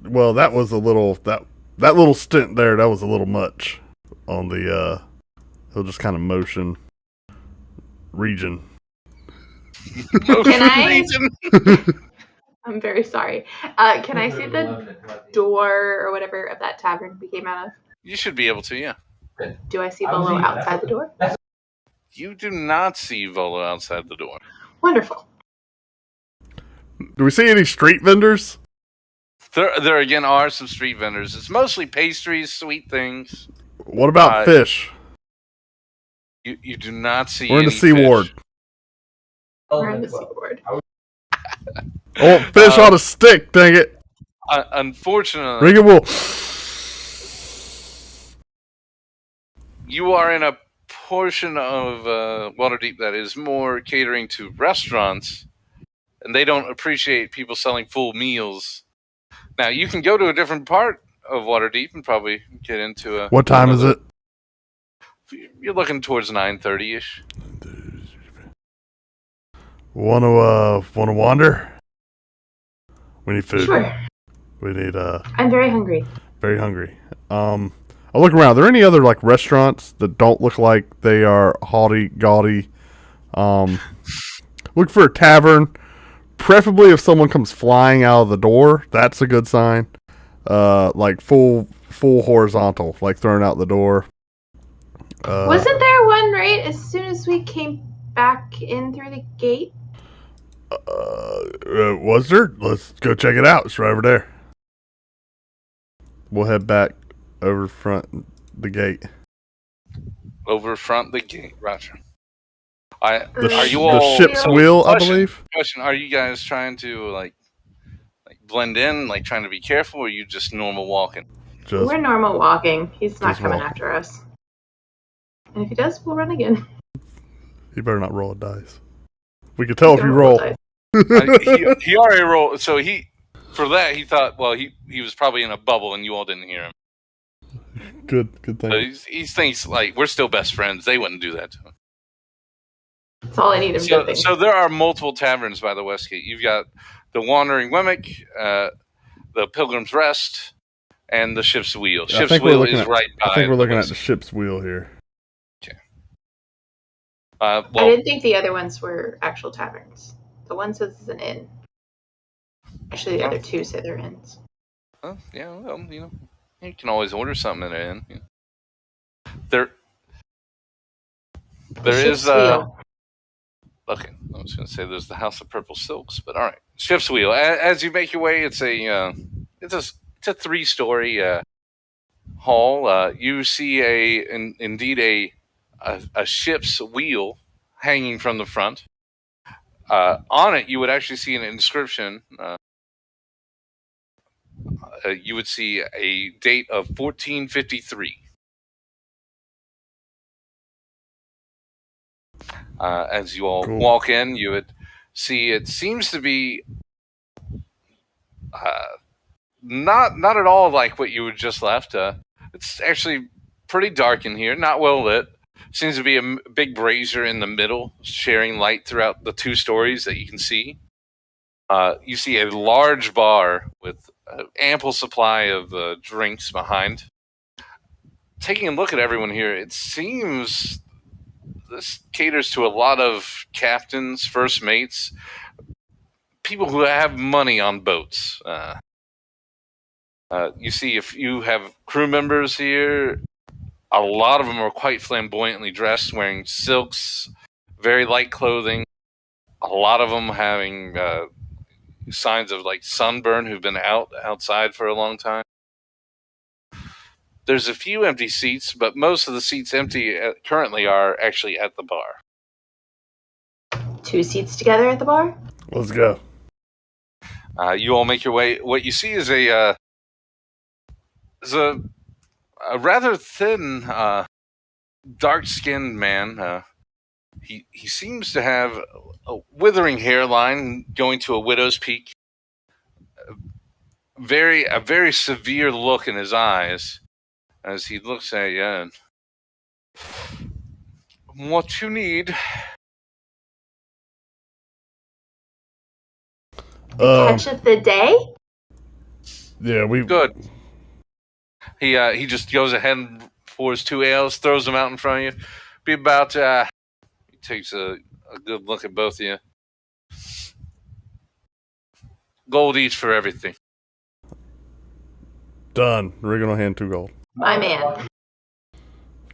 Well, that was a little that little stint there. That was a little much on the. He'll just kind of motion region. Can I? I'm very sorry. Can I see the door or whatever of that tavern we came out of? You should be able to. Yeah. Do I see Volo outside the door? You do not see Volo outside the door. Wonderful. Do we see any street vendors? There again are some street vendors. It's mostly pastries, sweet things. What about fish? You do not see. We're in the any Sea fish. Ward. We're in the seaboard. Oh, fish on a stick, dang it. Unfortunately, Ring it will. you are in a portion of Waterdeep that is more catering to restaurants, and they don't appreciate people selling full meals. Now, you can go to a different part of Waterdeep and probably get into a... What time is it? You're looking towards 9:30-ish. Wanna wander? We need food. Sure. We need I'm very hungry. very hungry. I'll look around. Are there any other like restaurants that don't look like they are haughty, gaudy? Look for a tavern. Preferably if someone comes flying out of the door, that's a good sign. Like full horizontal, like thrown out the door. Wasn't there one right as soon as we came back in through the gate? Was there? Let's go check it out. It's right over there. We'll head back over front the gate. Over front the gate, Roger. The, Are you all the ship's wheel, I believe? Question: are you guys trying to like blend in, like trying to be careful, or are you just normal walking? We're normal walking. He's not coming walking. after us. And if he does, we'll run again. You better not roll a dice. We can tell if you roll. He already rolled, so for that he thought, well, he was probably in a bubble and you all didn't hear him. Good thing. So he thinks like we're still best friends. They wouldn't do that to him. That's all I need him to think. So there are multiple taverns by the Westgate. You've got the Wandering Wemmick, the Pilgrim's Rest, and the Ship's Wheel. Ship's Wheel is right by. I think we're looking at the Ship's Wheel here. Okay. I didn't think the other ones were actual taverns. The one says it's an inn. Actually, the other two say they're inns. Yeah, well, you can always order something in an inn. There is okay, I was going to say there's the House of Purple Silks, but all right. Ship's Wheel. As you make your way, it's a 3-story hall. You see indeed a ship's wheel hanging from the front. On it, you would actually see an inscription. You would see a date of 1453. As you all walk in, you would see it seems to be not at all like what you had just left. It's actually pretty dark in here, not well lit. Seems to be a big brazier in the middle, sharing light throughout the 2 stories that you can see. You see a large bar with an ample supply of drinks behind. Taking a look at everyone here, it seems this caters to a lot of captains, first mates, people who have money on boats. You see if you have crew members here, a lot of them are quite flamboyantly dressed, wearing silks, very light clothing. A lot of them having signs of like sunburn, who've been outside for a long time. There's a few empty seats, but most of the seats empty currently are actually at the bar. 2 seats together at the bar? Let's go. You all make your way. What you see is a rather thin, dark-skinned man. He seems to have a withering hairline going to a widow's peak. A very severe look in his eyes as he looks at you. And what you need? Catch of the day? Yeah, good. He just goes ahead and pours 2 ales, throws them out in front of you. Be about. He takes a good look at both of you. Gold each for everything. Done. We're gonna hand 2 gold. My man.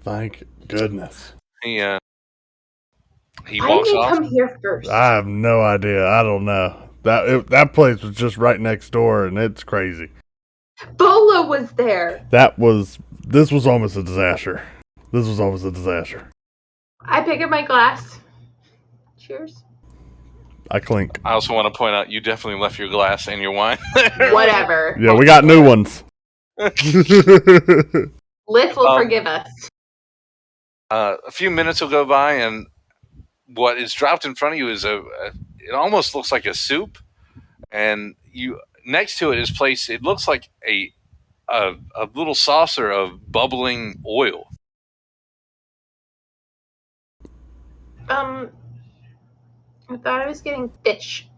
Thank goodness. He walks Why did he off. come here first? I have no idea. I don't know. That place was just right next door, and it's crazy. Bola was there. This was almost a disaster. I pick up my glass. Cheers. I clink. I also want to point out you definitely left your glass and your wine. Whatever. Yeah, we got new ones. Liz will forgive us. A few minutes will go by, and what is dropped in front of you is it almost looks like a soup, and next to it is placed. It looks like a little saucer of bubbling oil. I thought I was getting fish.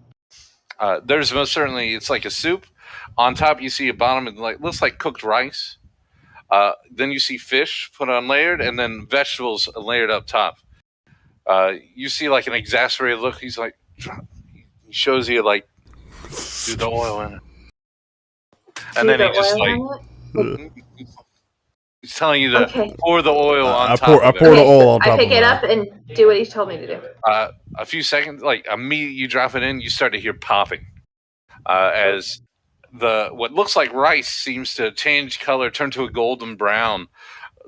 There's most certainly, it's like a soup. On top, you see a bottom, it looks like cooked rice. Then you see fish put on layered, and then vegetables layered up top. You see like an exasperated look. He's like, he shows you like, do the oil in it. And then he just like, He's telling you to Okay. pour the oil on I top pour of the it. oil on I top pick of it it. up and do what he told me to do. A few seconds, like immediately you drop it in, you start to hear popping as what looks like rice seems to change color, turn to a golden brown,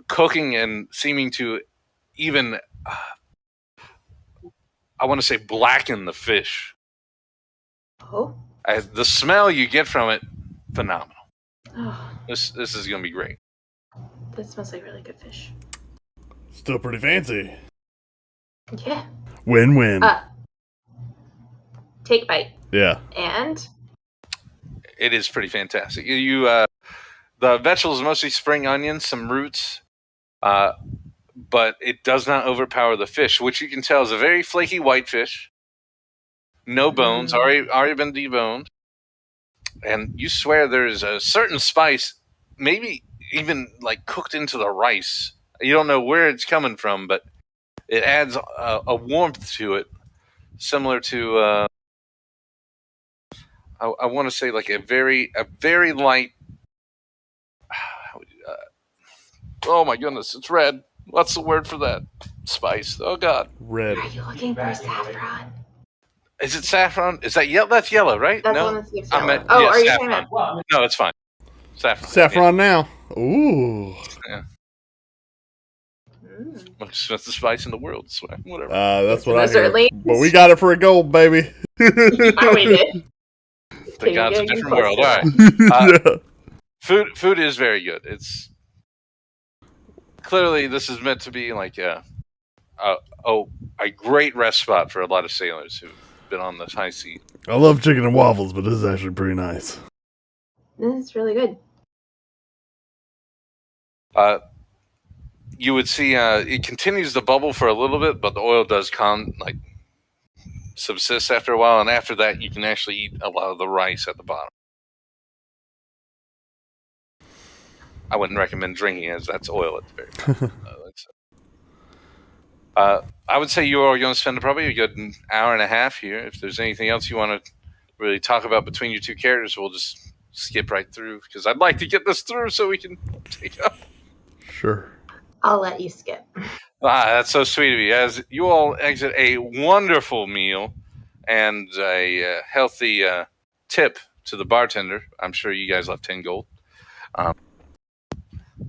cooking and seeming to even, I want to say, blacken the fish. Oh. The smell you get from it, phenomenal. Oh, This is going to be great. that smells like really good fish. Still pretty fancy. Yeah. Win-win. Take bite. Yeah. And It is pretty fantastic. The vegetables are mostly spring onions, some roots, but it does not overpower the fish, which you can tell is a very flaky white fish. No bones, already been deboned. And you swear there's a certain spice, maybe even like cooked into the rice. You don't know where it's coming from, but it adds a warmth to it, similar to I want to say like a very light. Oh my goodness, it's red. What's the word for that spice? Oh God, Red. are you looking for saffron? is it saffron? Is that yellow? That's yellow, right? That's No, one that's yellow. I meant Are you saffron. talking about? No, it's fine. Saffron. Saffron now. Ooh. Yeah. That's the spice in the world. So whatever. That's what I hear. Certainly. But we got it for a gold, baby. We did. The God's a different world. All right. Yeah. Food is very good. It's clearly this is meant to be like a great rest spot for a lot of sailors who've been on this high sea. I love chicken and waffles, but this is actually pretty nice. This is really good. You would see it continues to bubble for a little bit, but the oil does subsist after a while, and after that you can actually eat a lot of the rice at the bottom. I wouldn't recommend drinking as that's oil at the very bottom. I would say you are going to spend probably a good hour and a half here. If there's anything else you want to really talk about between your two characters, we'll just skip right through, because I'd like to get this through so we can take up. Sure. I'll let you skip. That's so sweet of you. As you all exit a wonderful meal and a healthy tip to the bartender. I'm sure you guys left 10 gold.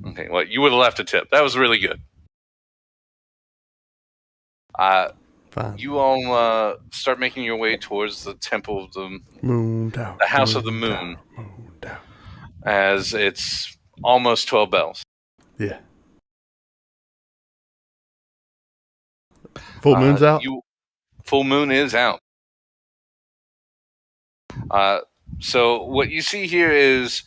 Okay, well, you would have left a tip. That was really good. Fine. You all start making your way towards the temple of the Moon Tower. the House of the Moon, Moon Tower. as it's almost 12 bells. Yeah. Full moon's out? Full moon is out. So what you see here is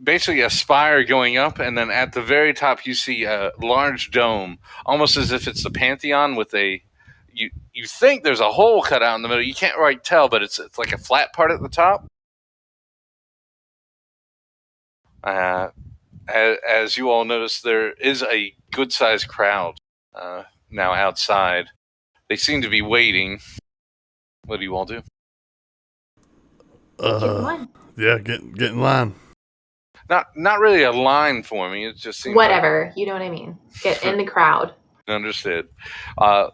basically a spire going up, and then at the very top you see a large dome, almost as if it's the Pantheon with you think there's a hole cut out in the middle. You can't quite tell, but it's like a flat part at the top. As you all notice, there is a good-sized crowd now outside. They seem to be waiting. What do you all do? Get in line. Yeah, get in line. Not really a line for me. It just seems Whatever. You know what I mean. Get in the crowd. Understood. A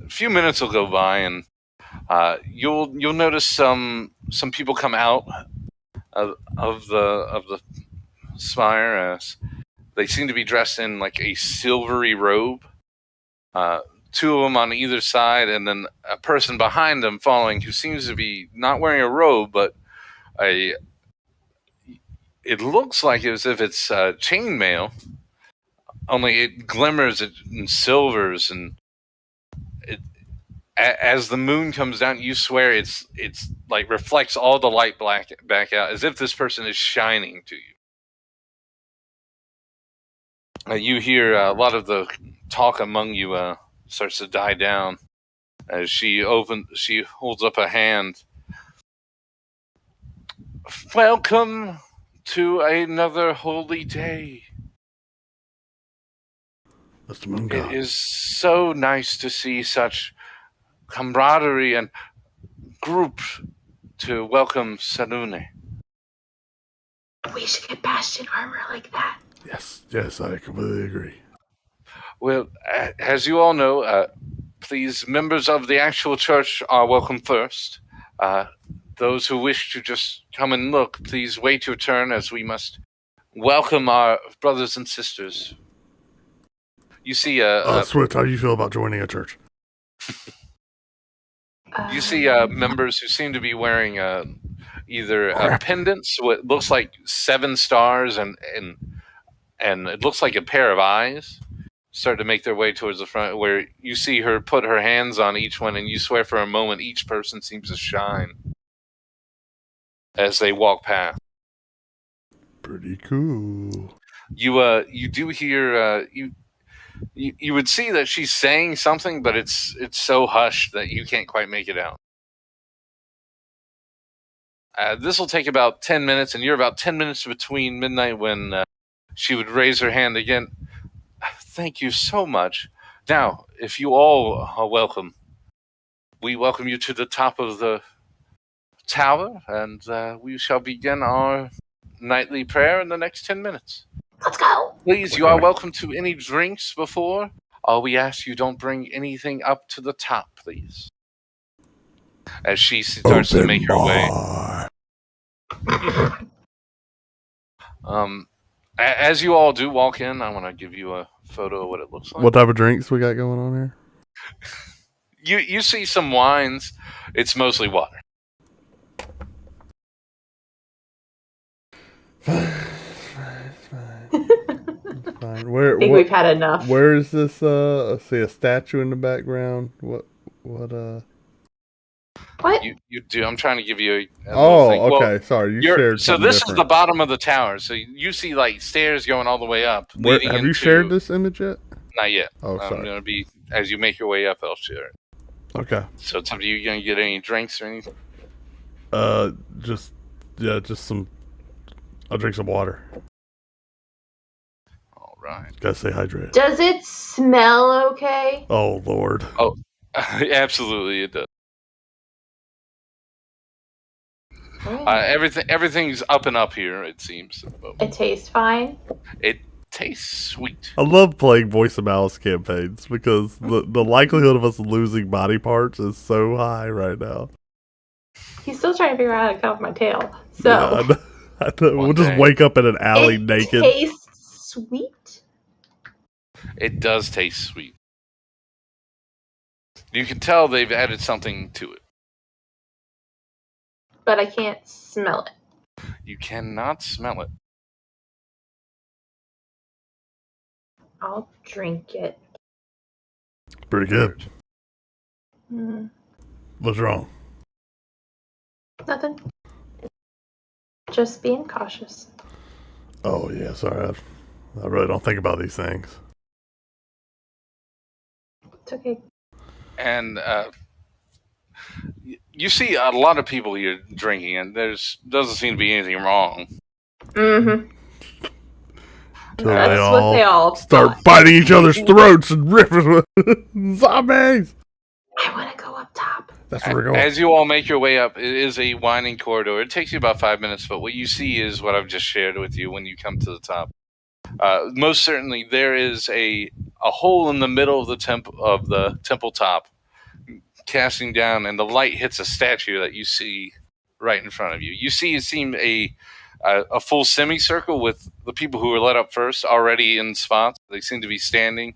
few minutes will go by, and you'll notice some people come out of the spire. They seem to be dressed in like a silvery robe. Two of them on either side, and then a person behind them following, who seems to be not wearing a robe, but it looks like as if it's chainmail, only it glimmers in silvers, and as the moon comes down, you swear it's like reflects all the light back out, as if this person is shining to you. You hear a lot of the talk among you starts to die down as she holds up a hand. Welcome to another holy day. That's the moon god. It is so nice to see such camaraderie and group to welcome Salune. we should get Bastion armor like that. Yes, I completely agree. Well, as you all know, please, members of the actual church are welcome first. Those who wish to just come and look, please wait your turn, as we must welcome our brothers and sisters. You see, Swift, how do you feel about joining a church? you see members who seem to be wearing either pendants, what looks like 7 stars, and it looks like a pair of eyes, start to make their way towards the front, where you see her put her hands on each one, and you swear for a moment each person seems to shine as they walk past. Pretty cool. You do hear you would see that she's saying something, but it's so hushed that you can't quite make it out. This will take about 10 minutes, and you're about 10 minutes between midnight when she would raise her hand again. Thank you so much. Now, if you all are welcome, we welcome you to the top of the tower, and we shall begin our nightly prayer in the next 10 minutes. Let's go. Please, you are welcome to any drinks before. We ask you don't bring anything up to the top, please. As she starts to make her way. As you all do walk in, I want to give you a photo of what it looks like. What type of drinks we got going on here? You see some wines. It's mostly water. Fine. I think we've had enough. Where is this? I see a statue in the background. What? What? You do. I'm trying to give you a oh, thing. okay. Well, sorry, you shared. So this different. is the bottom of the tower. So you see like stairs going all the way up. Have you shared this image yet? Not yet. Oh, sorry. I'm gonna be as you make your way up. I'll share it. Okay. So it's up to you. You gonna get any drinks or anything? Just some. I'll drink some water. All right. Gotta stay hydrated. Does it smell okay? Oh Lord. Oh, absolutely, it does. Everything's up and up here. It seems. It tastes fine. It tastes sweet. I love playing voice of malice campaigns because the likelihood of us losing body parts is so high right now. He's still trying to figure out how to cut off my tail. So yeah, I know. We'll just wake up in an alley naked. It tastes sweet. It does taste sweet. You can tell they've added something to it. But I can't smell it. You cannot smell it. I'll drink it. Pretty good. What's wrong? Nothing. Just being cautious. Oh yeah, sorry. I really don't think about these things. It's okay. And you see a lot of people here drinking, and doesn't seem to be anything wrong. Mm-hmm. That's what they all start biting each other's throats and ripping zombies. I want to go up top. That's where we're going. As you all make your way up, it is a winding corridor. It takes you about 5 minutes, but what you see is what I've just shared with you when you come to the top. Most certainly, there is a hole in the middle of the temple top, casting down, and the light hits a statue that you see right in front of you. You see, it seemed a full semicircle with the people who were let up first already in spots. They seem to be standing,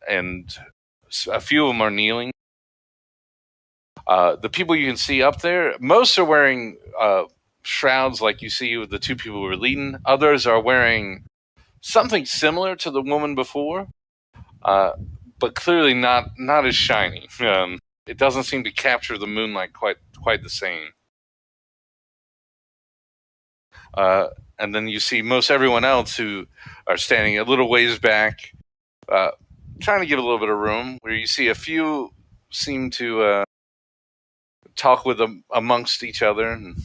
and a few of them are kneeling. The people you can see up there, most are wearing shrouds like you see with the 2 people who were leading. Others are wearing something similar to the woman before, but clearly not as shiny. It doesn't seem to capture the moonlight quite the same. And then you see most everyone else who are standing a little ways back, trying to give a little bit of room, where you see a few seem to talk with them amongst each other. And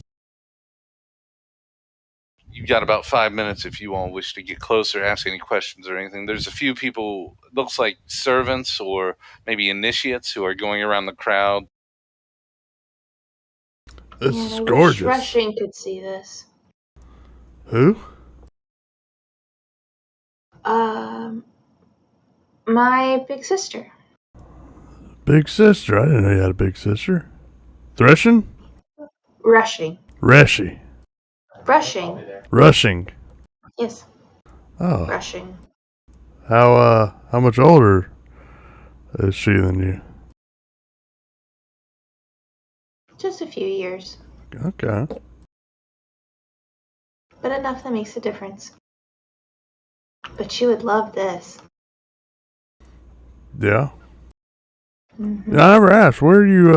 you've got about 5 minutes if you all wish to get closer, ask any questions or anything. There's a few people, looks like servants or maybe initiates, who are going around the crowd. This is gorgeous. Rushing could see this. Who? My big sister. Big sister. I didn't know you had a big sister. Threshing? Rushing. Reshi. Rushing. Rushing. Yes. Oh. Rushing. How much older is she than you? Just a few years. Okay. But enough that makes a difference. But she would love this. Yeah. Mm-hmm. Yeah, I never asked. Where are you,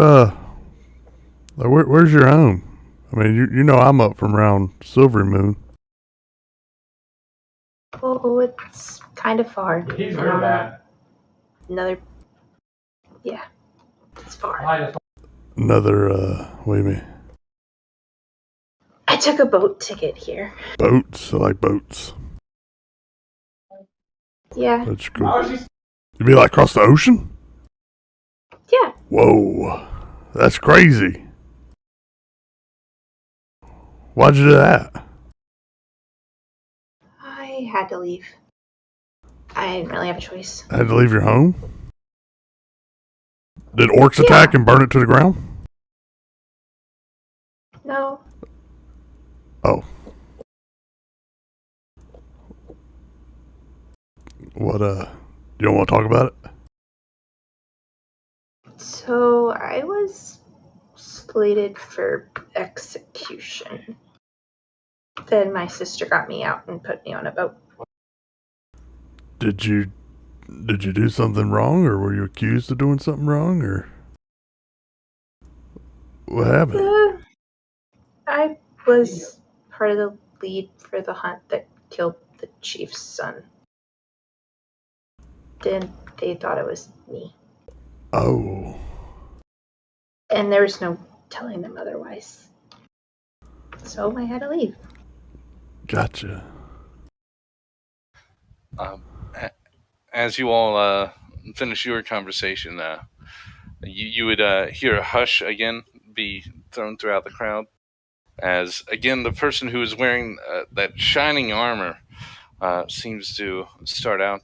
where's your home? I mean, you know I'm up from around Silvery Moon. Oh, it's kind of far. He's real bad. Yeah, it's far. Another, what do you mean? I took a boat ticket here. Boats? I like boats. Yeah. That's cool. You mean like across the ocean? Yeah. Whoa. That's crazy. Why'd you do that? I had to leave. I didn't really have a choice. Had to leave your home? Did orcs attack and burn it to the ground? No. Oh. What, you don't want to talk about it? So I was slated for execution. Then my sister got me out and put me on a boat. Did you do something wrong, or were you accused of doing something wrong, or what happened? I was part of the lead for the hunt that killed the chief's son. Then they thought it was me. Oh. And there was no telling them otherwise. So I had to leave. Gotcha. As you all finish your conversation, you would hear a hush again be thrown throughout the crowd, as again the person who is wearing that shining armor seems to start out.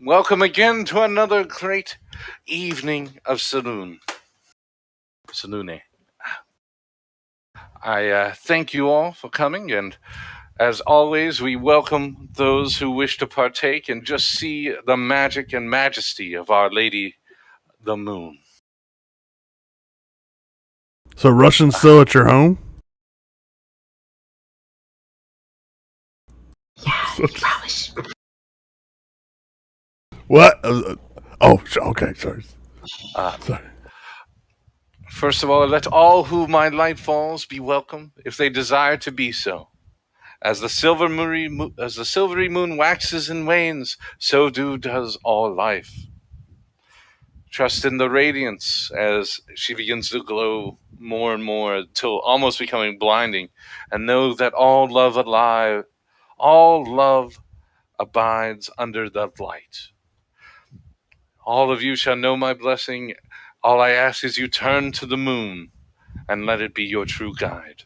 Welcome again to another great evening of Saloon. Saloone. I thank you all for coming, and as always, we welcome those who wish to partake and just see the magic and majesty of Our Lady, the Moon. So Russian's still at your home? Yeah, you probably should. What? Okay, sorry. Sorry. First of all, let all who my light falls be welcome, if they desire to be so. As the silvery moon waxes and wanes, so does all life. Trust in the radiance as she begins to glow more and more till almost becoming blinding, and know that all love abides under the light. All of you shall know my blessing. All I ask is you turn to the moon and let it be your true guide.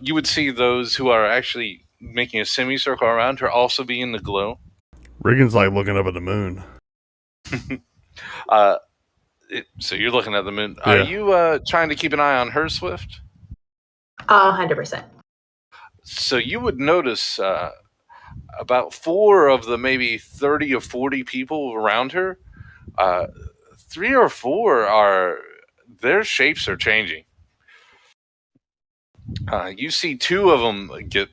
You would see those who are actually making a semicircle around her also be in the glow. Regan's like looking up at the moon. So you're looking at the moon. Yeah. Are you trying to keep an eye on her, Swift? 100%. So you would notice about 4 of the maybe 30 or 40 people around her, 3 or 4 their shapes are changing. You see 2 of them get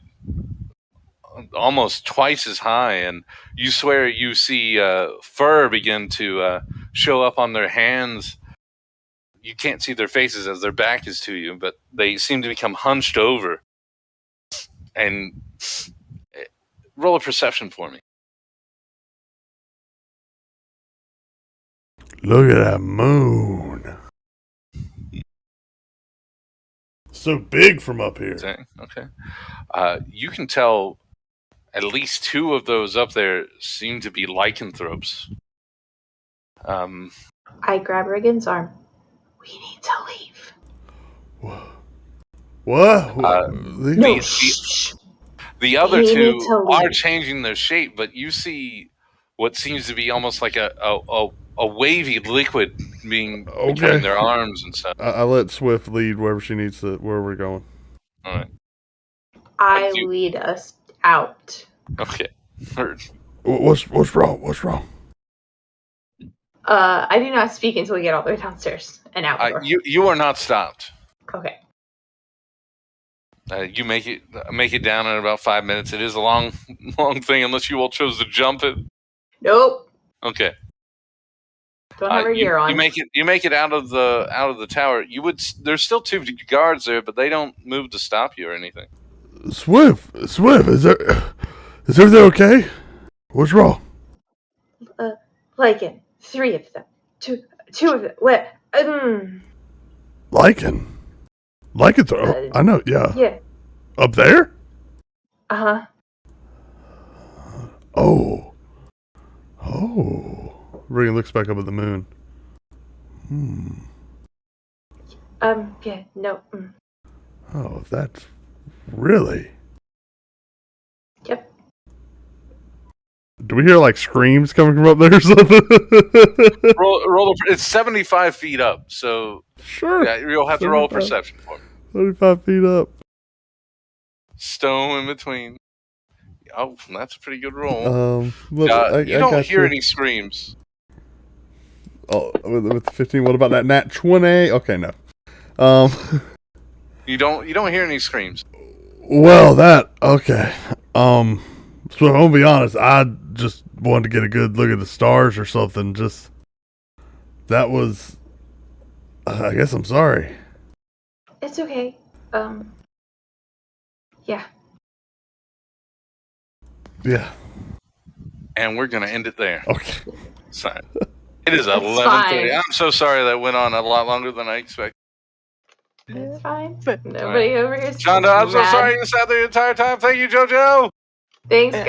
almost twice as high, and you swear you see fur begin to show up on their hands. You can't see their faces as their back is to you, but they seem to become hunched over. And roll a perception for me. Look at that moon. So big from up here. Okay. You can tell at least 2 of those up there seem to be lycanthropes. I grab Regan's arm. We need to leave. What? The, No, the, shh. the other You need two to leave. are changing their shape, but you see what seems to be almost like a wavy liquid being Okay. between their arms and stuff. I let Swift lead wherever she needs to, where we're going. All right. I lead us out. Okay. Heard. What's wrong? What's wrong? I do not speak until we get all the way downstairs and out the door. You are not stopped. Okay. You make it down in about 5 minutes. It is a long thing, unless you all chose to jump it. Nope. Okay. Don't have her gear on. You make it out of the tower. There's still 2 guards there, but they don't move to stop you or anything. Swift, is everything okay? What's wrong? Lycan, 3 of them. Two of them. What? Lycan, I know. Yeah. Yeah. Up there? Uh-huh. Oh. Regan looks back up at the moon. Yeah, no. Oh, that's really. Yep. Do we hear like screams coming from up there or something? roll. It's 75 feet up, so Sure. yeah, you'll have to roll a perception for me. 35 feet up. Stone in between. Oh, that's a pretty good roll. You you don't hear any screams. Oh, with the 15. What about that nat 20? Okay, no. You don't hear any screams. Well, okay. So I'm gonna be honest. I just wanted to get a good look at the stars or something. That was. I guess I'm sorry. It's okay. Yeah. Yeah. And we're gonna end it there. Okay. Sorry. It is 11:30. I'm so sorry that went on a lot longer than I expected. It's fine. But nobody over here. Shonda, I'm so sorry you sat there the entire time. Thank you, JoJo. Thanks, guys.